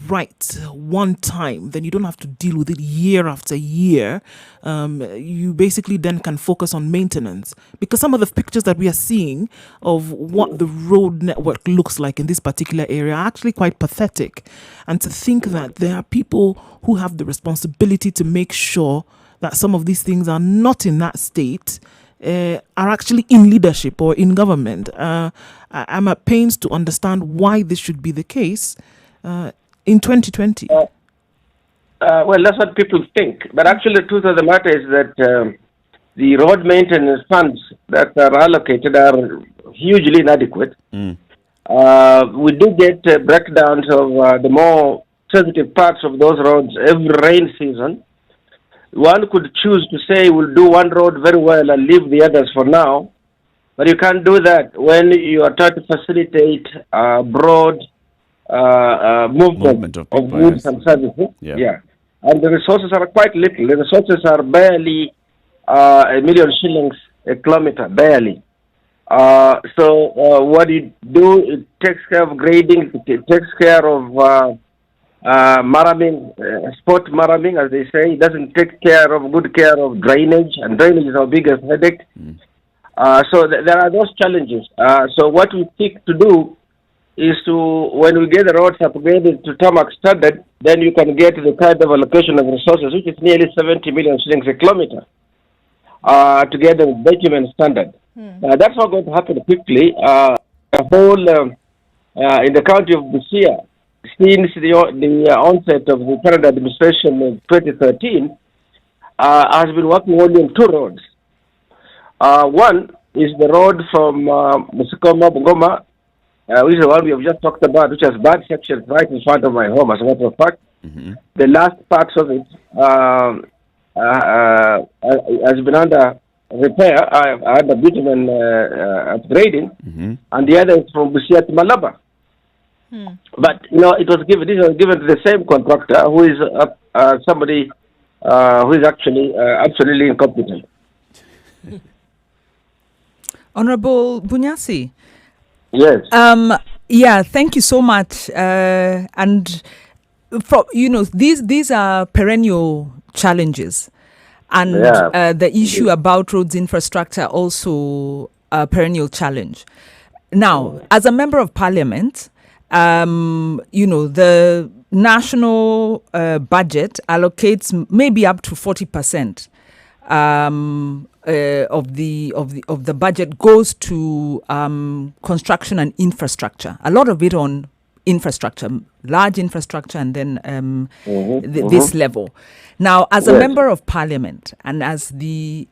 right one time, then you don't have to deal with it year after year? You basically then can focus on maintenance, because some of the pictures that we are seeing of what the road network looks like in this particular area are actually quite pathetic. And to think that there are people who have the responsibility to make sure that some of these things are not in that state are actually in leadership or in government. I'm at pains to understand why this should be the case in 2020. Well, that's what people think. But actually, the truth of the matter is that the road maintenance funds that are allocated are hugely inadequate. We do get breakdowns of the more sensitive parts of those roads every rain season. One could choose to say we'll do one road very well and leave the others for now, but you can't do that when you are trying to facilitate broad movement of goods and services. Yeah. And the resources are quite little. The resources are barely a million shillings a kilometer, barely. So what you do, it takes care of grading, it takes care of maraming, sport maraming, as they say. It doesn't take good care of drainage, and drainage is our biggest headache. So there are those challenges. So what we seek to do is to, when we get the roads upgraded to tarmac standard, then you can get the kind of allocation of resources, which is nearly 70 million shillings a kilometer, together with bitumen standard. That's not going to happen quickly. The whole, in the county of Busia, since the onset of the current administration in 2013, has been working only on two roads. One is the road from Musikoma, Bungoma, which is the one we have just talked about, which has bad sections right in front of my home, as a matter of fact. The last parts of it has been under repair, under bitumen upgrading, and the other is from Busia to Malaba. But, it was given to the same contractor, who is somebody who is actually absolutely incompetent. Honorable Bunyasi. Yes. Yeah, thank you so much. And these are perennial challenges, and the issue about roads infrastructure also a perennial challenge. Now, as a member of parliament, the national budget allocates maybe up to 40%. Of the budget goes to construction and infrastructure. A lot of it on infrastructure, large infrastructure, and then this level. Now, as a member of parliament and as the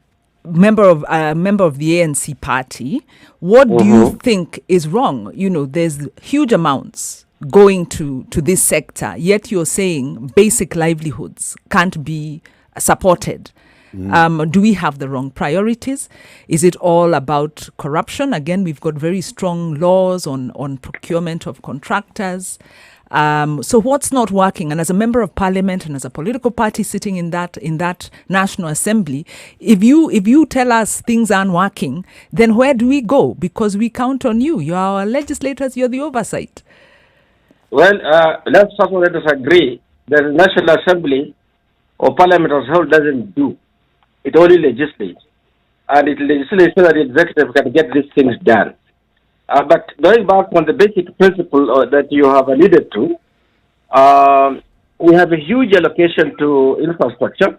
member of the ANC party, what do you think is wrong? There's huge amounts going to this sector, yet you're saying basic livelihoods can't be supported. Do we have the wrong priorities? Is it all about corruption? Again, we've got very strong laws on procurement of contractors. So what's not working? And as a member of parliament and as a political party sitting in that National Assembly, if you tell us things aren't working, then where do we go? Because we count on you. You're our legislators. You're the oversight. Well, let's talk about it. Agree. The National Assembly or Parliament as a whole doesn't do. It only legislates. And it legislates so that the executive can get these things done. But going back on the basic principle that you have alluded to, we have a huge allocation to infrastructure,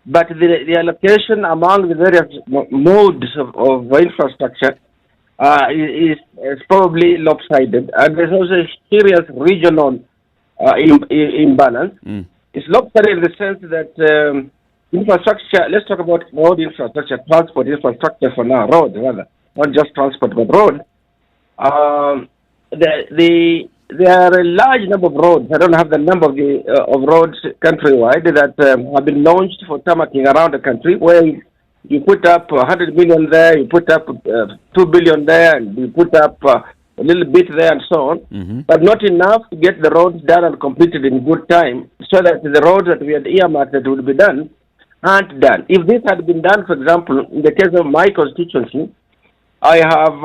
but the allocation among the various modes of infrastructure is probably lopsided. And there's also a serious regional imbalance. It's lopsided in the sense that infrastructure, let's talk about road infrastructure, transport infrastructure for now, road rather, not just transport, but road. There are a large number of roads. I don't have the number of roads countrywide that have been launched for tarmacking around the country, where you put up 100 million there, you put up 2 billion there, and you put up a little bit there and so on, but not enough to get the roads done and completed in good time, so that the roads that we had earmarked that would be done aren't done. If this had been done, for example, in the case of my constituency, I have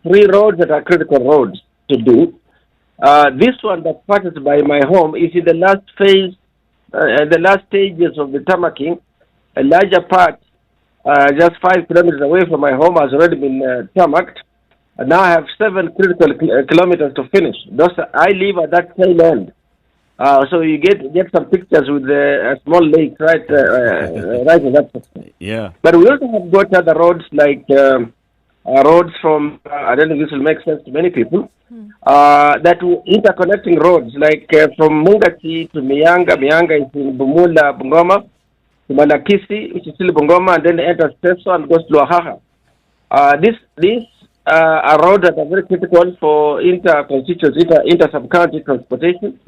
3 roads that are critical roads to do. This one that passes by my home is in the last phase, the last stages of the tarmacking. A larger part, just 5 kilometers away from my home, has already been tarmacked. And now I have 7 critical kilometers to finish. I live at that tail end. So you get some pictures with a small lake right in that section. Yeah. But we also have got other roads like roads from, I don't know if this will make sense to many people, that interconnecting roads like from Mungati to Mianga. Mianga is in Bumula, Bungoma, to Malakisi, which is still Bungoma, and then enters Teso and goes to Oaxaca. These are roads that are very critical for inter-constituency, inter-sub-county transportation.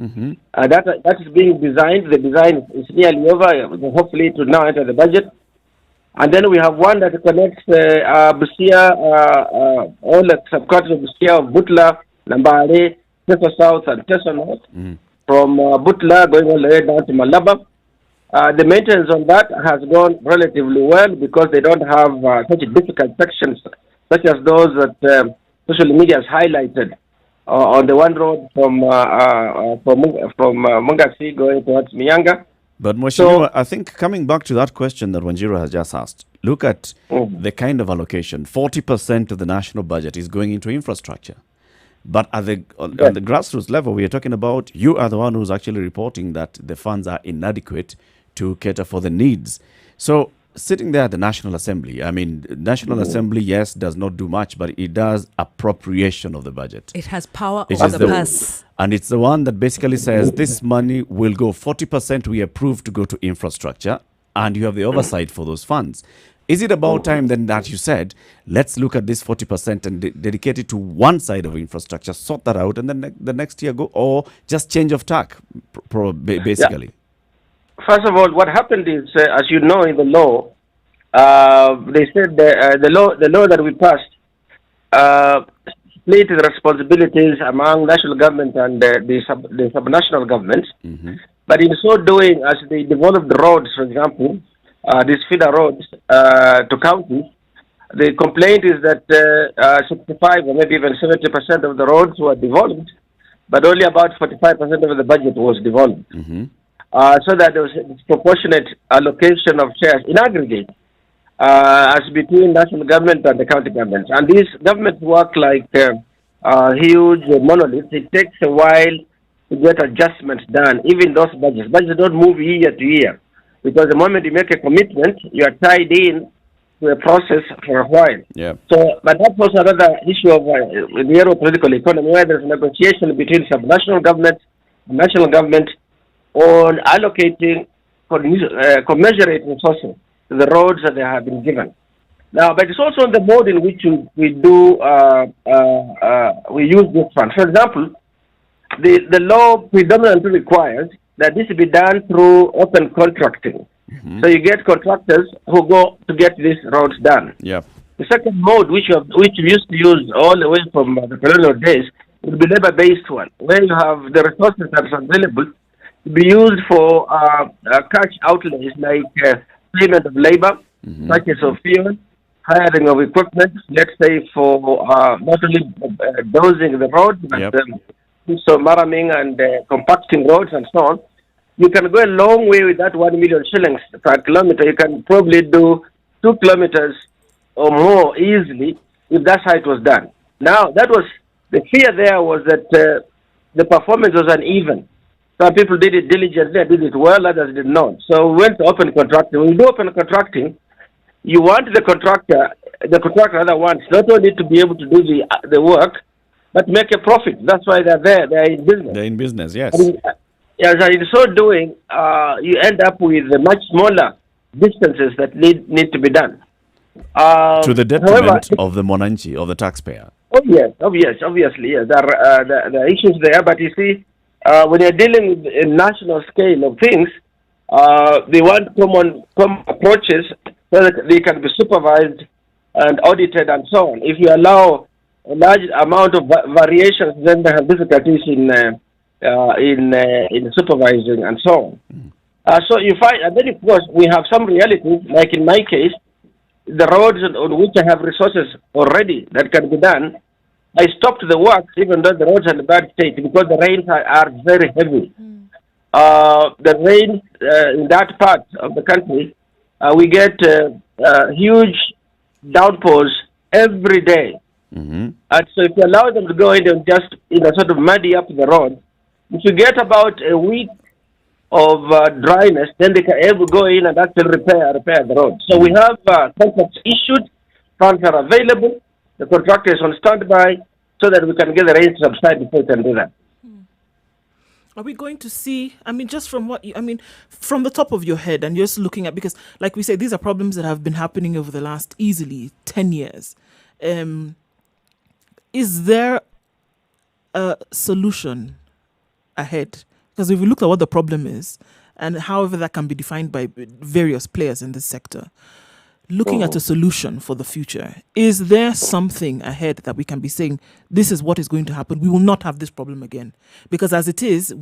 That is being designed. The design is nearly over. Hopefully it will now enter the budget. And then we have one that connects Busia, all the sub-counties of Busia, of Butla, Nambale, Teso South, and Teso North. From Butla going all the way down to Malaba. The maintenance on that has gone relatively well because they don't have such difficult sections such as those that social media has highlighted. on the one road from Mungasi going towards Mianga. But Mheshimiwa, I think coming back to that question that Wanjiru has just asked, look at the kind of allocation. 40% of the national budget is going into infrastructure. But at the grassroots level, we are talking about, you are the one who's actually reporting that the funds are inadequate to cater for the needs. So sitting there at the National Assembly, I mean, National Assembly, yes, does not do much, but it does appropriation of the budget. It has power It over is the purse. And it's the one that basically says this money will go 40% we approve to go to infrastructure, and you have the oversight for those funds. Is it about time then that you said, let's look at this 40% and dedicate it to one side of infrastructure, sort that out, and then the next year go, or just change of tack, basically? Yeah. First of all, what happened is, as you know, in the law, they said the law that we passed split the responsibilities among national government and the subnational governments. But in so doing, as they developed the roads, for example, these feeder roads to counties, the complaint is that 65 or maybe even 70% of the roads were devolved, but only about 45% of the budget was devolved. So that there was a disproportionate allocation of shares in aggregate as between national government and the county governments. And these governments work like huge monoliths. It takes a while to get adjustments done, even those budgets. Budgets don't move year to year, because the moment you make a commitment, you are tied in to a process for a while. Yeah. So, but that's also another issue of the Euro political economy, where there's negotiation between subnational government and national government on allocating commensurate resources to the roads that they have been given. Now, but it's also the mode in which we use this fund. For example, the law predominantly requires that this be done through open contracting. So you get contractors who go to get these roads done. Yeah. The second mode, which we used to use all the way from the colonial days, would be labor-based one, where you have the resources that are available to be used for cash outlays like payment of labor, purchase of fuel, hiring of equipment, let's say for not only dozing the roads, but so maraming and compacting roads and so on. You can go a long way with that 1 million shillings per kilometer. You can probably do 2 kilometers or more easily if that's how it was done. Now, that was the fear there, was that the performance was uneven. Some people did it diligently, did it well, others did not. So we went to open contracting. When you do open contracting, you want the contractor rather wants not only to be able to do the work, but make a profit. That's why they're there. They're in business. They're in business, yes. And in so doing, you end up with much smaller distances that need to be done. To the detriment of the Monanchi, of the taxpayer. Oh yes, obviously, yes. There are issues there, but you see, when you're dealing with a national scale of things, they want common approaches so that they can be supervised and audited and so on. If you allow a large amount of variations, then they have difficulties in supervising and so on. So you find, and then of course we have some realities, like in my case, the roads on which I have resources already that can be done, I stopped the work even though the roads are in a bad state, because the rains are very heavy. The rains in that part of the country, we get huge downpours every day. And so if you allow them to go in and just sort of muddy up the road, if you get about a week of dryness, then they can able go in and actually repair the road. So we have contracts issued, funds are available, the contractor is on standby, so that we can get the rain to subside before we can do that. Are we going to see, just from from the top of your head, and you're just looking at, because like we say, these are problems that have been happening over the last easily 10 years. Is there a solution ahead? Because if we look at what the problem is, and however that can be defined by various players in this sector, looking at a solution for the future, is there something ahead that we can be saying, this is what is going to happen? We will not have this problem again. Because as it is,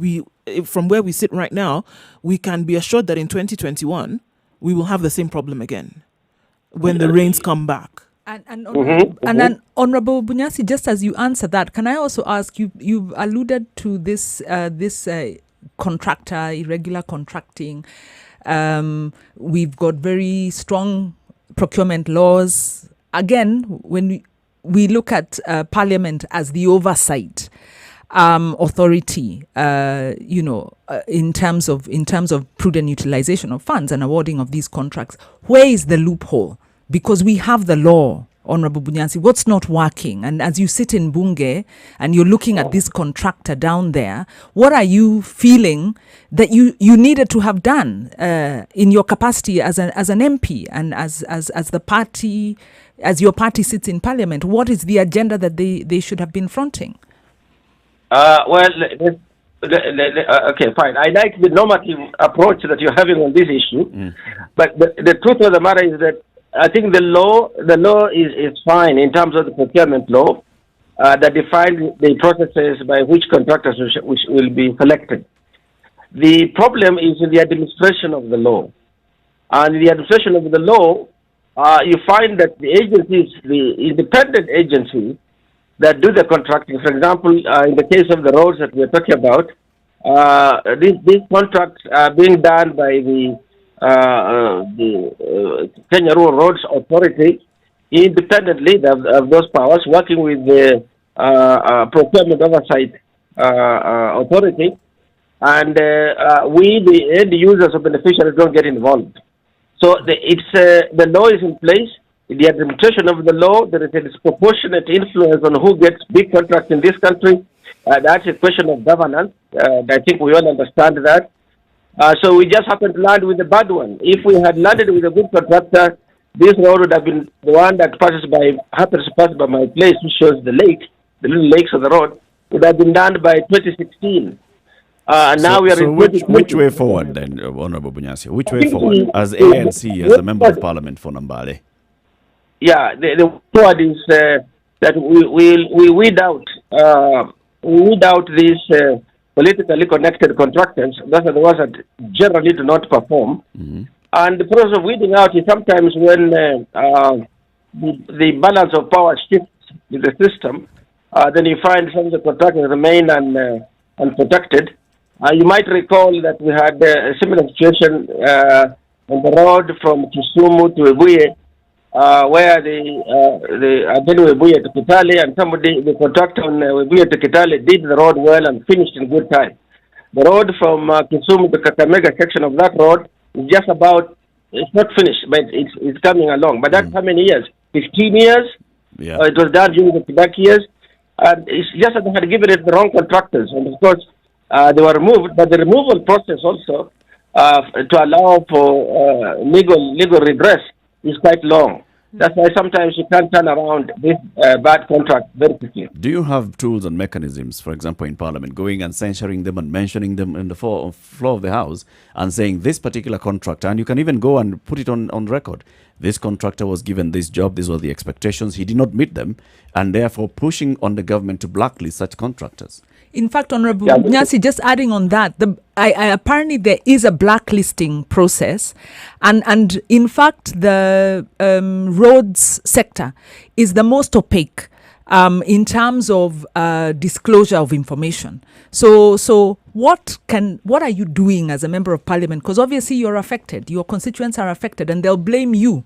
from where we sit right now, we can be assured that in 2021, we will have the same problem again when the rains come back. And Mm-hmm. then Honorable Bunyasi, just as you answer that, can I also ask you? You've alluded to this contractor, irregular contracting. We've got very strong procurement laws. Again, when we look at Parliament as the oversight authority, in terms of prudent utilization of funds and awarding of these contracts, where is the loophole? Because we have the law, Honorable Bunyansi, what's not working? And as you sit in Bunge and you're looking at this contractor down there, what are you feeling that you needed to have done in your capacity as an MP and as the party, as your party sits in Parliament? What is the agenda that they should have been fronting? Okay, fine. I like the normative approach that you're having on this issue, but the truth of the matter is that I think the law is fine in terms of the procurement law that defines the processes by which contractors which will be selected. The problem is in the administration of the law. And in the administration of the law, you find that the agencies, the independent agencies that do the contracting, for example, in the case of the roads that we're talking about, these contracts are being done by the Kenya Rural Roads Authority independently of those powers, working with the procurement oversight authority, and we, the end users or beneficiaries, don't get involved. So the law is in place. In the administration of the law, there is a disproportionate influence on who gets big contracts in this country. That's a question of governance. I think we all understand that. So we just happened to land with a bad one. If we had landed with a good contractor, this road would have been the one that happens to pass by my place, which shows the lake, the little lakes of the road, would have been done by 2016. Now we are in which way forward then, Honorable Bunyasi? Which way forward as ANC, as a member of Parliament for Nambale? Yeah, the forward is that we weed out these politically connected contractors. Those are the ones that generally do not perform. Mm-hmm. And the process of weeding out is sometimes when the balance of power shifts in the system, then you find some of the contractors remain unprotected. You might recall that we had a similar situation on the road from Kisumu to Ebuye, where the Ebuye to Kitale, and the contractor on Ebuye to Kitale did the road well and finished in good time. The road from Kisumu to Kakamega section of that road is just about, it's not finished, but it's coming along. But that's how many years? 15 years? Yeah. It was done during the Quebec years. And it's just that they had given it the wrong contractors. And of course, they were removed, but the removal process also to allow for legal redress is quite long. That's why sometimes you can't turn around this bad contract very quickly. Do you have tools and mechanisms, for example, in Parliament, going and censuring them and mentioning them in the floor of the House and saying this particular contractor, and you can even go and put it on record, this contractor was given this job, these were the expectations, he did not meet them, and therefore pushing on the government to blacklist such contractors? In fact, Honorable Nyasi, just adding on that, apparently there is a blacklisting process, and in fact the roads sector is the most opaque in terms of disclosure of information. So what are you doing as a member of Parliament? Because obviously you're affected, your constituents are affected, and they'll blame you.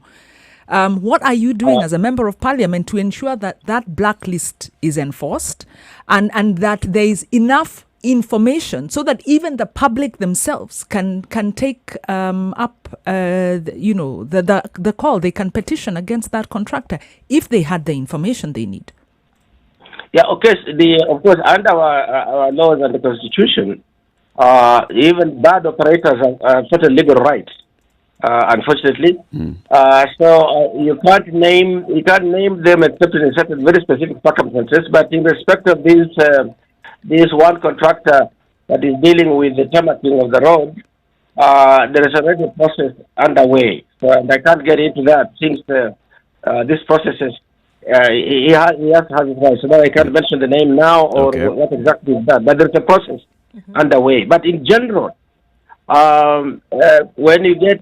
What are you doing as a member of Parliament to ensure that that blacklist is enforced and that there is enough information so that even the public themselves can take up the call? They can petition against that contractor if they had the information they need. Yeah, okay. Of course, under our laws and the Constitution, even bad operators have certain legal rights. Unfortunately, so you can't name them except in certain very specific circumstances. But in respect of this one contractor that is dealing with the tarmacking of the road, there is already a process underway. So, and I can't get into that since this process is he has to have his right. So now I can't mention the name now or what exactly is that. But there's a process underway. But in general, when you get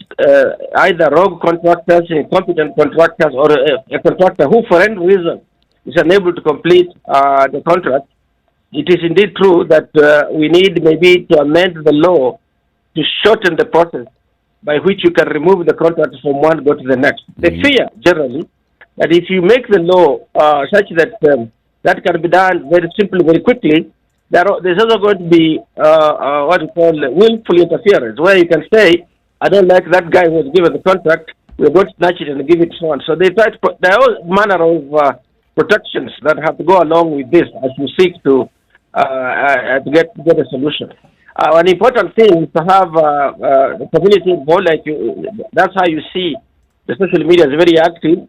either rogue contractors, incompetent contractors, or a contractor who, for any reason, is unable to complete the contract, it is indeed true that we need maybe to amend the law to shorten the process by which you can remove the contract from one go to the next. The fear, generally, that if you make the law such that that can be done very simply, very quickly, there's also going to be what we call willful interference, where you can say, I don't like that guy who was given the contract, we're going to snatch it and give it to one. So they try to put, there are all manner of protections that have to go along with this as we seek to get a solution. An important thing is to have the community involved, like that's how you see the social media is very active,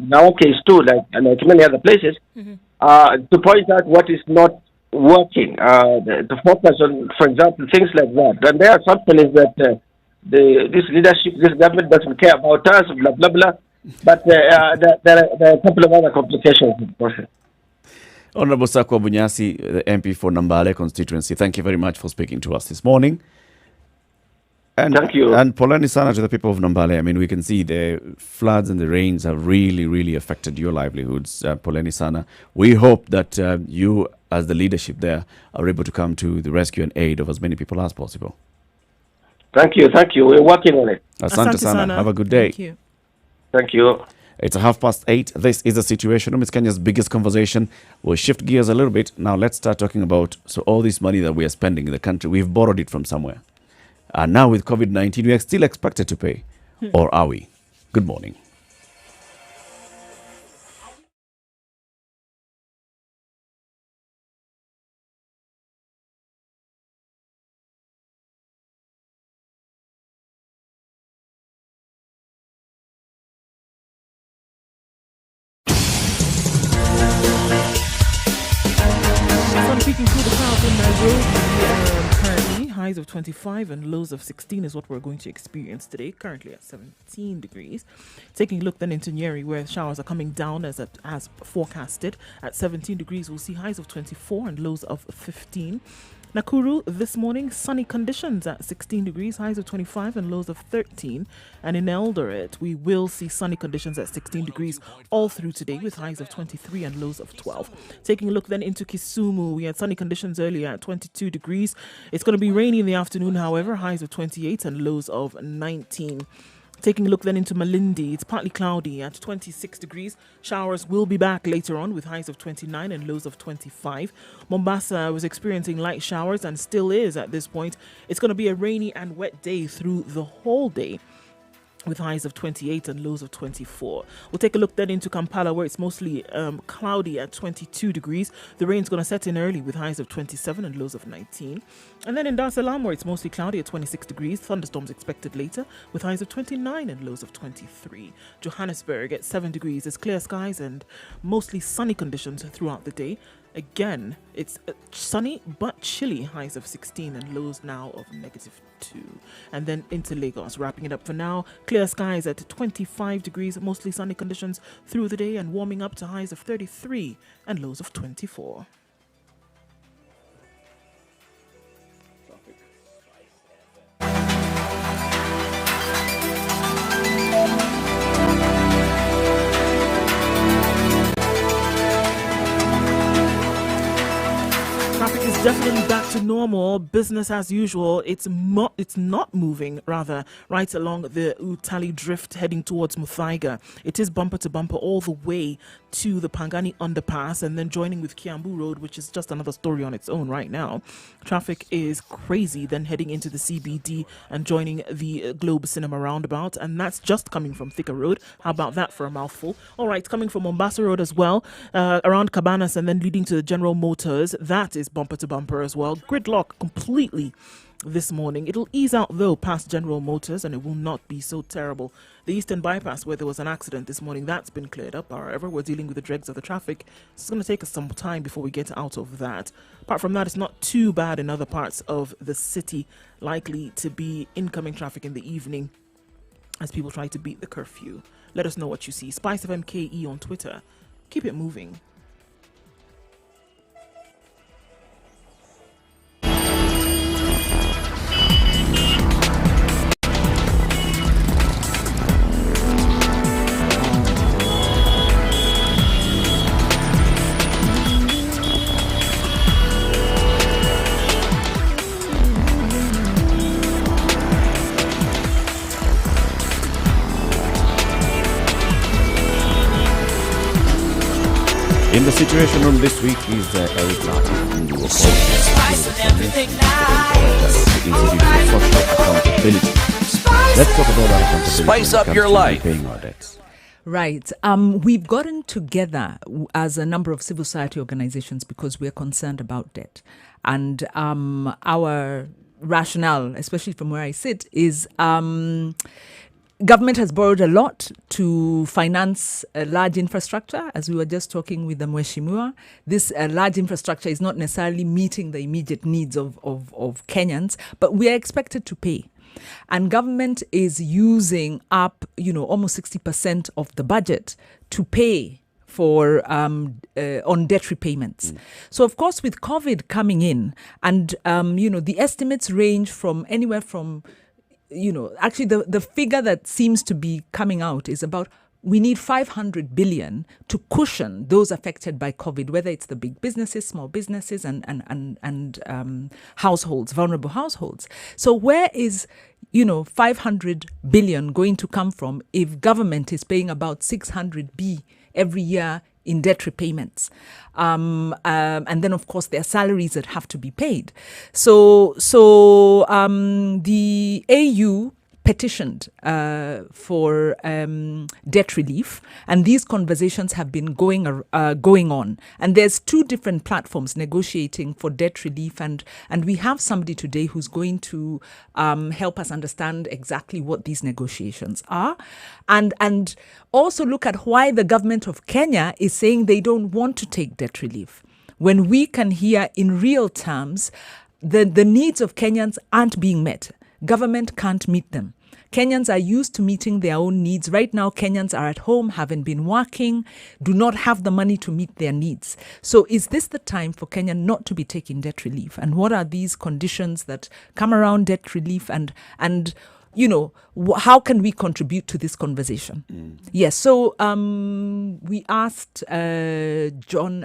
in our case too, like many other places, to point out what is not working, to focus on, for example, things like that. And there are some feelings that this leadership, this government doesn't care about us, blah, blah, blah. But there are a couple of other complications in the process. Honorable Sakwa Bunyasi, the MP for Nambale constituency, thank you very much for speaking to us this morning. And, thank you. And poleni sana to the people of Nambale. I mean, we can see the floods and the rains have really, really affected your livelihoods. Poleni sana. We hope that you, as the leadership there, are able to come to the rescue and aid of as many people as possible. Thank you. We're working on it. Asante sana. Have a good day. Thank you. Thank you. It's 8:30. This is The Situation Room. It's Kenya's biggest conversation. We'll shift gears a little bit. Now let's start talking about, so all this money that we are spending in the country, we've borrowed it from somewhere. And now with COVID-19, we are still expected to pay. Or are we? Good morning. Peeking through the clouds in Nairobi, currently highs of 25 and lows of 16 is what we're going to experience today, currently at 17 degrees. Taking a look then into Nyeri, where showers are coming down as forecasted. At 17 degrees, we'll see highs of 24 and lows of 15. Nakuru this morning, sunny conditions at 16 degrees, highs of 25 and lows of 13. And in Eldoret, we will see sunny conditions at 16 degrees all through today with highs of 23 and lows of 12. Taking a look then into Kisumu, we had sunny conditions earlier at 22 degrees. It's going to be rainy in the afternoon, however, highs of 28 and lows of 19. Taking a look then into Malindi, it's partly cloudy at 26 degrees. Showers will be back later on with highs of 29 and lows of 25. Mombasa was experiencing light showers and still is at this point. It's going to be a rainy and wet day through the whole day, with highs of 28 and lows of 24. We'll take a look then into Kampala, where it's mostly cloudy at 22 degrees. The rain's going to set in early with highs of 27 and lows of 19. And then in Dar es Salaam, where it's mostly cloudy at 26 degrees, thunderstorms expected later with highs of 29 and lows of 23. Johannesburg at 7 degrees is clear skies and mostly sunny conditions throughout the day. Again, it's sunny but chilly, highs of 16 and lows now of -2. And then into Lagos, wrapping it up for now. Clear skies at 25 degrees, mostly sunny conditions through the day and warming up to highs of 33 and lows of 24. Traffic is definitely back to normal, business as usual. It's not moving, rather, right along the Utali Drift heading towards Muthaiga. It is bumper to bumper all the way to the Pangani underpass and then joining with Kiambu Road, which is just another story on its own right now. Traffic is crazy, then heading into the CBD and joining the Globe Cinema roundabout, and that's just coming from Thika Road. How about that for a mouthful? All right, coming from Mombasa Road as well, around Cabanas and then leading to the General Motors. That is bumper to bumper as well. Gridlock completely this morning. It'll ease out though past General Motors and it will not be so terrible. The Eastern Bypass, where there was an accident this morning, that's been cleared up. However, we're dealing with the dregs of the traffic. It's going to take us some time before we get out of that. Apart from that, it's not too bad in other parts of the city. Likely to be incoming traffic in the evening as people try to beat the curfew. Let us know what you see. Spice of MKE on Twitter. Keep it moving. In the Situation Room this week is Eric Martin, who will accountability. Let's talk about that accountability. Spice up your life. Paying our debts. Right. We've gotten together as a number of civil society organizations because we're concerned about debt. And our rationale, especially from where I sit, is government has borrowed a lot to finance a large infrastructure, as we were just talking with the Mheshimiwa. This large infrastructure is not necessarily meeting the immediate needs of Kenyans, but we are expected to pay. And government is using up, almost 60% of the budget to pay for on debt repayments. So, of course, with COVID coming in, and the estimates range from anywhere from, actually the figure that seems to be coming out is about we need 500 billion to cushion those affected by COVID, whether it's the big businesses, small businesses, and households, vulnerable households. So where is 500 billion going to come from if government is paying about 600 B every year in debt repayments? And then, of course, there are salaries that have to be paid. So the AU petitioned for debt relief, and these conversations have been going on. And there's two different platforms negotiating for debt relief, and we have somebody today who's going to help us understand exactly what these negotiations are, and also look at why the government of Kenya is saying they don't want to take debt relief, when we can hear in real terms the needs of Kenyans aren't being met. Government can't meet them. Kenyans are used to meeting their own needs. Right now, Kenyans are at home, haven't been working, do not have the money to meet their needs. So is this the time for Kenya not to be taking debt relief? And what are these conditions that come around debt relief? And how can we contribute to this conversation? Yes, so we asked Andrew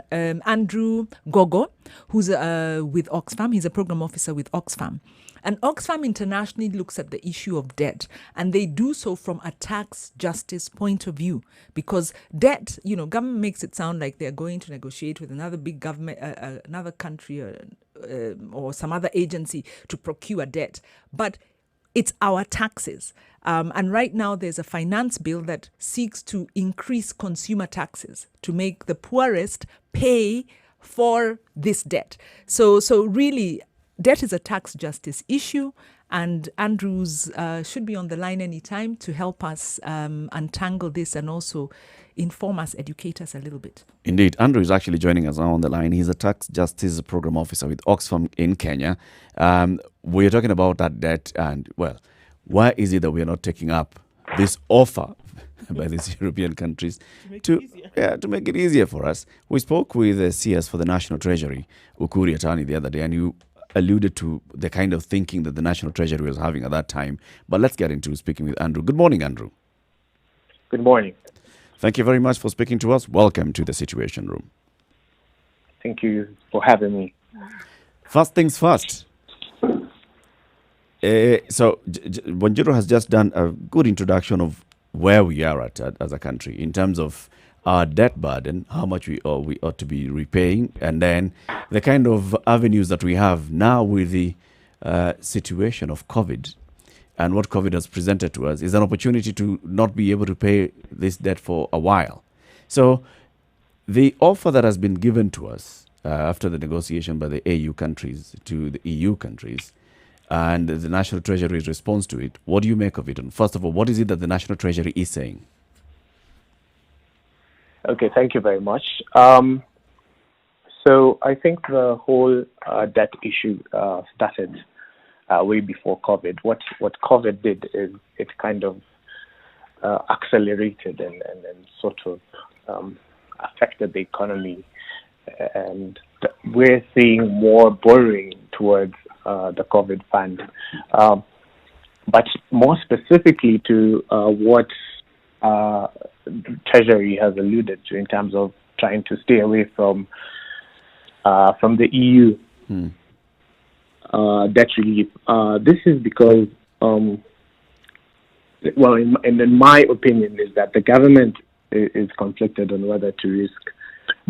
Gogo, who's with Oxfam. He's a program officer with Oxfam. And Oxfam internationally looks at the issue of debt, and they do so from a tax justice point of view, because debt, government makes it sound like they're going to negotiate with another big government, another country or some other agency to procure debt. But it's our taxes. And right now there's a finance bill that seeks to increase consumer taxes to make the poorest pay for this debt. So really, debt is a tax justice issue, and Andrews should be on the line anytime to help us untangle this and also inform us, educate us a little bit. Indeed. Andrew is actually joining us now on the line. He's a tax justice program officer with Oxfam in Kenya. We're talking about that debt and, why is it that we are not taking up this offer by these European countries to make it easier for us? We spoke with CS for the National Treasury, Ukuri Atani, the other day, and you alluded to the kind of thinking that the National Treasury was having at that time. But let's get into speaking with Andrew. Good morning, Andrew. Good morning. Thank you very much for speaking to us. Welcome to the Situation Room. Thank you for having me. First things first. So Bonjiro has just done a good introduction of where we are at as a country in terms of our debt burden, how much we ought to be repaying, and then the kind of avenues that we have now with the situation of COVID and what COVID has presented to us is an opportunity to not be able to pay this debt for a while. So the offer that has been given to us after the negotiation by the AU countries to the EU countries and the National Treasury's response to it, what do you make of it? And first of all, what is it that the National Treasury is saying? Okay, thank you very much. So I think the whole debt issue started way before COVID. What COVID did is it kind of accelerated and sort of affected the economy, and we're seeing more borrowing towards the COVID fund. But more specifically to what Treasury has alluded to in terms of trying to stay away from the EU debt relief. This is because, in my opinion, is that the government is conflicted on whether to risk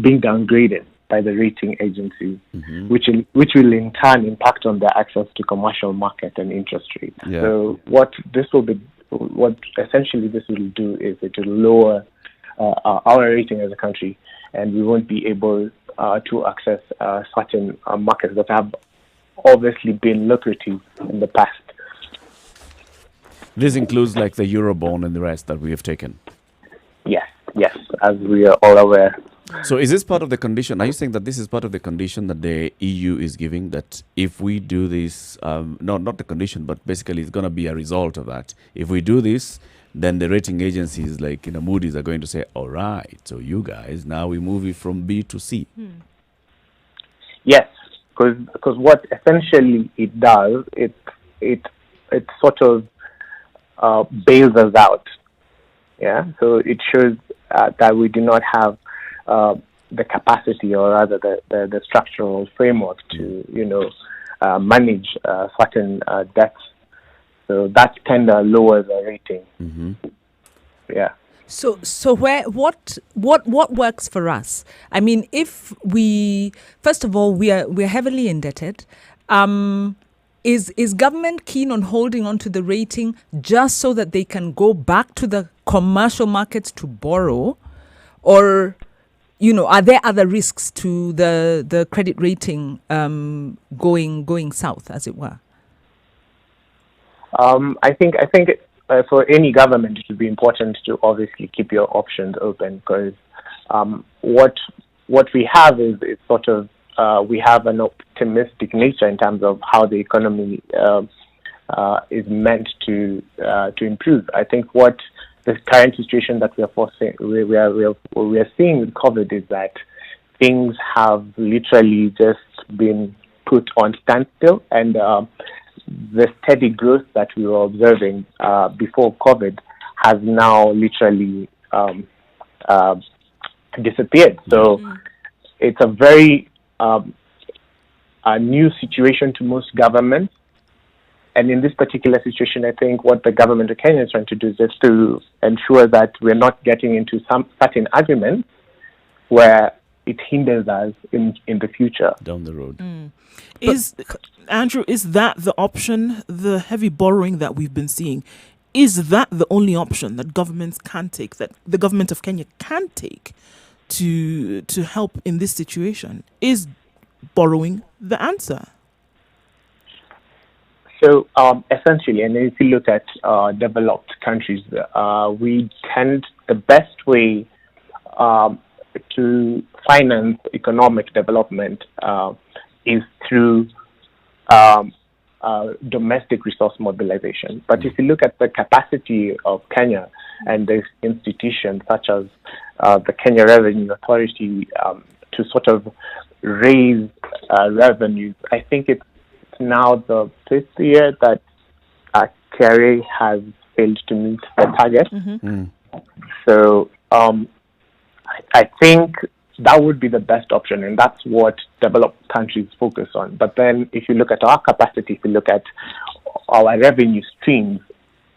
being downgraded by the rating agencies, which will in turn impact on their access to commercial market and interest rates. Yeah. So what essentially this will do is it will lower our rating as a country, and we won't be able to access certain markets that have obviously been lucrative in the past. This includes like the Eurobond and the rest that we have taken. Yes, as we are all aware. So is this part of the condition? Are you saying that this is part of the condition that the EU is giving, that if we do this, no, not the condition, but basically it's going to be a result of that. If we do this, then the rating agencies like Moody's are going to say, all right, so you guys, now we move it from B to C. Yes, because what essentially it does, it sort of bails us out. Yeah, so it shows that we do not have the capacity, or rather the structural framework to manage certain debts. So that kind of lowers the rating. Yeah. So what works for us? I mean, if we, first of all, we're heavily indebted. Is government keen on holding on to the rating just so that they can go back to the commercial markets to borrow, or are there other risks to the credit rating going south, as it were? I think for any government, it would be important to obviously keep your options open, because what we have is sort of we have an optimistic nature in terms of how the economy is meant to improve. I think what the current situation that we are seeing with COVID is that things have literally just been put on standstill, and the steady growth that we were observing before COVID has now literally disappeared. So it's a very a new situation to most governments. And in this particular situation, I think what the government of Kenya is trying to do is just to ensure that we're not getting into some certain arguments where it hinders us in the future. Down the road. Andrew, is that the option, the heavy borrowing that we've been seeing? Is that the only option that governments can take, that the government of Kenya can take to help in this situation? Is borrowing the answer? So essentially, and if you look at developed countries, the best way to finance economic development is through domestic resource mobilization. But if you look at the capacity of Kenya and the institutions such as the Kenya Revenue Authority to sort of raise revenues, I think it's now the 5th year that KRA has failed to meet the target. So I think that would be the best option, and that's what developed countries focus on. But then if you look at our capacity, if you look at our revenue streams,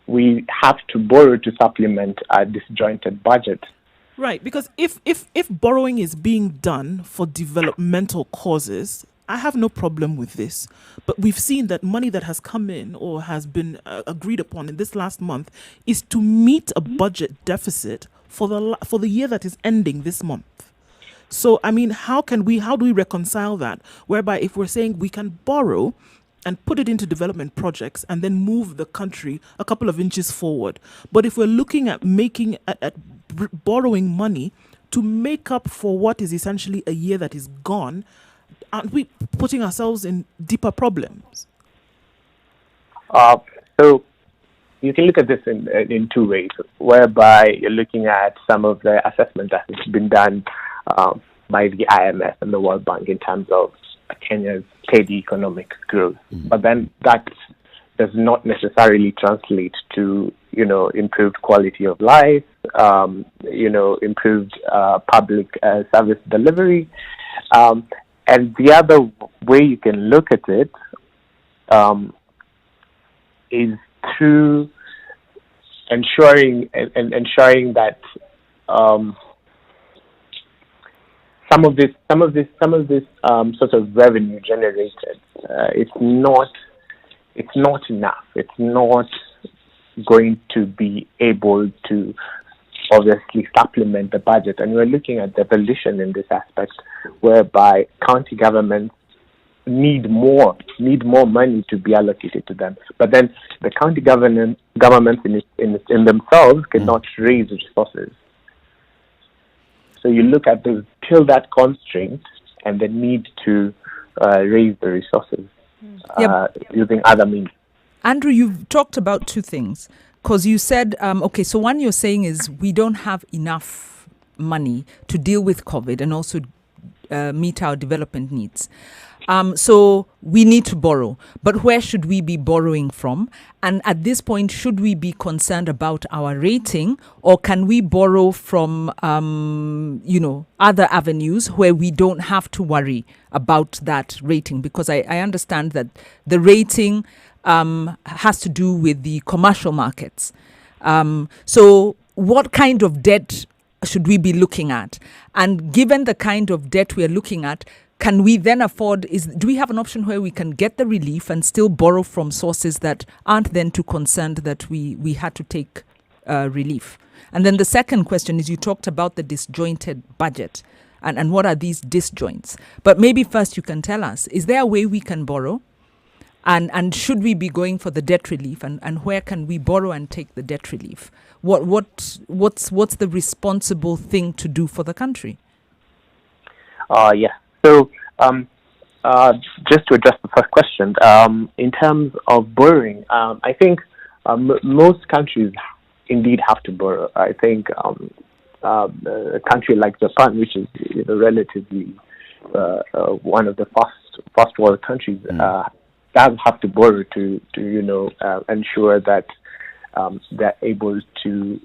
we have to borrow to supplement a disjointed budget. Right, because if borrowing is being done for developmental causes, I have no problem with this. But we've seen that money that has come in or has been agreed upon in this last month is to meet a budget deficit for the year that is ending this month. So, I mean, how do we reconcile that? Whereby if we're saying we can borrow and put it into development projects and then move the country a couple of inches forward. But if we're looking at borrowing money to make up for what is essentially a year that is gone, aren't we putting ourselves in deeper problems? So you can look at this in two ways, whereby you're looking at some of the assessment that has been done by the IMF and the World Bank in terms of Kenya's steady economic growth. But then that does not necessarily translate to, improved quality of life, improved public service delivery. And the other way you can look at it is through ensuring that some of this sort of revenue generated, it's not enough. It's not going to be able to obviously supplement the budget. And we're looking at devolution in this aspect, whereby county governments need more money to be allocated to them. But then the county governments in themselves cannot raise resources. So you look at till that constraint and the need to raise the resources using other means. Andrew, you've talked about two things, because you said, so one you're saying is we don't have enough money to deal with COVID and also meet our development needs. So we need to borrow. But where should we be borrowing from? And at this point, should we be concerned about our rating, or can we borrow from, other avenues where we don't have to worry about that rating? Because I understand that the rating has to do with the commercial markets. So what kind of debt should we be looking at? And given the kind of debt we are looking at, can we then afford, do we have an option where we can get the relief and still borrow from sources that aren't then too concerned that we had to take relief? And then the second question is, you talked about the disjointed budget and what are these disjoints? But maybe first you can tell us, is there a way we can borrow? And should we be going for the debt relief? And where can we borrow and take the debt relief? What's the responsible thing to do for the country? So just to address the first question, in terms of borrowing, I think most countries indeed have to borrow. I think a country like Japan, which is relatively one of the first world countries, does have to borrow to ensure that they're able to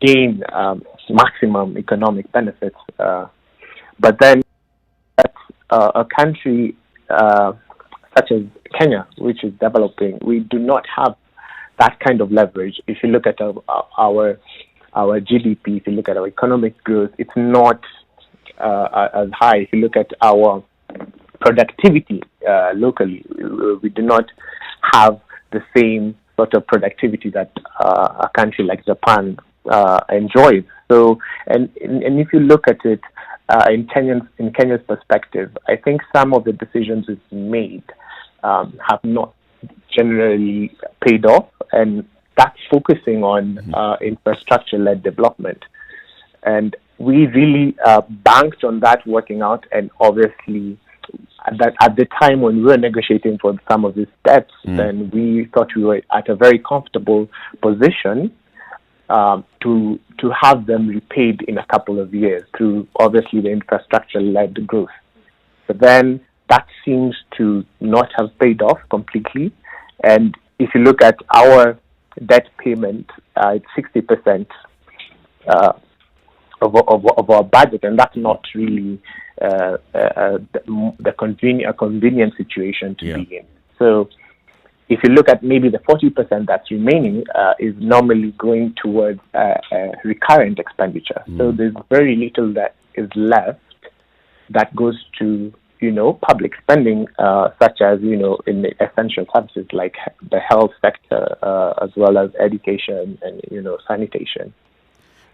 gain maximum economic benefits. But then a country such as Kenya, which is developing, we do not have that kind of leverage. If you look at our GDP, if you look at our economic growth, it's not as high. If you look at our productivity locally, we do not have the same sort of productivity that a country like Japan enjoys. So, and if you look at it in Kenya's perspective, I think some of the decisions we've made have not generally paid off, and that's focusing on infrastructure-led development. And we really banked on that working out, and obviously at the time when we were negotiating for some of these debts, then we thought we were at a very comfortable position to have them repaid in a couple of years through obviously the infrastructure-led growth. But then that seems to not have paid off completely. And if you look at our debt payment, it's 60% of our budget, and that's not really a convenient situation to be in. So if you look at maybe the 40% that's remaining, is normally going towards recurrent expenditure. So there's very little that is left that goes to public spending, such as in the essential services like the health sector, as well as education and sanitation.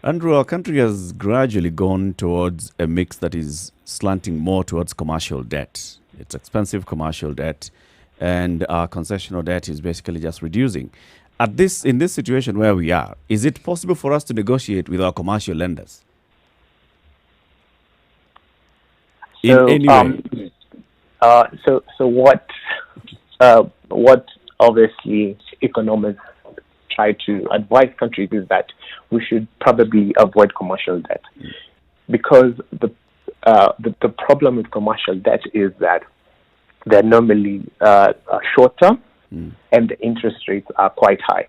Andrew, our country has gradually gone towards a mix that is slanting more towards commercial debt. It's expensive commercial debt, and our concessional debt is basically just reducing. In this situation where we are, is it possible for us to negotiate with our commercial lenders? So what obviously economists try to advise countries is that we should probably avoid commercial debt, because the problem with commercial debt is that they're normally short term, and the interest rates are quite high.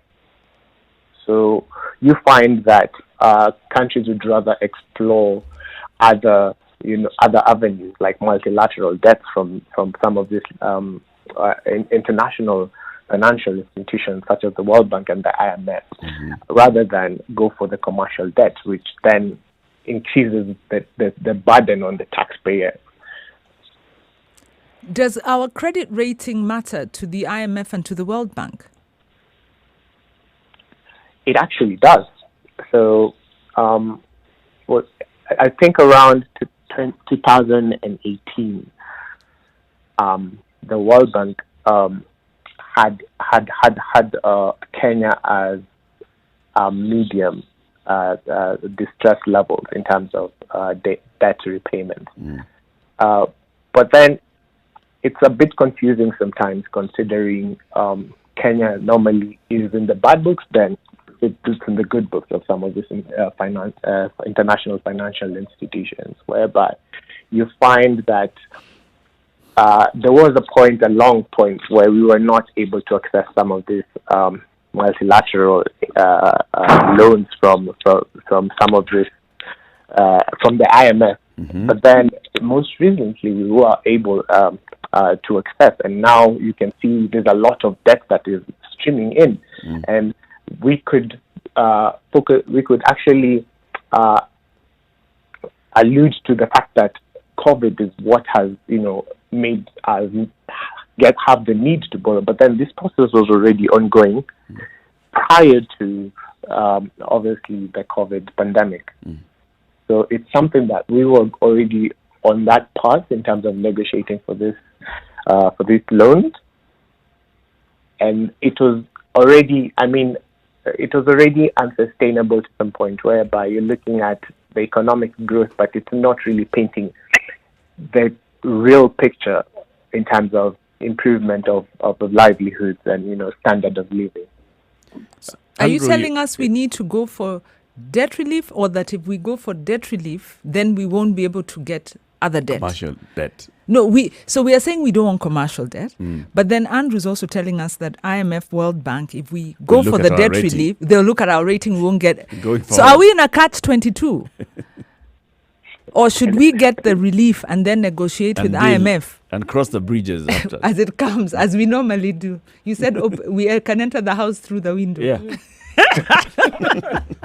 So you find that countries would rather explore other avenues like multilateral debt from some of these international financial institutions such as the World Bank and the IMF, rather than go for the commercial debt, which then increases the burden on the taxpayer. Does our credit rating matter to the IMF and to the World Bank? It actually does. So, I think around 2018, the World Bank had Kenya as medium distress levels in terms of debt repayment. But then it's a bit confusing sometimes, considering Kenya normally is in the bad books, then it's in the good books of some of these international financial institutions, whereby you find that there was a long point, where we were not able to access some of these multilateral loans from some of this from the IMF. But then most recently we were able to access, and now you can see there's a lot of debt that is streaming in, and we could actually allude to the fact that COVID is what has made us have the need to borrow. But then this process was already ongoing prior to obviously the COVID pandemic. So it's something that we were already on that path in terms of negotiating for these loans, and it was already unsustainable to some point, whereby you're looking at the economic growth, but it's not really painting the real picture in terms of improvement of livelihoods and standard of living. Are you telling us we need to go for debt relief, or that if we go for debt relief, then we won't be able to get other debt? Commercial debt. No, we are saying we don't want commercial debt, but then Andrew's also telling us that IMF, World Bank, if we go for the debt relief, they'll look at our rating, we won't get it. So are we in a catch-22? Or should we get the relief and then negotiate with IMF? And cross the bridges after. As it comes, as we normally do. You said we can enter the house through the window. Yeah.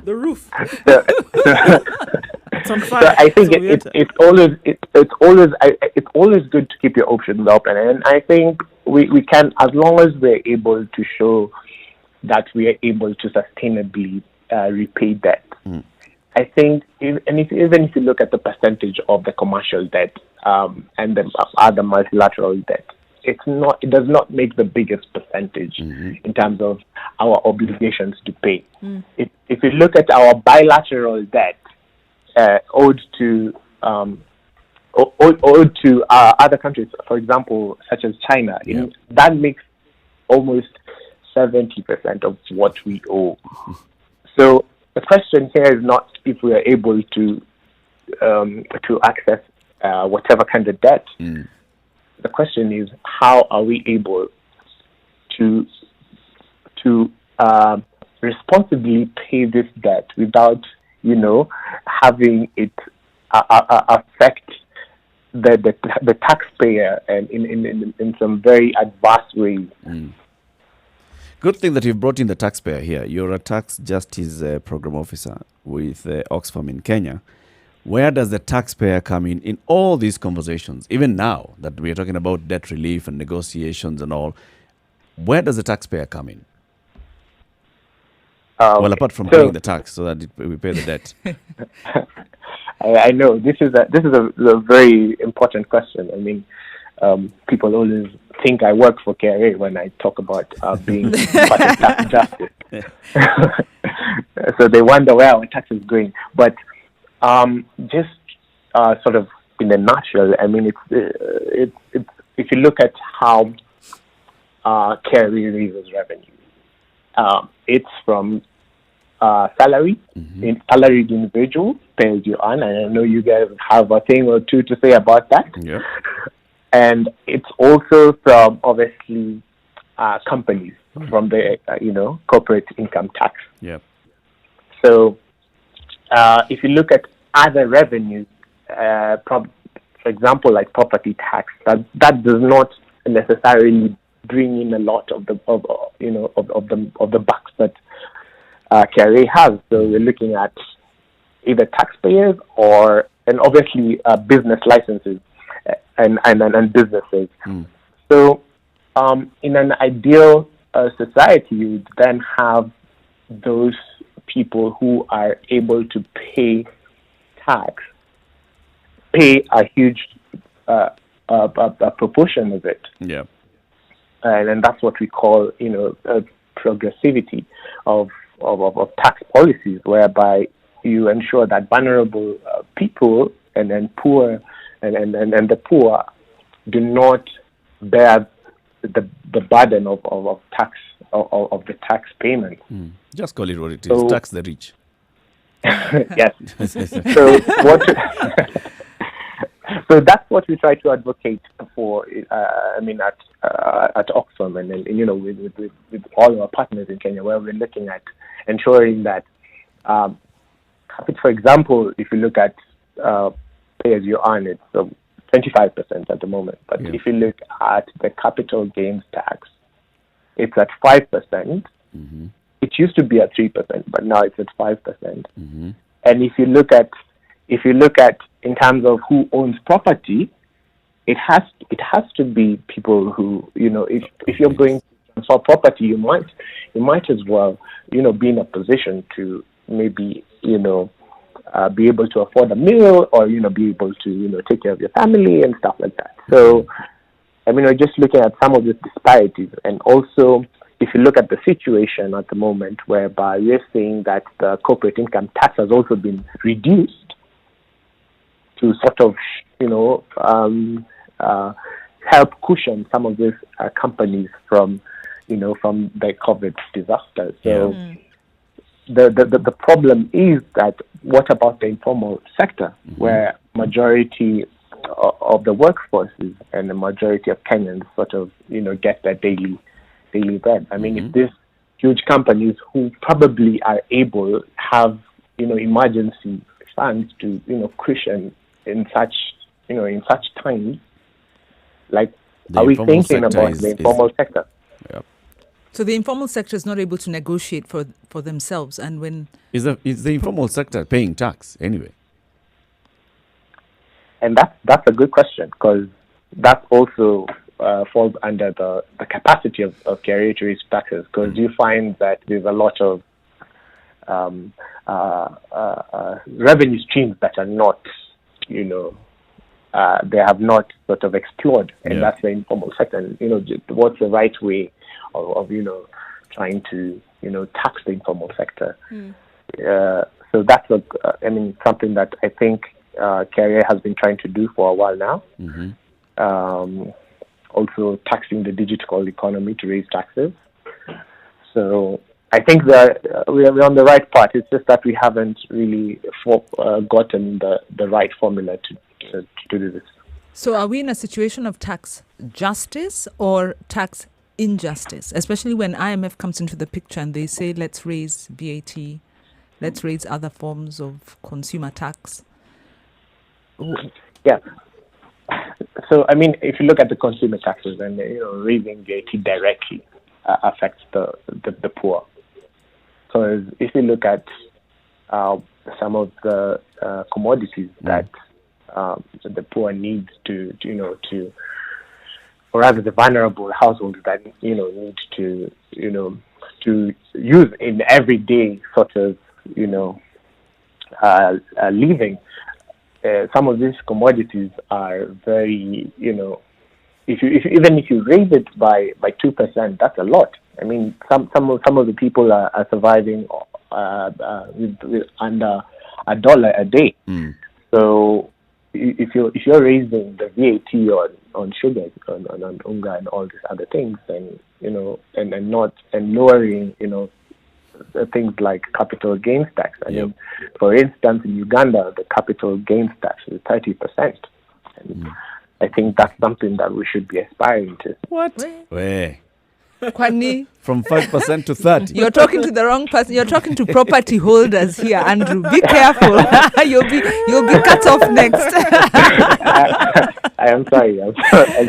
The roof. It's on So fire. I think So we enter. it's always good to keep your options open, and I think we can, as long as we're able to show that we are able to sustainably repay debt. I think even if you look at the percentage of the commercial debt and the other multilateral debt, it does not make the biggest percentage in terms of our obligations to pay. If you look at our bilateral debt owed to other countries, for example, such as China, that makes almost 70% of what we owe. So the question here is not if we are able to access whatever kind of debt. The question is, how are we able to responsibly pay this debt without having it affect the taxpayer and in some very adverse ways. Good thing that you've brought in the taxpayer here. You're a tax justice program officer with Oxfam in Kenya. Where does the taxpayer come in all these conversations? Even now that we're talking about debt relief and negotiations and all, where does the taxpayer come in? Well, apart from paying the tax so that we pay the debt. I know this is a very important question. I mean, people always think I work for KRA when I talk about being part of tax justice. So they wonder where our tax is going. But just sort of in a nutshell, I mean, it's if you look at how KRA raises revenue, it's from salary. Salaried individual pays you on, and I know you guys have a thing or two to say about that. Yeah. And it's also from obviously companies from the corporate income tax. Yeah. So if you look at other revenues, for example, like property tax, that does not necessarily bring in a lot of the bucks that KRA has. So we're looking at either taxpayers and obviously business licenses and businesses. So in an ideal society, you would then have those people who are able to pay tax, pay a huge a proportion of it. Yeah. And that's what we call, progressivity of tax policies, whereby you ensure that vulnerable people and then poor and the poor do not bear the burden of tax of the tax payment. Just call it what it is. So- Tax the rich. Yes. So that's what we try to advocate for. At Oxfam and with all our partners in Kenya, where we're looking at ensuring that, for example, if you look at pay as you earn, it's 25% at the moment. But Yeah. if you look at the capital gains tax, it's at 5%. It used to be at 3%, but now it's at 5%. And if you look at in terms of who owns property, it has to be people who, if you're going to transfer property, you might as well, be in a position to maybe, be able to afford a meal or, be able to, take care of your family and stuff like that. So, we're just looking at some of the disparities. And also, if you look at the situation at the moment, whereby we're seeing that the corporate income tax has also been reduced to sort of, help cushion some of these companies from the COVID disaster. So the problem is that what about the informal sector, where majority of the workforce is, and the majority of Kenyans sort of get their daily bread. If these huge companies who probably are able have emergency funds to cushion in such times, like, The are we informal thinking sector about is- the informal sector? So the informal sector is not able to negotiate for themselves, and when Is the informal sector paying tax anyway? And that's a good question, because that also falls under the capacity of KRA to raise taxes, because you find that there's a lot of revenue streams that are not, they have not sort of explored, and that's the informal sector. And, what's the right way of trying to, tax the informal sector? So that's something that I think KRA has been trying to do for a while now. Also taxing the digital economy to raise taxes. So I think that we're on the right path. It's just that we haven't really gotten the right formula to do this. So are we in a situation of tax justice or tax injustice, especially when IMF comes into the picture and they say, let's raise VAT, let's raise other forms of consumer tax? Yeah. So, if you look at the consumer taxes, and raising VAT directly affects the poor. Because if you look at some of the commodities that the poor needs to or rather the vulnerable households that need to use in everyday sort of living. Some of these commodities are very, if you raise it by 2%, that's a lot. Some of the people are surviving with under $1 a day. So if you're raising the VAT on sugar, on unga and all these other things, and and lowering things like capital gains tax. For instance, in Uganda, the capital gains tax is 30%. And I think that's something that we should be aspiring to. What? Where? Kwani, From 5% to 30%. you're talking to the wrong person. You're talking to property holders here, Andrew. Be careful. You'll be cut off next. I am sorry. I'm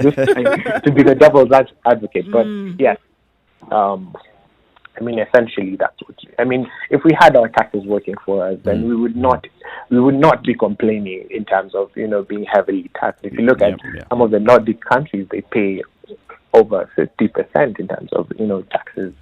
just trying to be the devil's advocate. But yes, I mean, essentially, that's what. If we had our taxes working for us, then we would not be complaining in terms of being heavily taxed. If you look at some of the Nordic countries, they pay over 50% in terms of taxes.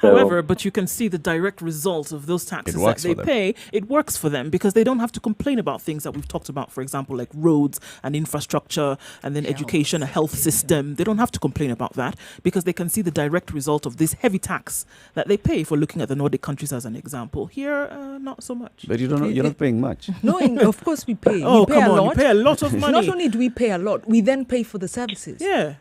So, however, but you can see the direct result of those taxes that they pay. It works for them because they don't have to complain about things that we've talked about, for example, like roads and infrastructure and then education, a health system. They don't have to complain about that because they can see the direct result of this heavy tax that they pay. For looking at the Nordic countries as an example, here not so much. But you're not paying much. No, of course we pay. Oh, we pay come a on, lot. you pay a lot of money. Not only do we pay a lot, we then pay for the services. Yeah.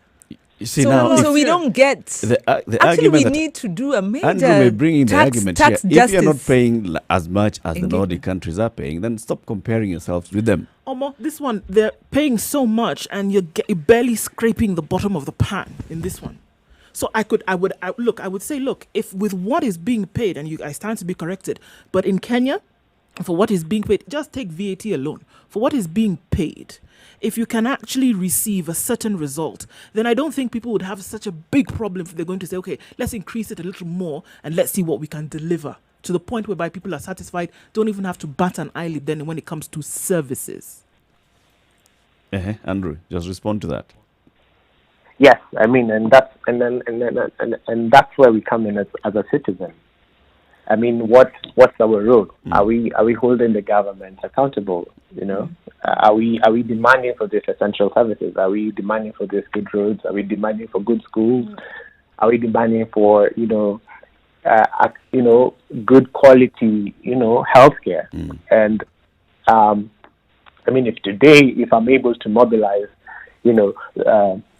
You see, So we don't get. The Actually, argument we that need to do a major Andrew may bring in the argument here. tax If you're not justice. paying as much as the Nordic countries are paying, then stop comparing yourselves with them. Omo, this one, they're paying so much and you're barely scraping the bottom of the pan in this one. So I would say, if with what is being paid, and I stand to be corrected, but in Kenya, for what is being paid, just take VAT alone. For what is being paid, if you can actually receive a certain result, then I don't think people would have such a big problem if they're going to say, okay, let's increase it a little more and let's see what we can deliver, to the point whereby people are satisfied, don't even have to bat an eyelid then when it comes to services. Andrew, just respond to that. yes, and that's where we come in as a citizen. What's our role? Are we holding the government accountable? Are we demanding for these essential services? Are we demanding for these good roads? Are we demanding for good schools? Are we demanding for good quality healthcare? And if I'm able to mobilize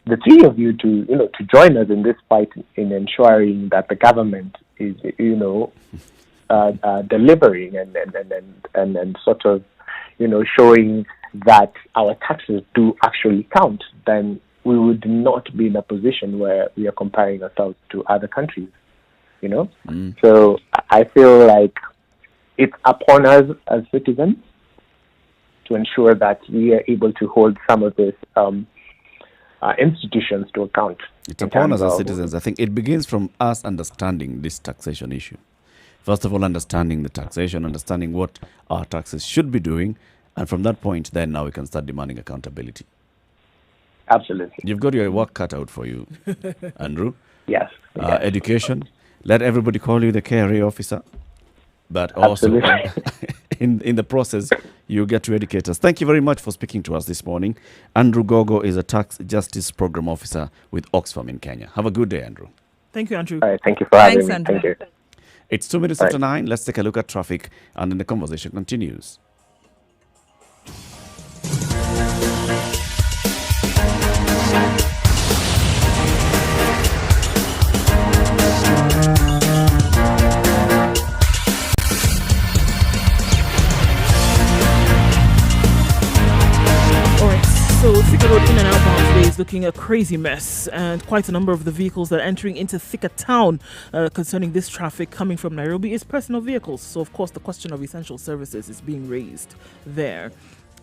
the three of you to join us in this fight in ensuring that the government is delivering and sort of showing that our taxes do actually count, then we would not be in a position where we are comparing ourselves to other countries. So I feel like it's upon us as citizens to ensure that we are able to hold some of these institutions to account. It's upon us as citizens. I think it begins from us understanding this taxation issue. First of all, understanding the taxation, understanding what our taxes should be doing, and from that point, then now we can start demanding accountability. Absolutely. You've got your work cut out for you, Andrew. Yes. Education. Let everybody call you the KRA officer. But also, in the process, you get to educate us. Thank you very much for speaking to us this morning. Andrew Gogo is a tax justice program officer with Oxfam in Kenya. Have a good day, Andrew. Thank you, Andrew. All right, thank you for having me. Andrew. Thank you. It's 2 minutes after 9. Let's take a look at traffic, and then the conversation continues. So Thika Road in and outbound today is looking a crazy mess, and quite a number of the vehicles that are entering into Thika town concerning this traffic coming from Nairobi is personal vehicles. So of course the question of essential services is being raised there.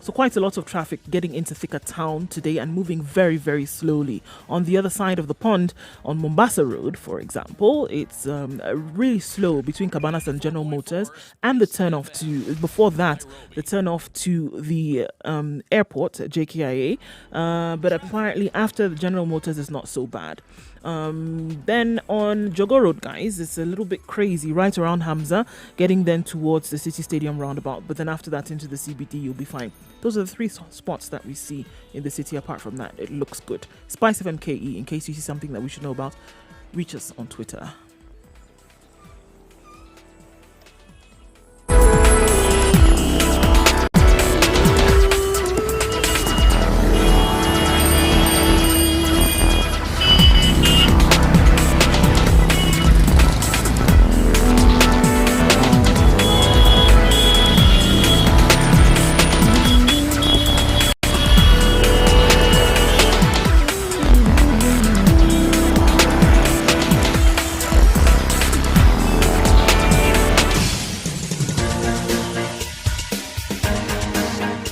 So quite a lot of traffic getting into Thika town today and moving very, very slowly. On the other side of the pond, on Mombasa Road, for example, it's really slow between Cabanas and General Motors, and the turnoff to, before that, the turnoff to the airport, JKIA. But apparently after the General Motors is not so bad. Then on Jogo Road, guys, it's a little bit crazy right around Hamza, getting then towards the City Stadium roundabout, but then after that into the CBD you'll be fine. Those are the three spots that we see in the city. Apart from that, it looks good. Spice of MKE, in case you see something that we should know about, reach us on Twitter.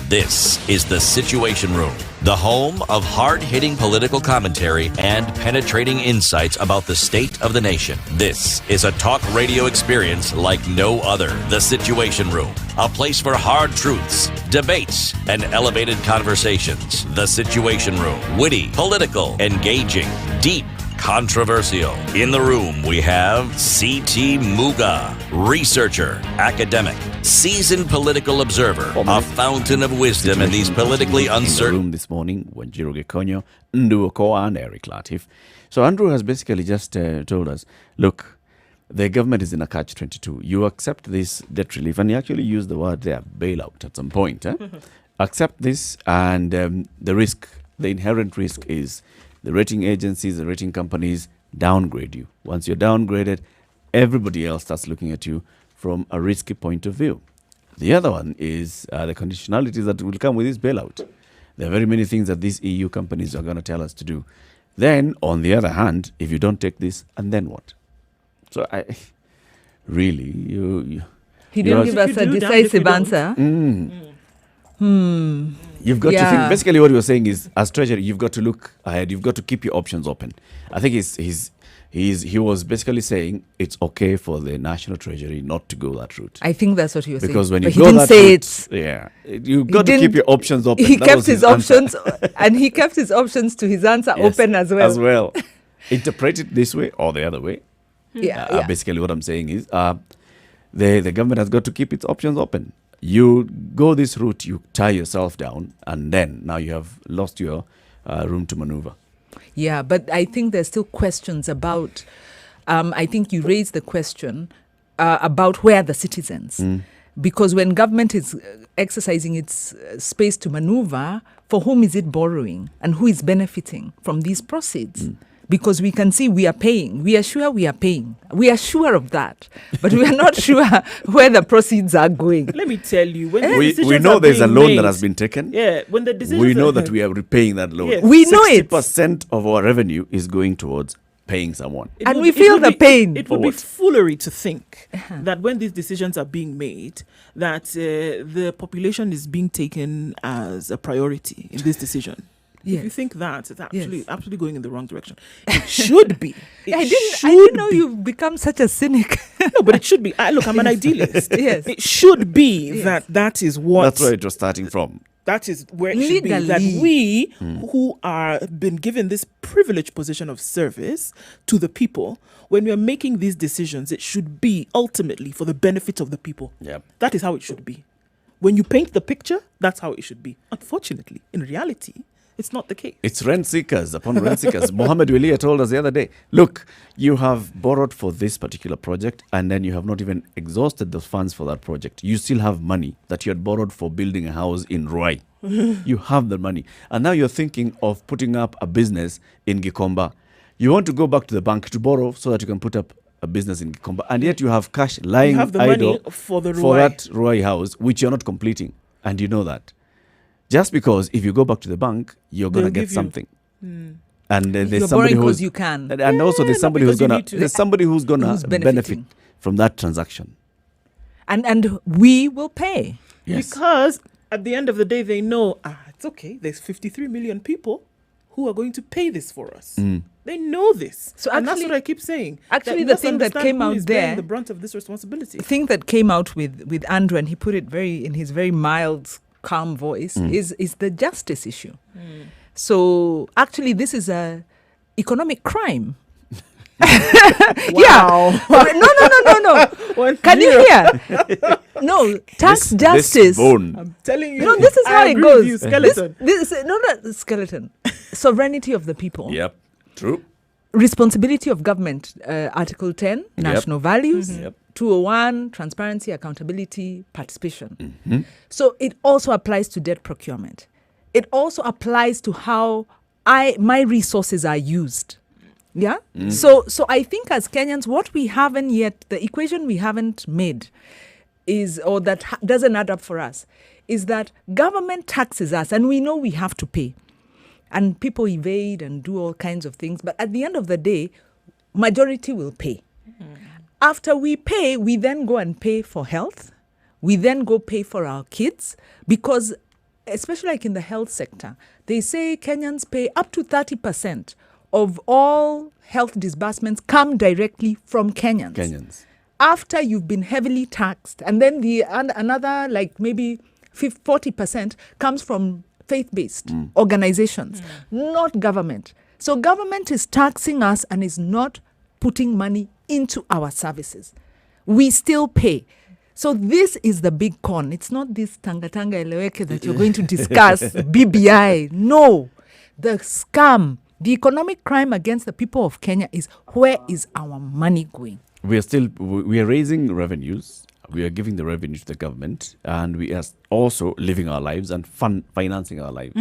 This is The Situation Room, the home of hard-hitting political commentary and penetrating insights about the state of the nation. This is a talk radio experience like no other. The Situation Room, a place for hard truths, debates, and elevated conversations. The Situation Room, witty, political, engaging, deep, controversial. In the room, we have C.T. Muga, researcher, academic, seasoned political observer, a fountain of wisdom in these politically in the uncertain... room this morning, Wanjiru Gekonyo, Ndu Okoa, and Eric Latif. So Andrew has basically just told us, look, the government is in a catch-22. You accept this debt relief, and he actually used the word there, bailout at some point. Accept this, and the risk, the inherent risk is the rating agencies, the rating companies downgrade you. Once you're downgraded, everybody else starts looking at you from a risky point of view. The other one is the conditionalities that will come with this bailout. There are very many things that these EU companies are going to tell us to do. Then, on the other hand, if you don't take this, and then what? So, really, He didn't give us a decisive answer. You've got to think. Basically, what you're saying is, as Treasury, you've got to look ahead. You've got to keep your options open. I think he was basically saying it's okay for the National Treasury not to go that route. I think that's what he was saying. Because when you but go he didn't that say route, you've got to keep your options open. He That kept was his answer. options, and he kept his options to his answer open as well. As well. Interpret it this way or the other way. Yeah. Basically, what I'm saying is the government has got to keep its options open. You go this route, you tie yourself down, and then now you have lost your room to maneuver. Yeah, but I think there's still questions about, I think you raised the question about where the citizens. Because when government is exercising its space to maneuver, for whom is it borrowing and who is benefiting from these proceeds? Because we can see we are paying. We are sure we are paying. We are sure of that. But we are not sure where the proceeds are going. Let me tell you, when the We decisions know are there's a being loan made, that has been taken. Yeah, when the decisions We know are- that we are repaying that loan. Yes. We know it. 60% of our revenue is going towards paying someone. It And would- we it feel would the be- pain. It would For be what? foolery to think that when these decisions are being made, that the population is being taken as a priority in this decision. Yes. If you think that, it's Yes. absolutely going in the wrong direction. It should be. I didn't know you've become such a cynic. No, but it should be. Look, I'm an idealist. Yes. It should be Yes. that is what. That's where it was starting from. That is where it should be. That Legally. we who are been given this privileged position of service to the people, when we are making these decisions, it should be ultimately for the benefit of the people. Yep. That is how it should be. When you paint the picture, that's how it should be. Unfortunately, in reality, it's not the case. It's rent seekers upon rent seekers. Mohammed Wilia told us the other day, look, you have borrowed for this particular project and then you have not even exhausted the funds for that project. You still have money that you had borrowed for building a house in Ruai. You have the money. And now you're thinking of putting up a business in Gikomba. You want to go back to the bank to borrow so that you can put up a business in Gikomba. And yet you have cash lying You have the idle money for the for Ruai. that Ruai house, which you're not completing. And you know that. Just because if you go back to the bank, you're going to They'll get give you- something. And there's You're somebody borrowing who's because you can. and also there's not somebody who's because you gonna need to. there's somebody who's gonna Who's benefit benefiting. from that transaction. And we will pay. Yes. Because at the end of the day, they know, it's okay. There's 53 million people who are going to pay this for us. They know this. So and that's actually- what I keep saying. actually That the thing that let's came understand who out is bearing there- the brunt of this responsibility. The thing that came out with Andrew, and he put it in his very mild, calm voice, is the justice issue. So actually, this is a economic crime. Wow. No. One Can you zero. hear? No, tax This justice. bone. I'm telling you. No, this is I how it agree goes. with you, skeleton. Not skeleton. Sovereignty of the people. Yep. True. Responsibility of government. Article 10, national values. Yep. 201, transparency, accountability, participation. So it also applies to debt procurement. It also applies to how my resources are used. Yeah. So I think as Kenyans, what we haven't yet, the equation we haven't made is, or that doesn't add up for us, is that government taxes us and we know we have to pay. And people evade and do all kinds of things. But at the end of the day, majority will pay. After we pay, we then go and pay for health. We then go pay for our kids, because especially like in the health sector, they say Kenyans pay up to 30% of all health disbursements come directly from Kenyans. After you've been heavily taxed, and then another like maybe 40% comes from faith-based organizations, not government. So government is taxing us and is not putting money into our services. We still pay. So this is the big con. It's not this tanga eleweke that you're going to discuss, BBI. No. The scam, the economic crime against the people of Kenya is, where is our money going? We are raising revenues. We are giving the revenue to the government, and we are also living our lives and financing our lives.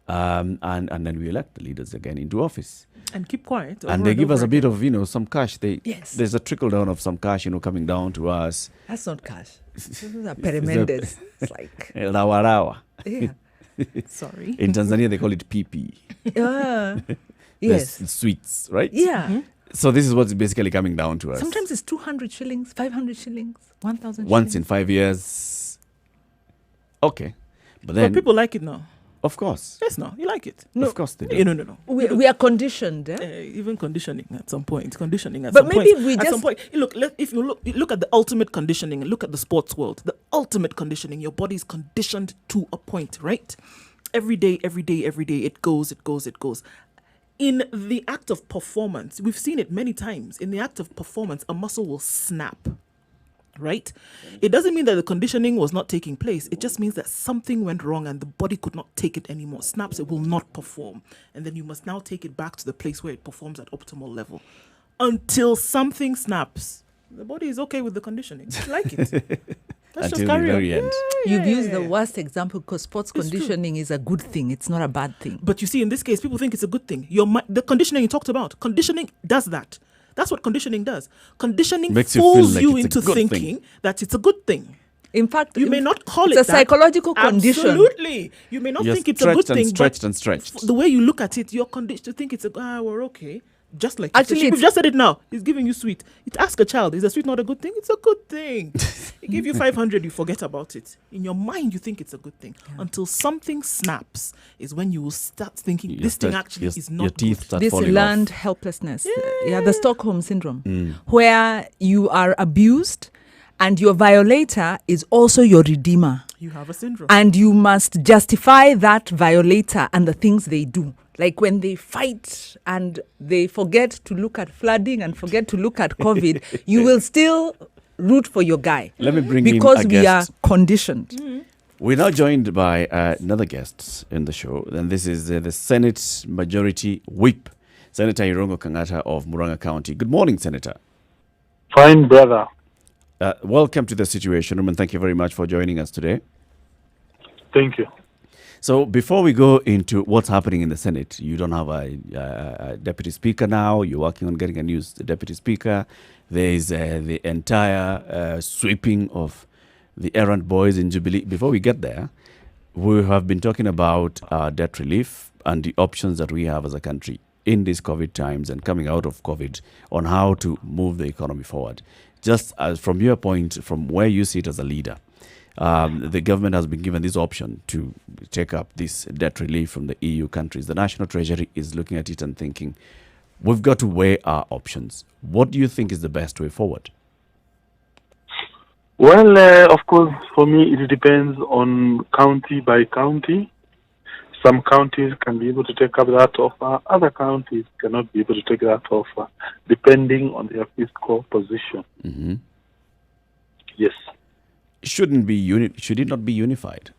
And then we elect the leaders again into office. And keep quiet. And they give us a bit of, some cash. There's a trickle down of some cash, coming down to us. That's not cash. This is a perimendes. It's like... Rawa. Yeah. Sorry. In Tanzania, they call it PP. Yes. Sweets, right? Yeah. So this is what's basically coming down to us. Sometimes it's 200 shillings, 500 shillings, 1,000 shillings. Once in 5 years. Okay. But people like it now. Of course. Yes, no. You like it. No. Of course they do. No. We are conditioned. Even conditioning at some point. But maybe we at just... some point. If you look at the ultimate conditioning and look at the sports world, the ultimate conditioning, your body is conditioned to a point, right? Every day, it goes. In the act of performance, we've seen it many times. In the act of performance, a muscle will snap, right? It doesn't mean that the conditioning was not taking place. It just means that something went wrong and the body could not take it anymore. Snaps, it will not perform. And then you must now take it back to the place where it performs at optimal level. Until something snaps, the body is okay with the conditioning. I like it. Let's Until just carry the very on. end. You've used the worst example because sports conditioning is a good thing. It's not a bad thing. But you see, in this case, people think it's a good thing. The conditioning you talked about, conditioning does that. That's what conditioning does. Conditioning Makes fools like you it's a into good thinking thing. that it's a good thing. In fact, You may not call it's it a that. psychological condition. Absolutely. You may not You're think it's a good thing, stretched but and stretched. the way you look at it, you're conditioned to think it's we're okay. Just like Actually, you've just said it now. He's giving you sweet. Ask a child, is a sweet not a good thing? It's a good thing. He give you 500, you forget about it. In your mind, you think it's a good thing. Yeah. Until something snaps is when you will start thinking this thing actually is not your teeth good. start This falling learned off. helplessness. Yeah, the Stockholm syndrome, where you are abused and your violator is also your redeemer. You have a syndrome. And you must justify that violator and the things they do. Like when they fight and they forget to look at flooding and forget to look at COVID, you will still root for your guy. Let me bring because in a we guest. are conditioned. We're now joined by another guest in the show, and this is the Senate Majority Whip, Senator Kangata of Murang'a County. Good morning, Senator. Fine, brother. Welcome to the Situation Room, and thank you very much for joining us today. Thank you. So before we go into what's happening in the Senate, you don't have a deputy speaker now. You're working on getting a new deputy speaker. There is the entire sweeping of the errant boys in Jubilee. Before we get there, we have been talking about debt relief and the options that we have as a country in these COVID times and coming out of COVID on how to move the economy forward. Just as from your point, from where you sit as a leader, the government has been given this option to take up this debt relief from the EU countries. The National Treasury is looking at it and thinking, we've got to weigh our options. What do you think is the best way forward? Well, of course, for me, it depends on county by county. Some counties can be able to take up that offer. Other counties cannot be able to take that offer, depending on their fiscal position. Mm-hmm. Yes. Should it not be unified?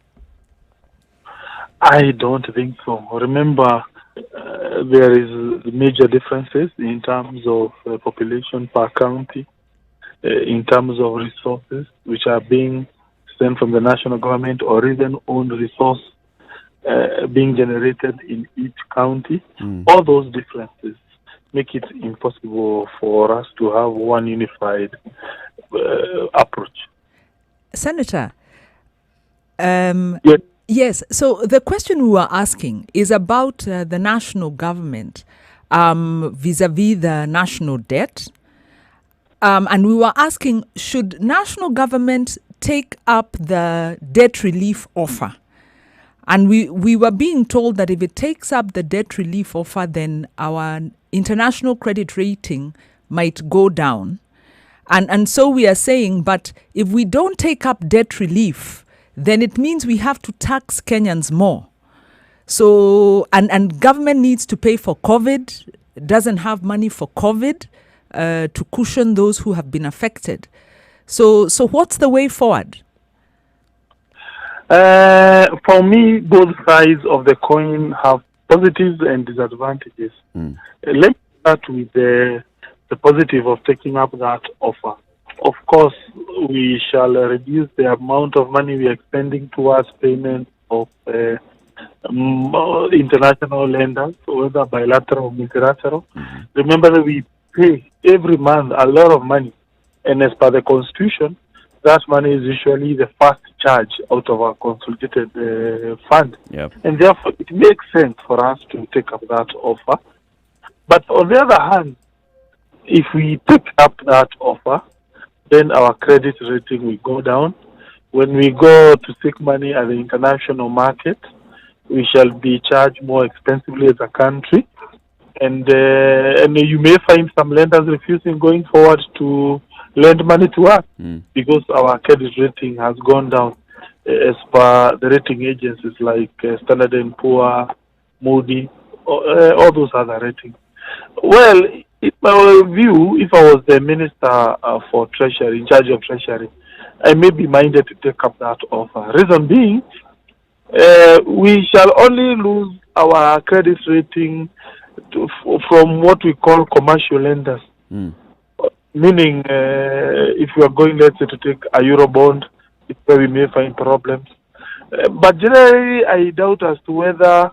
I don't think so. Remember, there is major differences in terms of population per county, in terms of resources which are being sent from the national government or even owned resource being generated in each county. All those differences make it impossible for us to have one unified approach. Senator, Yes. yes, so the question we were asking is about the national government vis-a-vis the national debt. And we were asking, should national government take up the debt relief offer And we were being told that if it takes up the debt relief offer, then our international credit rating might go down. And so we are saying, but if we don't take up debt relief, then it means we have to tax Kenyans more. So, and government needs to pay for COVID, doesn't have money for COVID to cushion those who have been affected. So what's the way forward? For me, both sides of the coin have positives and disadvantages. Let's start with the positive of taking up that offer. Of course, we shall reduce the amount of money we are spending towards payment of international lenders, whether bilateral or multilateral. Remember that we pay every month a lot of money, and as per the Constitution, that money is usually the first charge out of our consolidated fund. Yep. And therefore, it makes sense for us to take up that offer. But on the other hand, if we take up that offer, then our credit rating will go down. When we go to seek money at the international market, we shall be charged more expensively as a country. And you may find some lenders refusing going forward to lend money to us because our credit rating has gone down as per the rating agencies like Standard & Poor, Moody, all those other ratings. Well, in my view, if I was the Minister for Treasury, in charge of Treasury, I may be minded to take up that offer. Reason being, we shall only lose our credit rating from what we call commercial lenders. Meaning, if we are going, let's say, to take a euro bond, it's where we may find problems. But generally, I doubt as to whether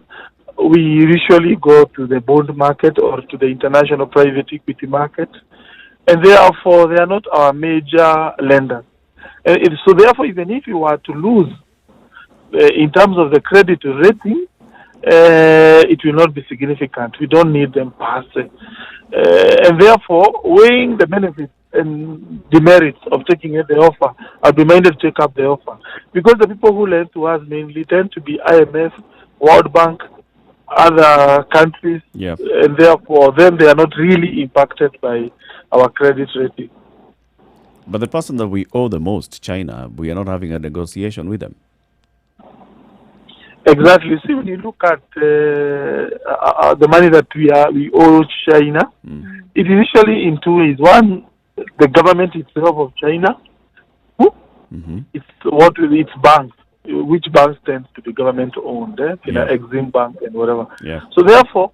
we usually go to the bond market or to the international private equity market, and therefore they are not our major lenders. So therefore, even if you were to lose in terms of the credit rating, it will not be significant. We don't need them per se. And therefore, weighing the benefits and demerits of taking the offer, I'll be minded to take up the offer. Because the people who lend to us mainly tend to be IMF, World Bank, other countries, and therefore then they are not really impacted by our credit rating. But the person that we owe the most, China, we are not having a negotiation with them. Exactly. See, when you look at the money that we owe China, it is usually in two ways. One, the government itself of China, it's banks, which banks tend to be government owned, Exim Bank and whatever. So therefore,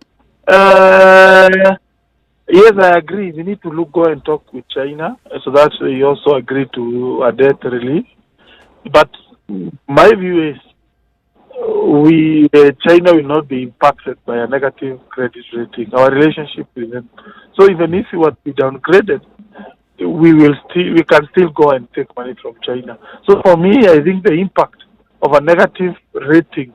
yes, I agree. We need to go and talk with China so that we also agree to a debt relief. But my view is, China will not be impacted by a negative credit rating. Our relationship with them. So even if we were to be downgraded, we can still go and take money from China. So for me, I think the impact of a negative rating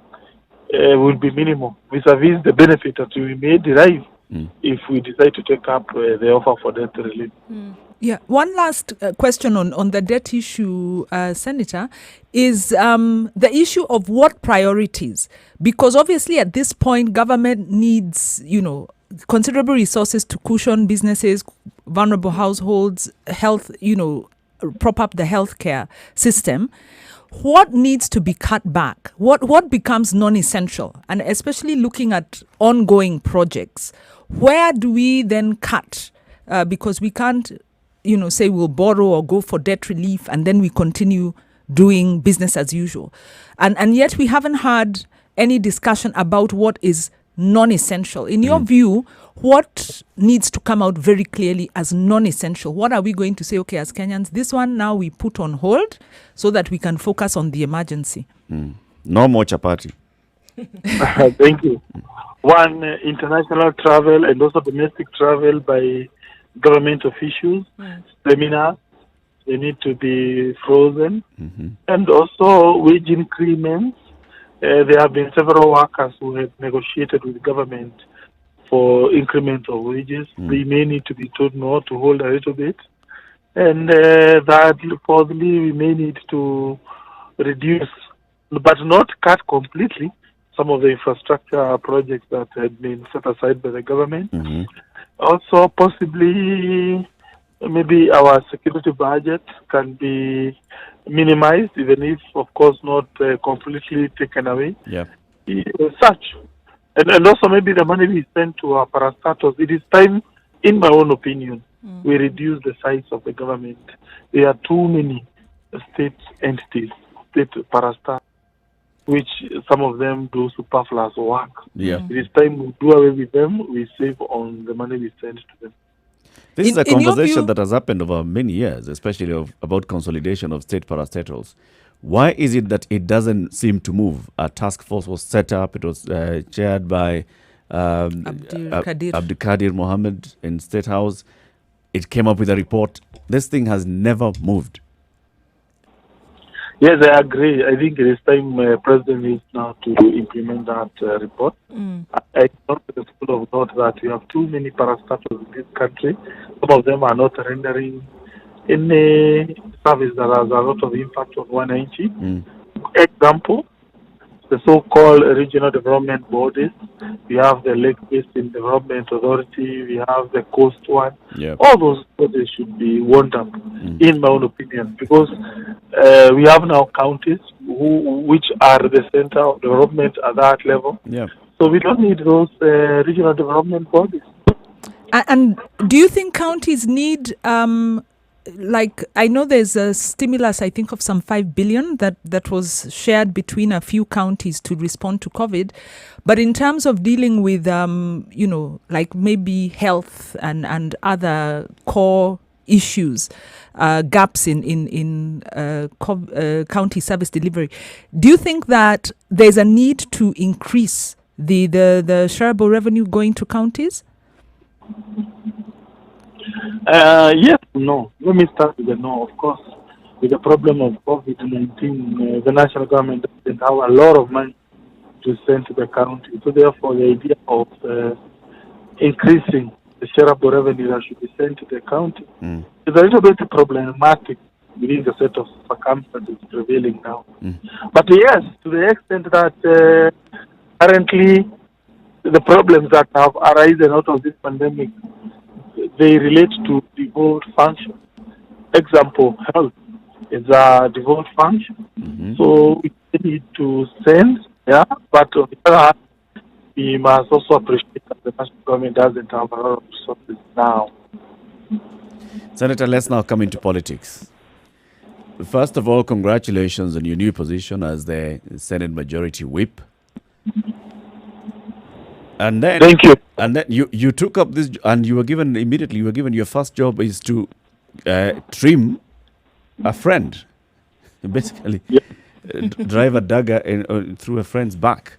will be minimal vis-a-vis the benefit that we may derive if we decide to take up the offer for debt relief. Yeah, one last question on the debt issue, Senator, is the issue of what priorities? Because obviously at this point, government needs, considerable resources to cushion businesses, vulnerable households, health, prop up the healthcare system. What needs to be cut back? What becomes non-essential? And especially looking at ongoing projects, where do we then cut? Because we can't say we'll borrow or go for debt relief and then we continue doing business as usual. And yet we haven't had any discussion about what is non-essential. In your view, what needs to come out very clearly as non-essential? What are we going to say, okay, as Kenyans, this one now we put on hold so that we can focus on the emergency? No more chapati. Thank you. One, international travel and also domestic travel by government officials, seminars, they need to be frozen. And also wage increments. There have been several workers who have negotiated with government for increment of wages. They may need to be told no, to hold a little bit. And that possibly we may need to reduce but not cut completely some of the infrastructure projects that had been set aside by the government. Also, possibly, maybe our security budget can be minimized, even if, of course, not completely taken away. Such. And also, maybe the money we spend to our parastatals. It is time, in my own opinion, we reduce the size of the government. There are too many state entities, state parastatals, which some of them do superfluous work. It is time we do away with them, we save on the money we send to them. This is a conversation that has happened over many years, especially about consolidation of state parastatals. Why is it that it doesn't seem to move? A task force was set up. It was chaired by Abdul Kadir Mohammed in State House. It came up with a report. This thing has never moved. Yes, I agree. I think it is time President needs now to implement that report. I know the school of thought that we have too many parastatals in this country. Some of them are not rendering any service that has a lot of impact on 190. Example, the so-called regional development bodies. We have the Lake Basin Development Authority. We have the Coast one. All those bodies should be wound up, in my own opinion, because we have now counties which are the center of development at that level. So we don't need those regional development bodies. And do you think counties need... like, I know there's a stimulus, I think, of some 5 billion that was shared between a few counties to respond to COVID. But in terms of dealing with, like maybe health and other core issues, gaps in county service delivery, do you think that there's a need to increase the shareable revenue going to counties? Yes, no. Let me start with the no. Of course, with the problem of COVID-19, the national government doesn't have a lot of money to send to the county. So therefore, the idea of increasing the shareable revenue that should be sent to the county is a little bit problematic within the set of circumstances prevailing now. But yes, to the extent that currently the problems that have arisen out of this pandemic, they relate to devolved function. Example, health is a devolved function. So we need to send, but on the other hand, we must also appreciate that the national government doesn't have a lot of resources now. Senator, let's now come into politics. First of all, congratulations on your new position as the Senate Majority Whip. And then, thank you. And then you took up this, and you were given your first job is to trim a friend, basically drive a dagger through a friend's back,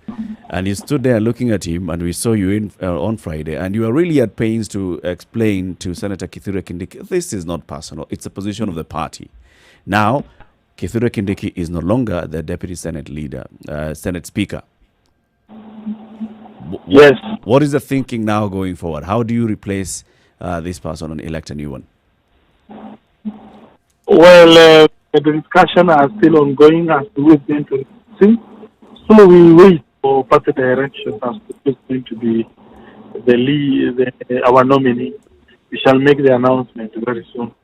and you stood there looking at him, and we saw you on Friday, and you were really at pains to explain to Senator Kithure Kindiki, this is not personal; it's a position of the party. Now, Kithure Kindiki is no longer the deputy Senate leader, Senate Speaker. Yes. What is the thinking now going forward? How do you replace this person and elect a new one? Well, the discussion are still ongoing as to who is going to see. So we wait for party direction as to who is going to be the lead, our nominee. We shall make the announcement very soon.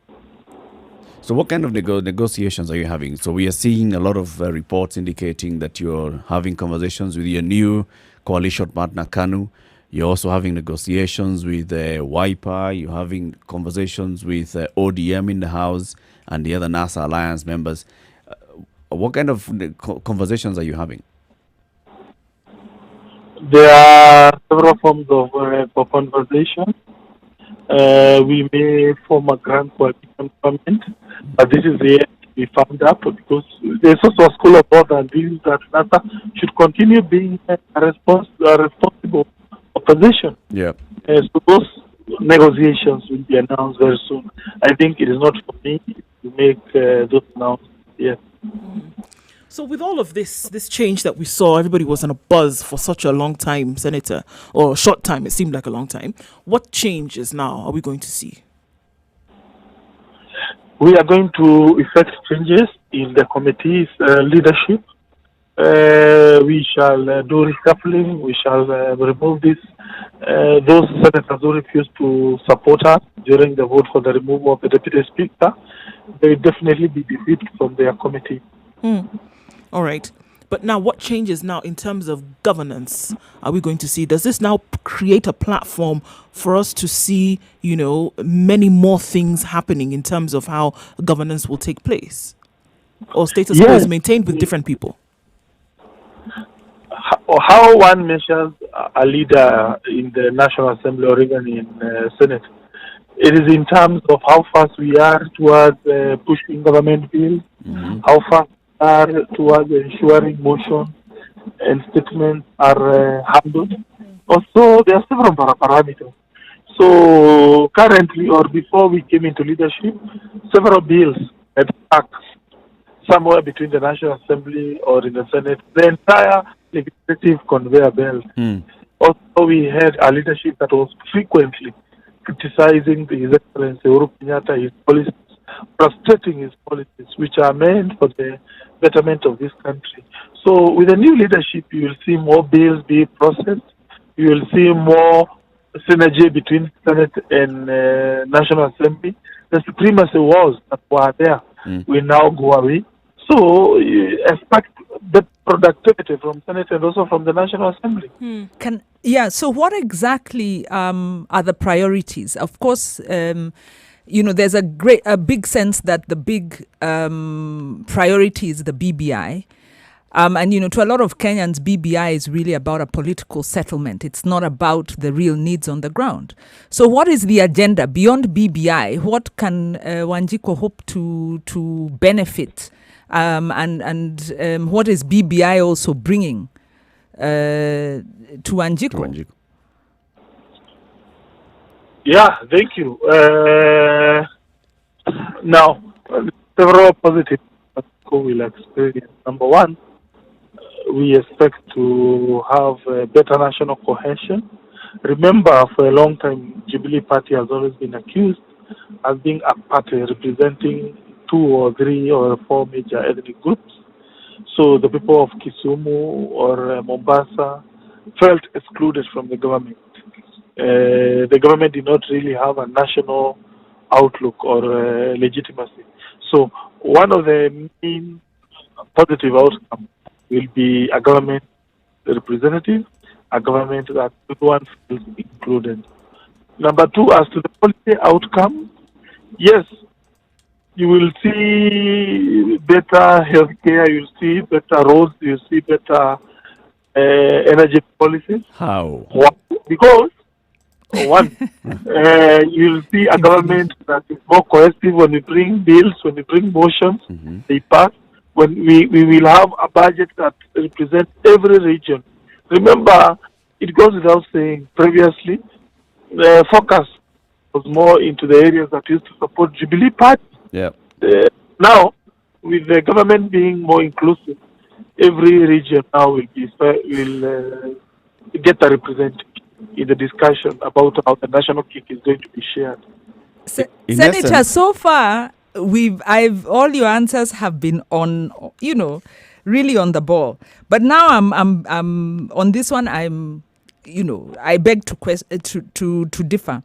So what kind of negotiations are you having? So we are seeing a lot of reports indicating that you're having conversations with your new coalition partner, KANU. You're also having negotiations with Wiper. You're having conversations with ODM in the House and the other NASA Alliance members. What kind of conversations are you having? There are several forms of conversation. We may form a grand coalition government, but this is yet to be found out because there's also a school of thought and views that NASA should continue being a responsible opposition. So those negotiations will be announced very soon. I think it is not for me to make those announcements. Yes. So with all of this change that we saw, everybody was on a buzz for such a long time, Senator, or a short time, it seemed like a long time. What changes now are we going to see? We are going to effect changes in the committee's leadership. We shall do reshuffling. We shall remove this. Those senators who refuse to support us during the vote for the removal of the deputy speaker, they will definitely be defeated from their committee. All right. But now, what changes now in terms of governance are we going to see? Does this now create a platform for us to see, many more things happening in terms of how governance will take place? Or status quo is maintained with different people? How one measures a leader in the National Assembly or even in Senate, it is in terms of how fast we are towards pushing government bills, how fast we are towards ensuring motion and statements are handled. Also, there are several parameters. So currently, or before we came into leadership, several bills had stuck somewhere between the National Assembly or in the Senate, the entire legislative conveyor belt. Also, we had a leadership that was frequently criticizing His Excellency Uhuru Kenyatta, his policies, frustrating his policies, which are meant for the betterment of this country. So with the new leadership, you will see more bills be processed. You will see more synergy between Senate and National Assembly. The supremacy wars that were there will now go away. So expect the productivity from Senate and also from the National Assembly. So what exactly are the priorities? Of course, there's a big sense that the big priority is the BBI. And to a lot of Kenyans, BBI is really about a political settlement. It's not about the real needs on the ground. So what is the agenda beyond BBI? What can Wanjiku hope to benefit? And what is BBI also bringing to Wanjiku? Yeah, thank you. Now, several positives that we will experience. Number one, we expect to have better national cohesion. Remember, for a long time, Jubilee Party has always been accused as being a party representing 2 or 3 or 4 major ethnic groups. So the people of Kisumu or Mombasa felt excluded from the government. The government did not really have a national outlook or legitimacy. So one of the main positive outcomes will be a government representative, a government that everyone feels included. Number 2, as to the policy outcome, yes, you will see better healthcare, you'll see better roads, you'll see better energy policies. How? Because, one, you'll see a government that is more cohesive when we bring bills, when we bring motions, they pass. When we will have a budget that represents every region. Remember, it goes without saying, previously, the focus was more into the areas that used to support Jubilee Party. Yeah. Now, with the government being more inclusive, every region now will get a representative in the discussion about how the national cake is going to be shared. Senator, so far, all your answers have been on, really on the ball. But now I'm on this one. I beg to differ.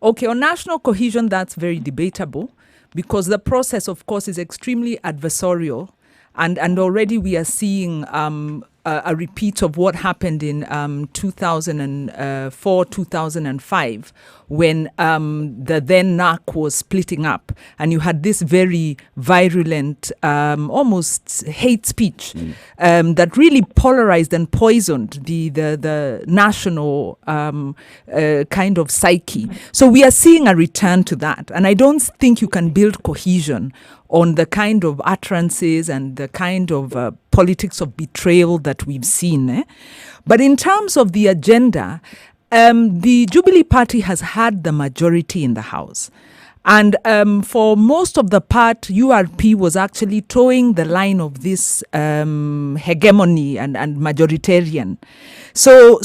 Okay, on national cohesion, that's very debatable because the process, of course, is extremely adversarial, and already we are seeing a repeat of what happened in 2004, 2005, when the then NAC was splitting up, and you had this very virulent, almost hate speech that really polarized and poisoned the national kind of psyche. So we are seeing a return to that, and I don't think you can build cohesion on the kind of utterances and the kind of politics of betrayal that we've seen. But in terms of the agenda, the Jubilee Party has had the majority in the House. And for most of the part, URP was actually towing the line of this hegemony and majoritarian. So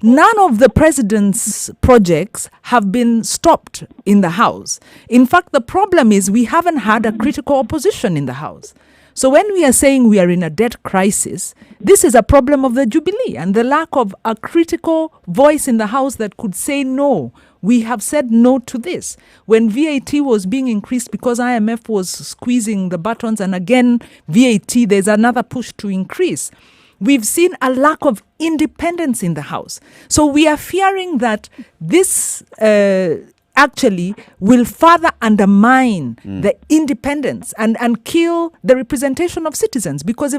none of the president's projects have been stopped in the House. In fact, the problem is we haven't had a critical opposition in the House. So when we are saying we are in a debt crisis, this is a problem of the Jubilee and the lack of a critical voice in the House that could say no. We have said no to this. When VAT was being increased because IMF was squeezing the buttons, and again, VAT, there's another push to increase. We've seen a lack of independence in the House. So we are fearing that this actually will further undermine the independence and kill the representation of citizens. Because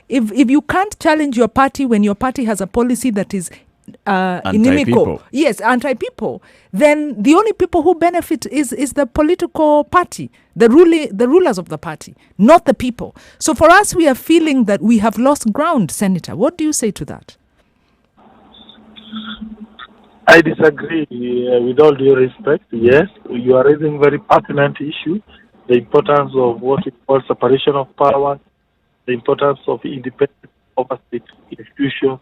if you can't challenge your party when your party has a policy that is inimical, yes, anti-people, then the only people who benefit is the political party, the rulers of the party, not the people. So for us, we are feeling that we have lost ground, Senator. What do you say to that? I disagree with all due respect. Yes, you are raising very pertinent issue, the importance of what we call separation of powers, the importance of independent oversight institutions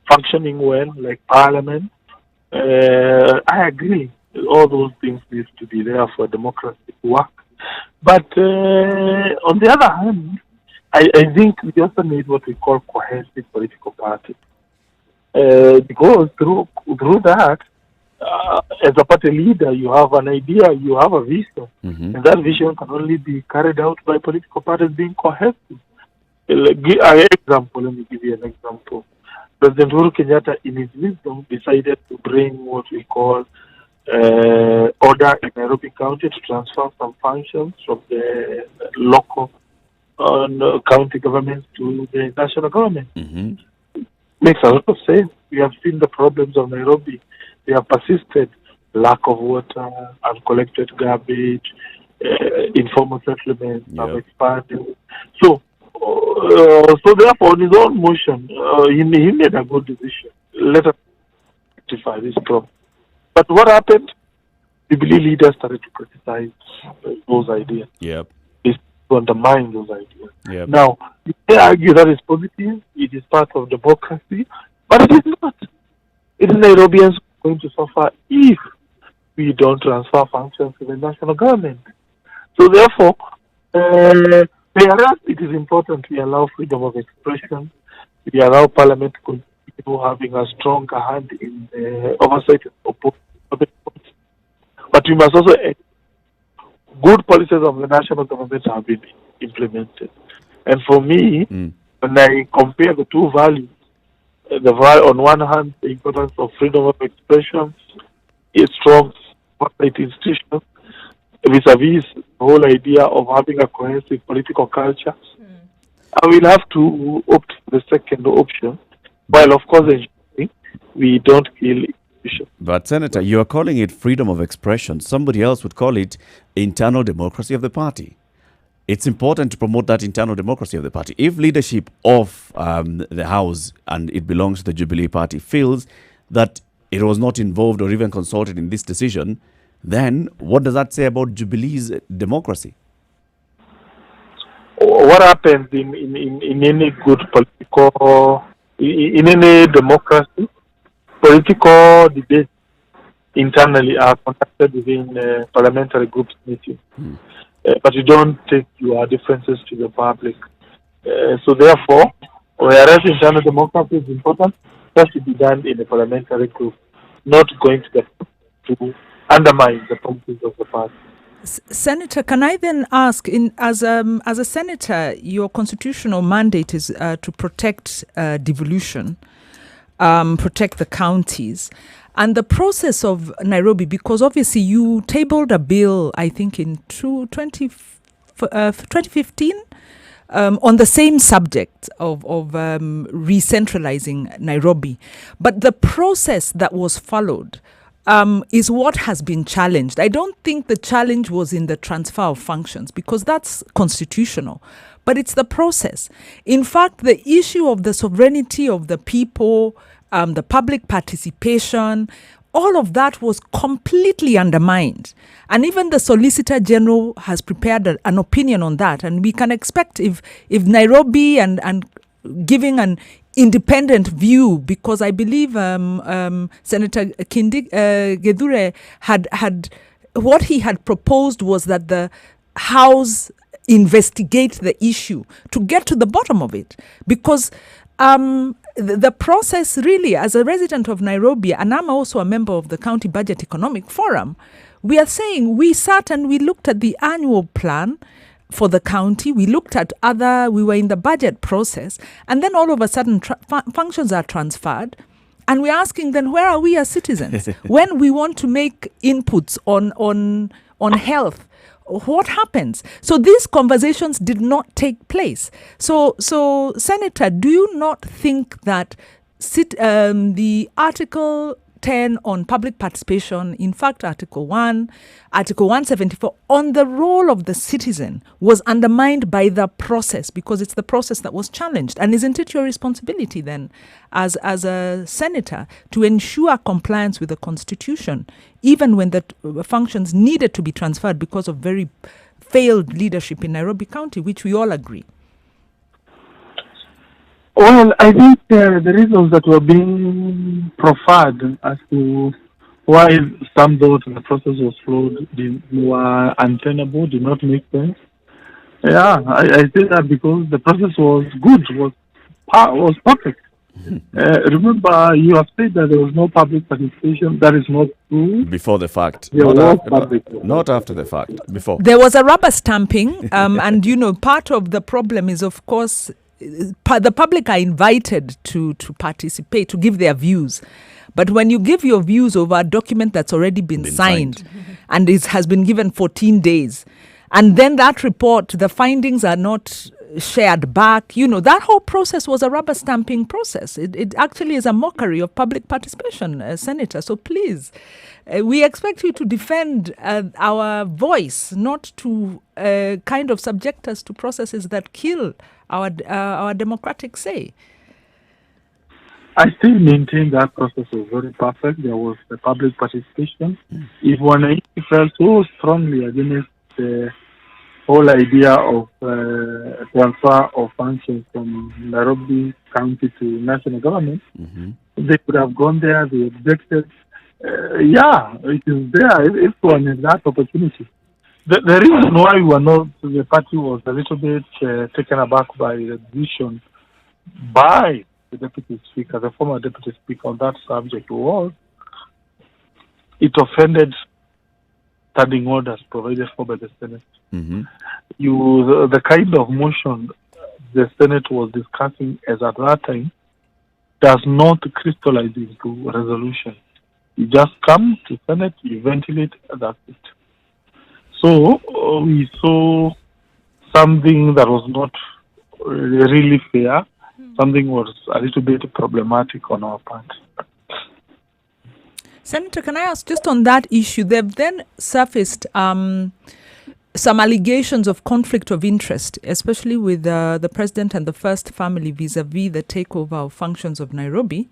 functioning well, like Parliament. I agree. All those things need to be there for democracy to work. But on the other hand, I think we also need what we call cohesive political parties. Because through that, as a party leader, you have an idea, you have a vision, and that vision can only be carried out by political parties being cohesive. Let me give you an example. President Uhuru Kenyatta, in his wisdom, decided to bring what we call order in Nairobi County to transfer some functions from the local county governments to the national government. Makes a lot of sense. We have seen the problems of Nairobi. They have persisted. Lack of water, uncollected garbage, informal settlements have expanded. So therefore, on his own motion, he made a good decision. Let us rectify this problem. But what happened? Jubilee leaders started to criticize those ideas. Yep. To undermine those ideas. Yep. Now, you may argue that is positive, it is part of democracy, but it is not. It is Nairobians going to suffer if we don't transfer functions to the national government. So therefore, whereas it is important we allow freedom of expression, we allow Parliament to continue having a stronger hand in oversight of public policy. But we must also good policies of the national government have been implemented. And for me, when I compare the two values, on one hand, the importance of freedom of expression, a strong oversight institution, vis-a-vis the whole idea of having a cohesive political culture, I will have to opt for the second option, while of course ensuring we don't kill institutions. But Senator, you are calling it freedom of expression. Somebody else would call it internal democracy of the party. It's important to promote that internal democracy of the party. If leadership of the House, and it belongs to the Jubilee Party, feels that it was not involved or even consulted in this decision, then what does that say about Jubilee's democracy? What happens in any good political, in any democracy, political debates internally are conducted within parliamentary groups meeting. But you don't take your differences to the public. So therefore, whereas internal democracy is important, it has to be done in a parliamentary group, not going to undermine the policies of the party. Senator, can I then ask, as a senator, your constitutional mandate is to protect devolution, protect the counties. And the process of Nairobi, because obviously you tabled a bill, I think in 2015, on the same subject of re-centralizing Nairobi. But the process that was followed is what has been challenged. I don't think the challenge was in the transfer of functions, because that's constitutional. But it's the process. In fact, the issue of the sovereignty of the people, the public participation, all of that was completely undermined. And even the Solicitor General has prepared an opinion on that. And we can expect if Nairobi and giving an independent view, because I believe Senator Gedure had what he had proposed was that the House investigate the issue to get to the bottom of it. Because the process really, as a resident of Nairobi, and I'm also a member of the County Budget Economic Forum, we are saying we sat and we looked at the annual plan for the county. We looked at we were in the budget process, and then all of a sudden functions are transferred. And we're asking then, where are we as citizens? When we want to make inputs on health, what happens? So these conversations did not take place. So Senator, do you not think that the Article 10 on public participation, in fact, Article 1, Article 174, on the role of the citizen was undermined by the process, because it's the process that was challenged? And isn't it your responsibility then, as a senator, to ensure compliance with the Constitution, even when the functions needed to be transferred because of very failed leadership in Nairobi County, which we all agree? Well, I think the reasons that were being proffered as to why some thought the process was flawed were untenable, did not make sense. Yeah, I say that because the process was good, was perfect. Remember, you have said that there was no public participation. That is not true. Before the fact. Not after the fact. Before. There was a rubber stamping, and part of the problem is, of course, the public are invited to participate, to give their views. But when you give your views over a document that's already been signed and it has been given 14 days, and then that report, the findings are not shared back, that whole process was a rubber stamping process. It actually is a mockery of public participation, Senator. So please, we expect you to defend our voice, not to kind of subject us to processes that kill our democratic say. I still maintain that process was very perfect. There was the public participation. If one felt so strongly against the whole idea of transfer of functions from Nairobi County to national government, they could have gone there, they objected. It is there if one has that opportunity. The reason why the party was a little bit taken aback by the decision by the Deputy Speaker, the former Deputy Speaker, on that subject was it offended standing orders provided for by the Senate. The kind of motion the Senate was discussing as at that time does not crystallize into a resolution. You just come to Senate, you ventilate, and that's it. So we saw something that was not really fair. Something was a little bit problematic on our part. Senator, can I ask, just on that issue, there have then surfaced some allegations of conflict of interest, especially with the president and the first family vis-a-vis the takeover of functions of Nairobi.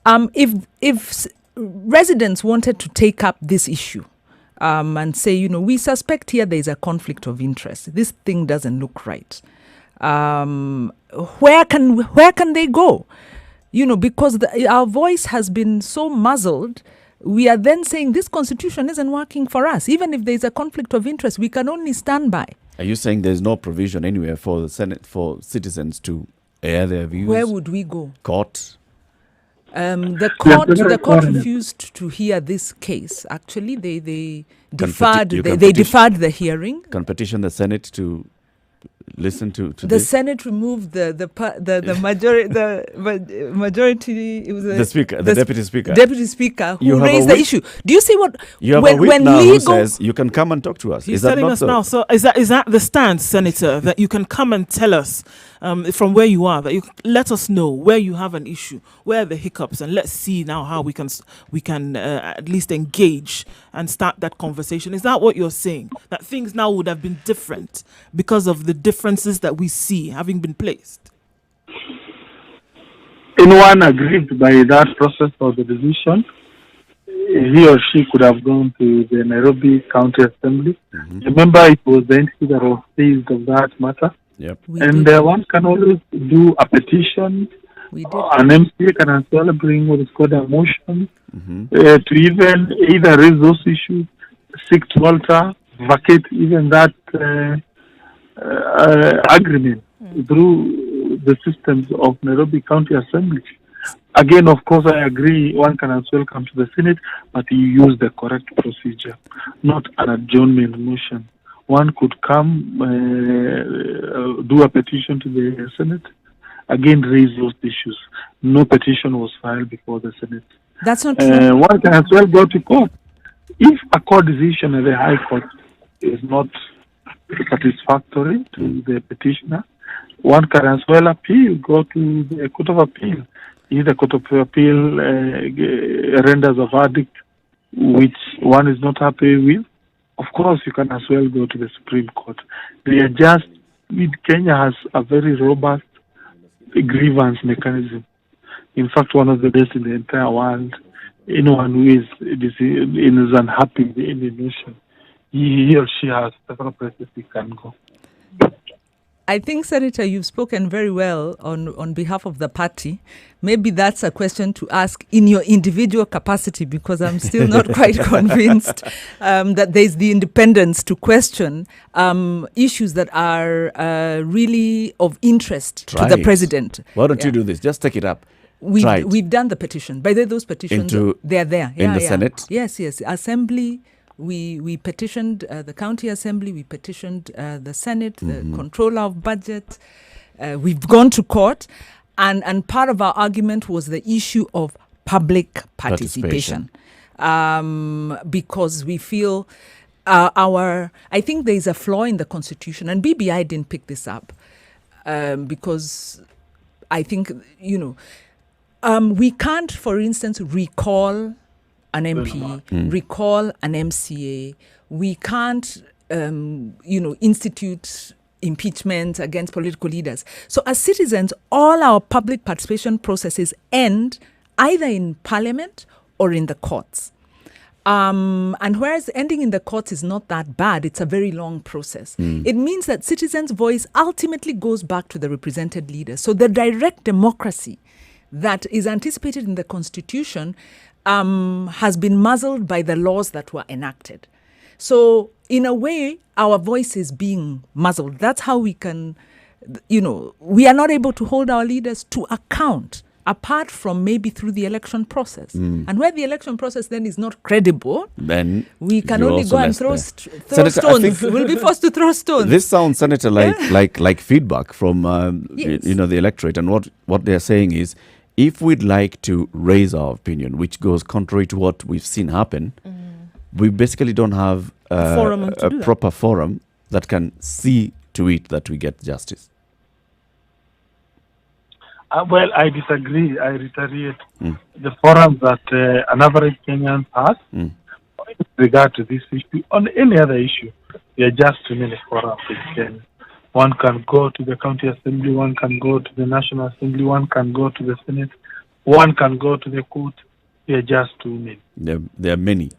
If residents wanted to take up this issue and say, we suspect here there is a conflict of interest, this thing doesn't look right, where can they go? Because our voice has been so muzzled, we are then saying this constitution isn't working for us. Even if there's a conflict of interest, we can only stand by. Are you saying there's no provision anywhere for the Senate, for citizens to air their views? Where would we go? Court? The court refused to hear this case. Actually, they deferred the hearing. Can petition the Senate to listen to the this? Senate removed the majority. It was the speaker, the deputy speaker, who raised the issue. Do you see what you have a whip now who says you can come and talk to us? He's telling us now. So is that the stance, Senator, that you can come and tell us from where you are, that you let us know where you have an issue, where are the hiccups, and let's see now how we can at least engage and start that conversation. Is that what you're saying? That things now would have been different because of the differences that we see having been placed? Anyone aggrieved by that process or the decision, he or she could have gone to the Nairobi County Assembly. Remember, it was the entity that was seized of that matter. Yep. One can always do a petition. An MCA can as well bring what is called a motion to even either raise those issues, seek to alter, vacate even that agreement through the systems of Nairobi County Assembly. Again, of course, I agree one can as well come to the Senate, but you use the correct procedure, not an adjournment motion. One could come, do a petition to the Senate, again raise those issues. No petition was filed before the Senate. That's not true. One can as well go to court. If a court decision at the High Court is not satisfactory to the petitioner, one can as well appeal, go to the Court of Appeal. If the Court of Appeal renders a verdict which one is not happy with, of course you can as well go to the Supreme Court. Kenya has a very robust grievance mechanism. In fact, one of the best in the entire world. Anyone who is unhappy in the nation, he or she has several places he can go. I think, Senator, you've spoken very well on behalf of the party. Maybe that's a question to ask in your individual capacity, because I'm still not quite convinced that there's the independence to question issues that are really of interest to the president. Why don't you do this? Just take it up. We've done the petition. By the way, those petitions, they're there. In the Senate? Yes. Assembly, we petitioned the county assembly, we petitioned the Senate, the controller of budget. We've gone to court. And part of our argument was the issue of public participation. Because we feel I think there is a flaw in the Constitution. And BBI didn't pick this up because I think, we can't, for instance, recall an MP, recall an MCA. We can't, institute impeachment against political leaders. So as citizens, all our public participation processes end either in Parliament or in the courts. And whereas ending in the courts is not that bad, it's a very long process. It means that citizens' voice ultimately goes back to the represented leaders. So the direct democracy that is anticipated in the Constitution has been muzzled by the laws that were enacted. So in a way, our voice is being muzzled. That's how we can, we are not able to hold our leaders to account, apart from maybe through the election process. And where the election process then is not credible, then we can only go and throw Senator, stones. We'll be forced to throw stones. This sounds, Senator, like feedback from the electorate. And what they're saying is, if we'd like to raise our opinion, which goes contrary to what we've seen happen, we basically don't have a proper forum that can see to it that we get justice. Well, I disagree. I reiterate the forums that an average Kenyan has with regard to this issue. On any other issue, there are just too many forums in Kenya. One can go to the county assembly, one can go to the national assembly, one can go to the Senate, one can go to the court. There are just too many. There are many.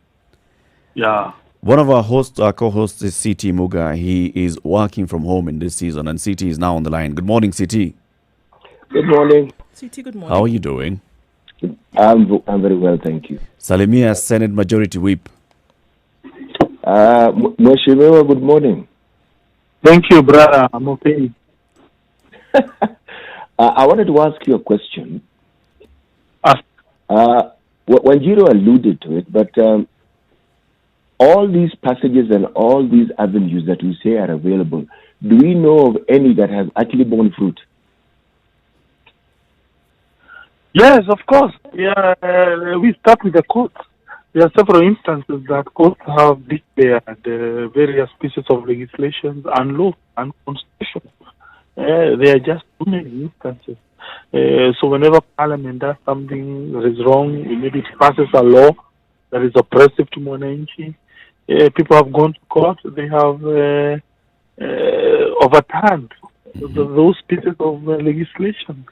Yeah. One of our co-hosts is CT Muga. He is working from home in this season, and CT is now on the line. Good morning, CT. Good morning. CT, good morning. How are you doing? I'm very well, thank you. Salimia, Senate Majority Whip. Mheshimiwa, good morning. Thank you, brother. I'm okay. I wanted to ask you a question. Ask. Wanjiru alluded to it, but all these passages and all these avenues that we say are available, do we know of any that have actually borne fruit? Yes, of course. Yeah, we start with the courts. There are several instances that courts have declared various pieces of legislation and law and constitution. There are just too many instances. So whenever Parliament does something that is wrong, maybe it passes a law that is oppressive to Mwananchi, people have gone to court, they have overturned those pieces of legislation.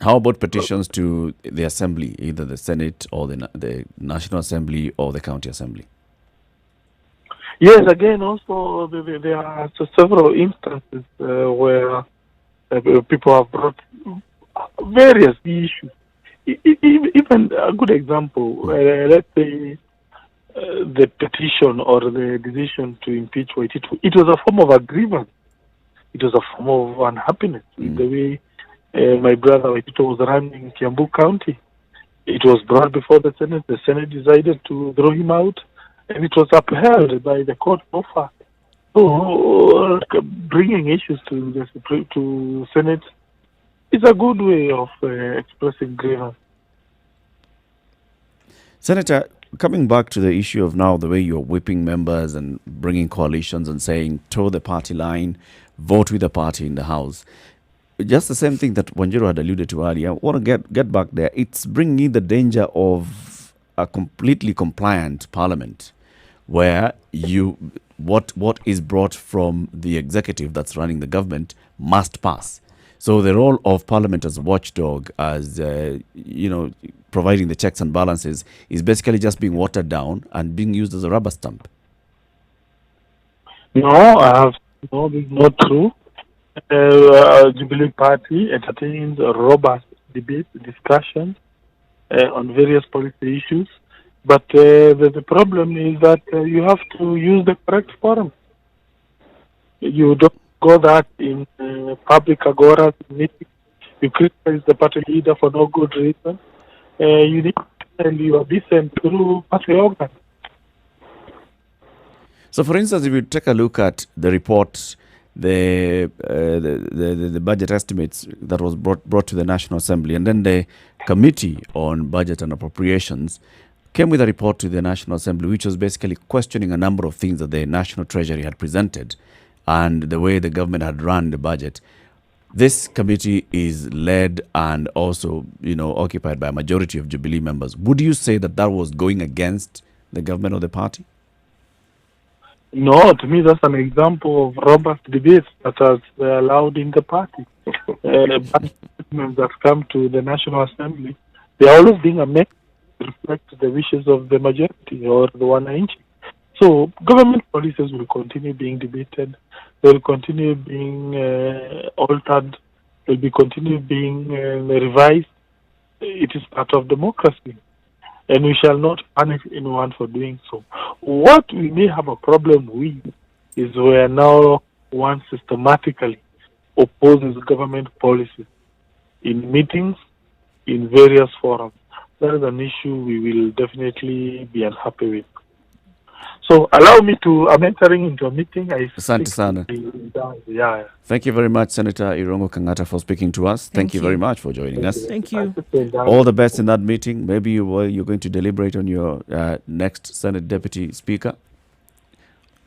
How about petitions to the Assembly, either the Senate or the National Assembly or the County Assembly? Yes, again, also there are several instances where people have brought various issues. Even a good example, let's say the petition or the decision to impeach Waititu, it was a form of a grievance. It was a form of unhappiness with the way my brother Waititu was running Kiambu County. It was brought before the Senate. The Senate decided to throw him out, and it was upheld by the court offer. So bringing issues to the Senate is a good way of expressing grievance. Senator, coming back to the issue of now the way you're whipping members and bringing coalitions and saying toe the party line, vote with the party in the House. Just the same thing that Wanjiru had alluded to earlier. I want to get back there. It's bringing in the danger of a completely compliant parliament where what is brought from the executive that's running the government must pass. So the role of parliament as watchdog, as providing the checks and balances, is basically just being watered down and being used as a rubber stamp. No, this is not true. Jubilee Party entertains robust debates, discussions on various policy issues. But the problem is that you have to use the correct forum. You don't go that in public agora meeting. You criticize the party leader for no good reason. You need to tell your dissent through party organs. So, for instance, if you take a look at the report, the budget estimates that was brought to the National Assembly, and then the Committee on Budget and Appropriations came with a report to the National Assembly, which was basically questioning a number of things that the National Treasury had presented and the way the government had run the budget. This committee is led and also, occupied by a majority of Jubilee members. Would you say that was going against the government or the party? No, to me that's an example of robust debates that are allowed in the party. That come to the National Assembly, they are always being amended to reflect the wishes of the majority or the 1 inch. So government policies will continue being debated. They will continue being altered. They will continue being revised. It is part of democracy. And we shall not punish anyone for doing so. What we may have a problem with is where now one systematically opposes government policies in meetings, in various forums. That is an issue we will definitely be unhappy with. So allow me to, I'm entering into a meeting. Asante sana. Yeah. Thank you very much, Senator Irungu Kangata, for speaking to us. Thank you very much for joining us. Thank you. All the best in that meeting. Maybe you're going to deliberate on your next Senate Deputy Speaker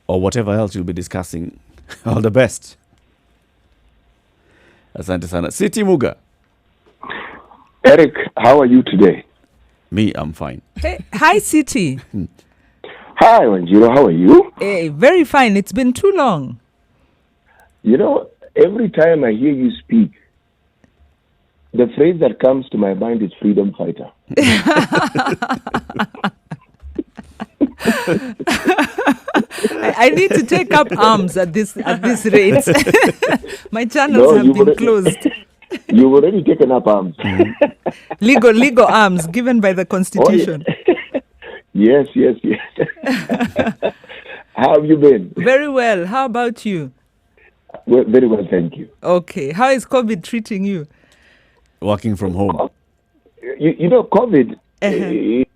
or whatever else you'll be discussing. All the best. Asante sana. Siti Muga. Eric, how are you today? Me, I'm fine. Hey, hi, City. Hi, Wanjiru, how are you? Hey, very fine. It's been too long. Every time I hear you speak, the phrase that comes to my mind is freedom fighter. I need to take up arms at this rate. My channels have been closed. You've already taken up arms. Legal arms given by the Constitution. Oh, yes. Yes. How have you been? Very well. How about you? Well, very well, thank you. Okay. How is COVID treating you? Working from home. COVID, it's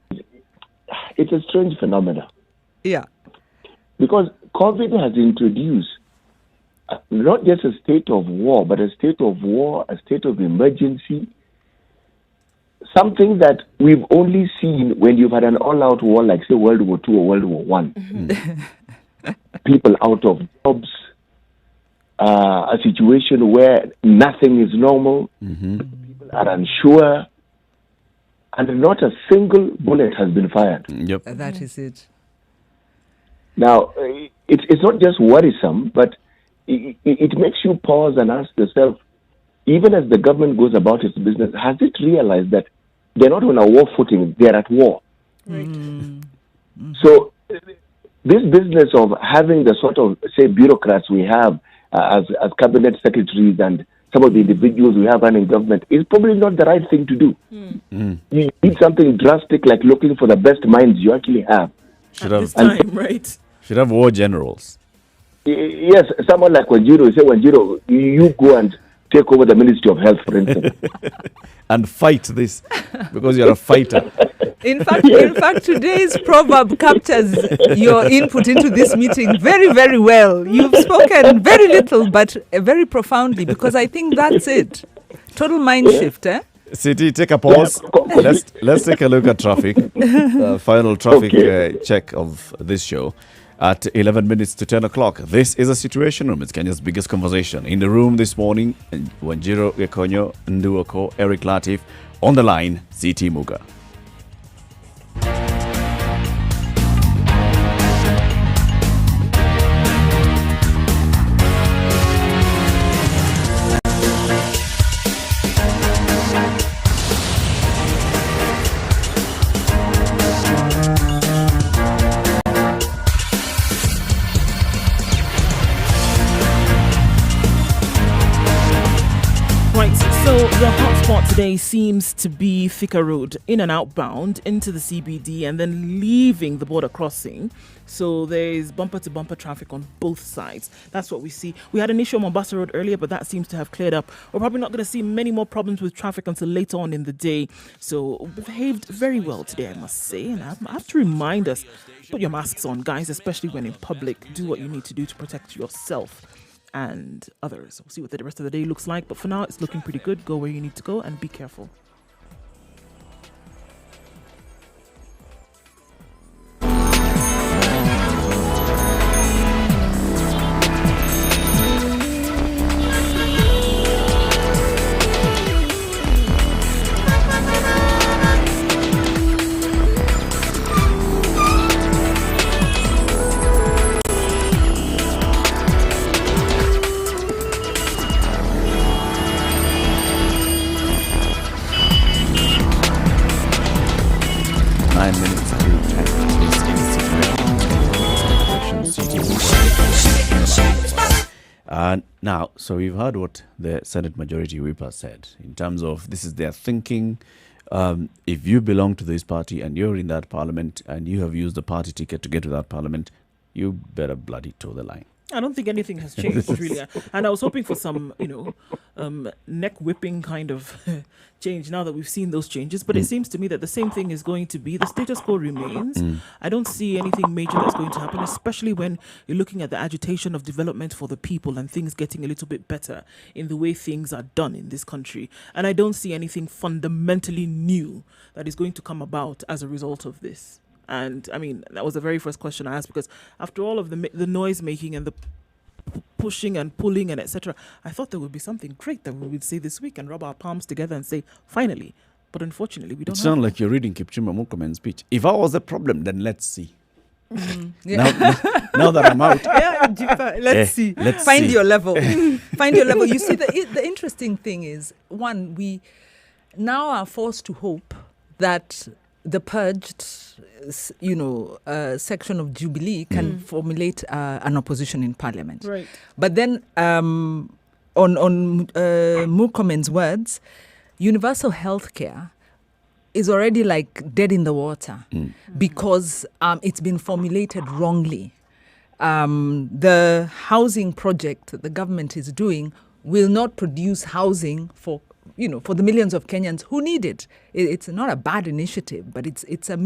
a strange phenomenon. Yeah. Because COVID has introduced not just a state of war, but a state of war, a state of emergency, something that we've only seen when you've had an all-out war like, say, World War II or World War I. Mm-hmm. People out of jobs, a situation where nothing is normal, people are unsure, and not a single bullet has been fired. Yep. That is it. Now, it's not just worrisome, but it makes you pause and ask yourself, even as the government goes about its business, has it realized that they're not on a war footing, they're at war? Right. So this business of having the sort of, say, bureaucrats we have as cabinet secretaries and some of the individuals we have running government is probably not the right thing to do. You need something drastic like looking for the best minds you actually have Should at have this time, right? should have war generals. Yes, someone like Wanjiru, say, Wanjiru, you go and take over the Ministry of Health, for instance. And fight this because you're a fighter. In fact, today's proverb captures your input into this meeting very, very well. You've spoken very little, but very profoundly, because I think that's it. Total mind shift, eh? City, take a pause. Let's take a look at traffic. Final traffic check of this show at 11 minutes to 10 o'clock. This is a Situation Room. It's Kenya's biggest conversation. In the room this morning, Wanjiru Gekonyo, Nduoko, Eric Latif. On the line, CT Muga. The hotspot today seems to be Thika Road, in and outbound into the CBD and then leaving the border crossing. So there is bumper-to-bumper traffic on both sides. That's what we see. We had an issue on Mombasa Road earlier, but that seems to have cleared up. We're probably not going to see many more problems with traffic until later on in the day. So behaved very well today, I must say. And I have to remind us, put your masks on, guys, especially when in public. Do what you need to do to protect yourself and others. We'll see what the rest of the day looks like. But for now, it's looking pretty good. Go where you need to go and be careful. Now, so we've heard what the Senate Majority Whip has said in terms of this is their thinking. If you belong to this party and you're in that parliament and you have used the party ticket to get to that parliament, you better bloody toe the line. I don't think anything has changed, really. And I was hoping for some, neck whipping kind of change now that we've seen those changes. But it seems to me that the same thing is going to be. The status quo remains. I don't see anything major that's going to happen, especially when you're looking at the agitation of development for the people and things getting a little bit better in the way things are done in this country. And I don't see anything fundamentally new that is going to come about as a result of this. And I mean, that was the very first question I asked, because after all of the noise making and the pushing and pulling and etc., I thought there would be something great that we would say this week and rub our palms together and say, finally. But unfortunately, we don't. It sounds like you're reading Kipchumba Murkomen's speech. If I was a problem, then let's see. Yeah. Now that I'm out, let's see. Let's Find see. your level. Find your level. You see, the interesting thing is, one, we now are forced to hope that the purged, section of Jubilee can formulate an opposition in Parliament. Right. But then, on Murkomen's words, universal healthcare is already like dead in the water because it's been formulated wrongly. The housing project that the government is doing will not produce housing for the millions of Kenyans who need it. It's not a bad initiative, but it's a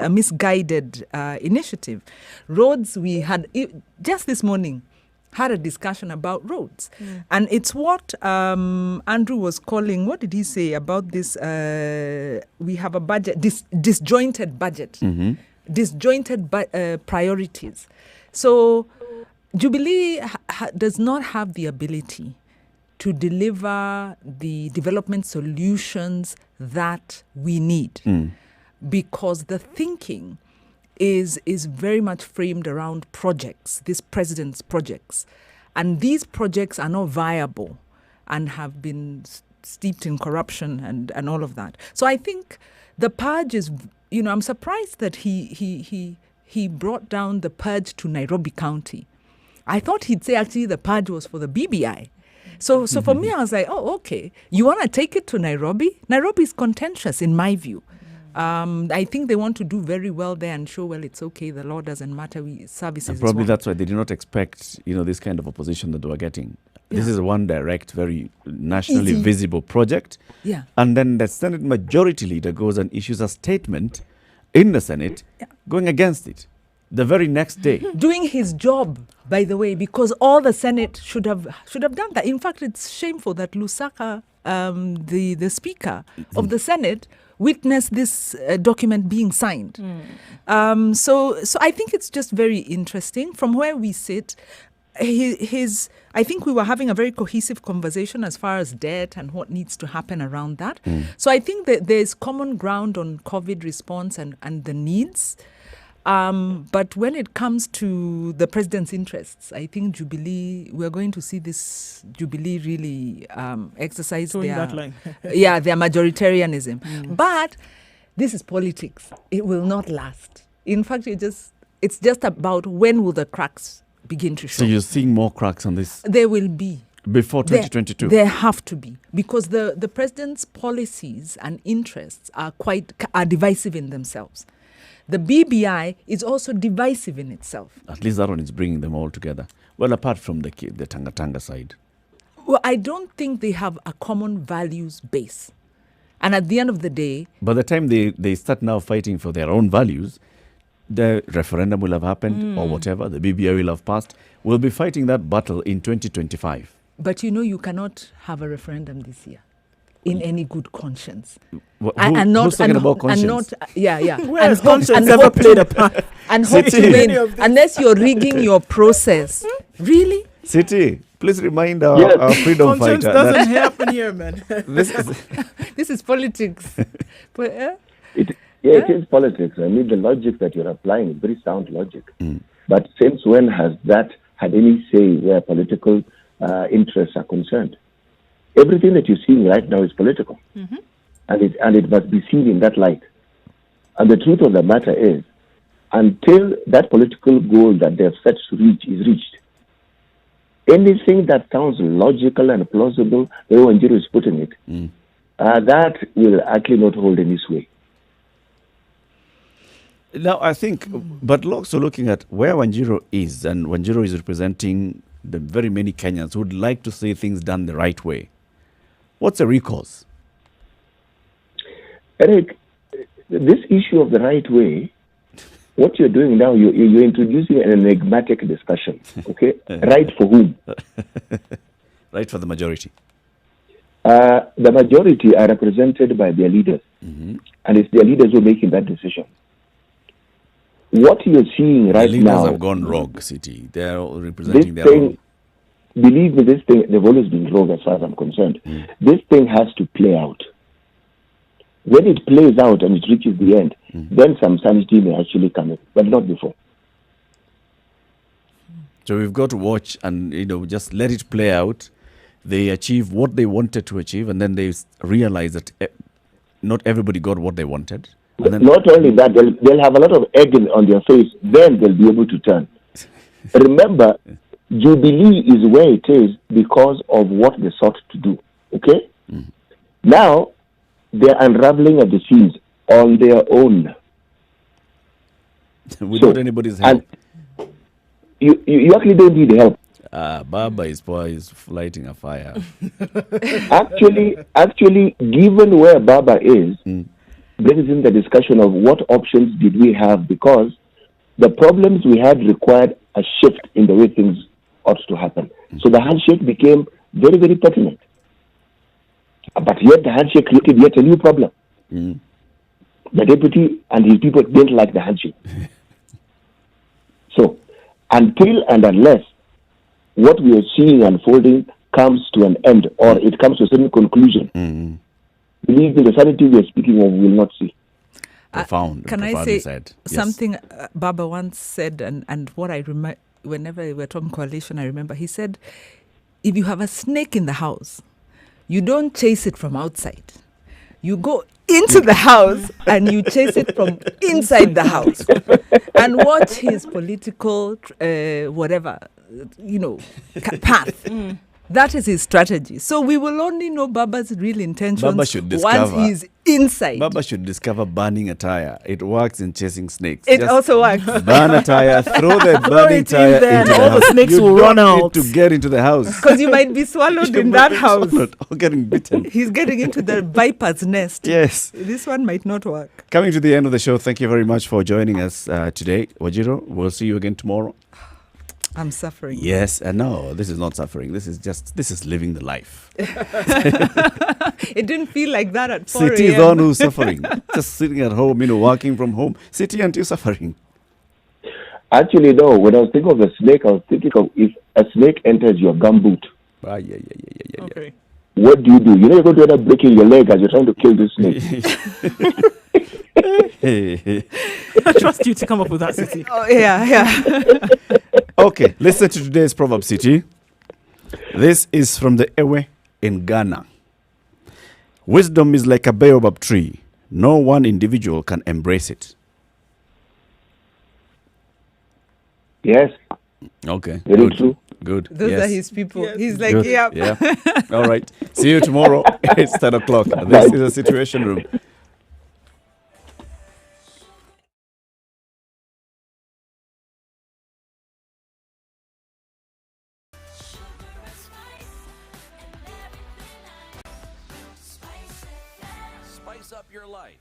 misguided initiative. Roads, we had just this morning had a discussion about roads, and it's what Andrew was calling. What did he say about this? We have a budget, disjointed budget, disjointed priorities. So Jubilee does not have the ability to deliver the development solutions that we need, because the thinking is very much framed around projects, this president's projects. And these projects are not viable and have been steeped in corruption and all of that. So I think the purge is, I'm surprised that he brought down the purge to Nairobi County. I thought he'd say actually the purge was for the BBI. So for me, I was like, oh, okay. You want to take it to Nairobi? Nairobi is contentious, in my view. I think they want to do very well there and show, well, it's okay, the law doesn't matter, services And is probably one. that's why they did not expect, this kind of opposition that they were getting. This Yeah. is one direct, very nationally Easy. visible project. Yeah. And then the Senate Majority Leader goes and issues a statement in the Senate going against it the very next day. Doing his job, by the way, because all the Senate should have done that. In fact, it's shameful that Lusaka, the Speaker of the Senate, witnessed this document being signed. So I think it's just very interesting. From where we sit, I think we were having a very cohesive conversation as far as debt and what needs to happen around that. So I think that there's common ground on COVID response and the needs. But when it comes to the president's interests, I think we're going to see this Jubilee really exercise Towing their that line. their majoritarianism. But this is politics. It will not last. In fact, it's just about when will the cracks begin to show. So you're seeing more cracks on this There will be. before 2022? There have to be, because the president's policies and interests are divisive in themselves. The BBI is also divisive in itself. At least that one is bringing them all together. Well, apart from the Tanga side. Well, I don't think they have a common values base. And at the end of the day, By the time they start now fighting for their own values, the referendum will have happened or whatever, the BBI will have passed. We'll be fighting that battle in 2025. but you cannot have a referendum this year in any good conscience. Who's talking about conscience? And not, yeah. Where and has hope- conscience and ever hope played to- a part? And hope to City. win, unless you're rigging your process. Really? City, please remind our, Yes. our freedom Conscience fighter doesn't that happen here, man. this is, This is politics. But, It is politics. I mean, the logic that you're applying is very sound logic. But since when has that had any say where political interests are concerned? Everything that you're seeing right now is political. And it must be seen in that light. And the truth of the matter is, until that political goal that they've set to reach is reached, anything that sounds logical and plausible, the way Wanjiru is putting it, that will actually not hold any sway. now I think, but also looking at where Wanjiru is, and Wanjiru is representing the very many Kenyans who would like to see things done the right way. What's the recourse? Eric, this issue of the right way, what you're doing now, you're introducing an enigmatic discussion. Okay, right for whom? Right for the majority. The majority are represented by their leaders, and it's their leaders who are making that decision. What you're seeing The right leaders now, have gone rogue, City. They're all representing this their thing, own. believe me, this thing, they've always been rogue as far as I'm concerned. This thing has to play out. When it plays out and it reaches the end, then some sanity may actually come in, but not before. So we've got to watch and just let it play out. They achieve what they wanted to achieve, and then they realize that not everybody got what they wanted. And then Not only that, they'll have a lot of egg on their face, then they'll be able to turn. Remember, Jubilee is where it is because of what they sought to do. Okay? Now, they're unraveling at the seams on their own. without anybody's help. And you actually don't need help. Baba is lighting a fire. Actually, given where Baba is, brings in the discussion of what options did we have, because the problems we had required a shift in the way things ought to happen. So the handshake became very, very pertinent. But yet the handshake created yet a new problem. The deputy and his people didn't like the handshake. So until and unless what we are seeing unfolding comes to an end, or it comes to a certain conclusion, believe me, the sanity we are speaking of will not see. Profound. Can I profoundly say said. Yes. something Baba once said, and what I remember whenever we were talking coalition, I remember he said, if you have a snake in the house, you don't chase it from outside. You go into the house and you chase it from inside the house. And watch his political, path. That is his strategy. So we will only know Baba's real intentions Baba should once discover- he's inside. Baba should discover burning a tire. It works in chasing snakes. It Just also works. burn a tire, throw the Throw burning it in tire there into and the all the house. snakes You will don't run need out. to get into the house. Because you might be swallowed in that house. Or getting bitten. He's getting into the viper's nest. Yes. This one might not work. Coming to the end of the show, thank you very much for joining us today. Wajiro, we'll see you again tomorrow. I'm suffering. Yes, no, this is not suffering. This is living the life. It didn't feel like that at 4 City is a.m. the one who's suffering. Just sitting at home, working from home. City and you suffering. Actually, no. When I was thinking of the snake, I was thinking of if a snake enters your gumboot, Yeah. Okay. what do? You're going to end up breaking your leg as you're trying to kill this snake. I trust you to come up with that, City. Oh, yeah. Okay, listen to today's proverb, City. This is from the Ewe in Ghana. Wisdom is like a baobab tree. No one individual can embrace it. Yes, Okay. very good. true. Good. Those yes. are his people. Yes. He's like, Good. yeah. All right. See you tomorrow. It's 10 o'clock. This is a Situation Room. Spice up your life.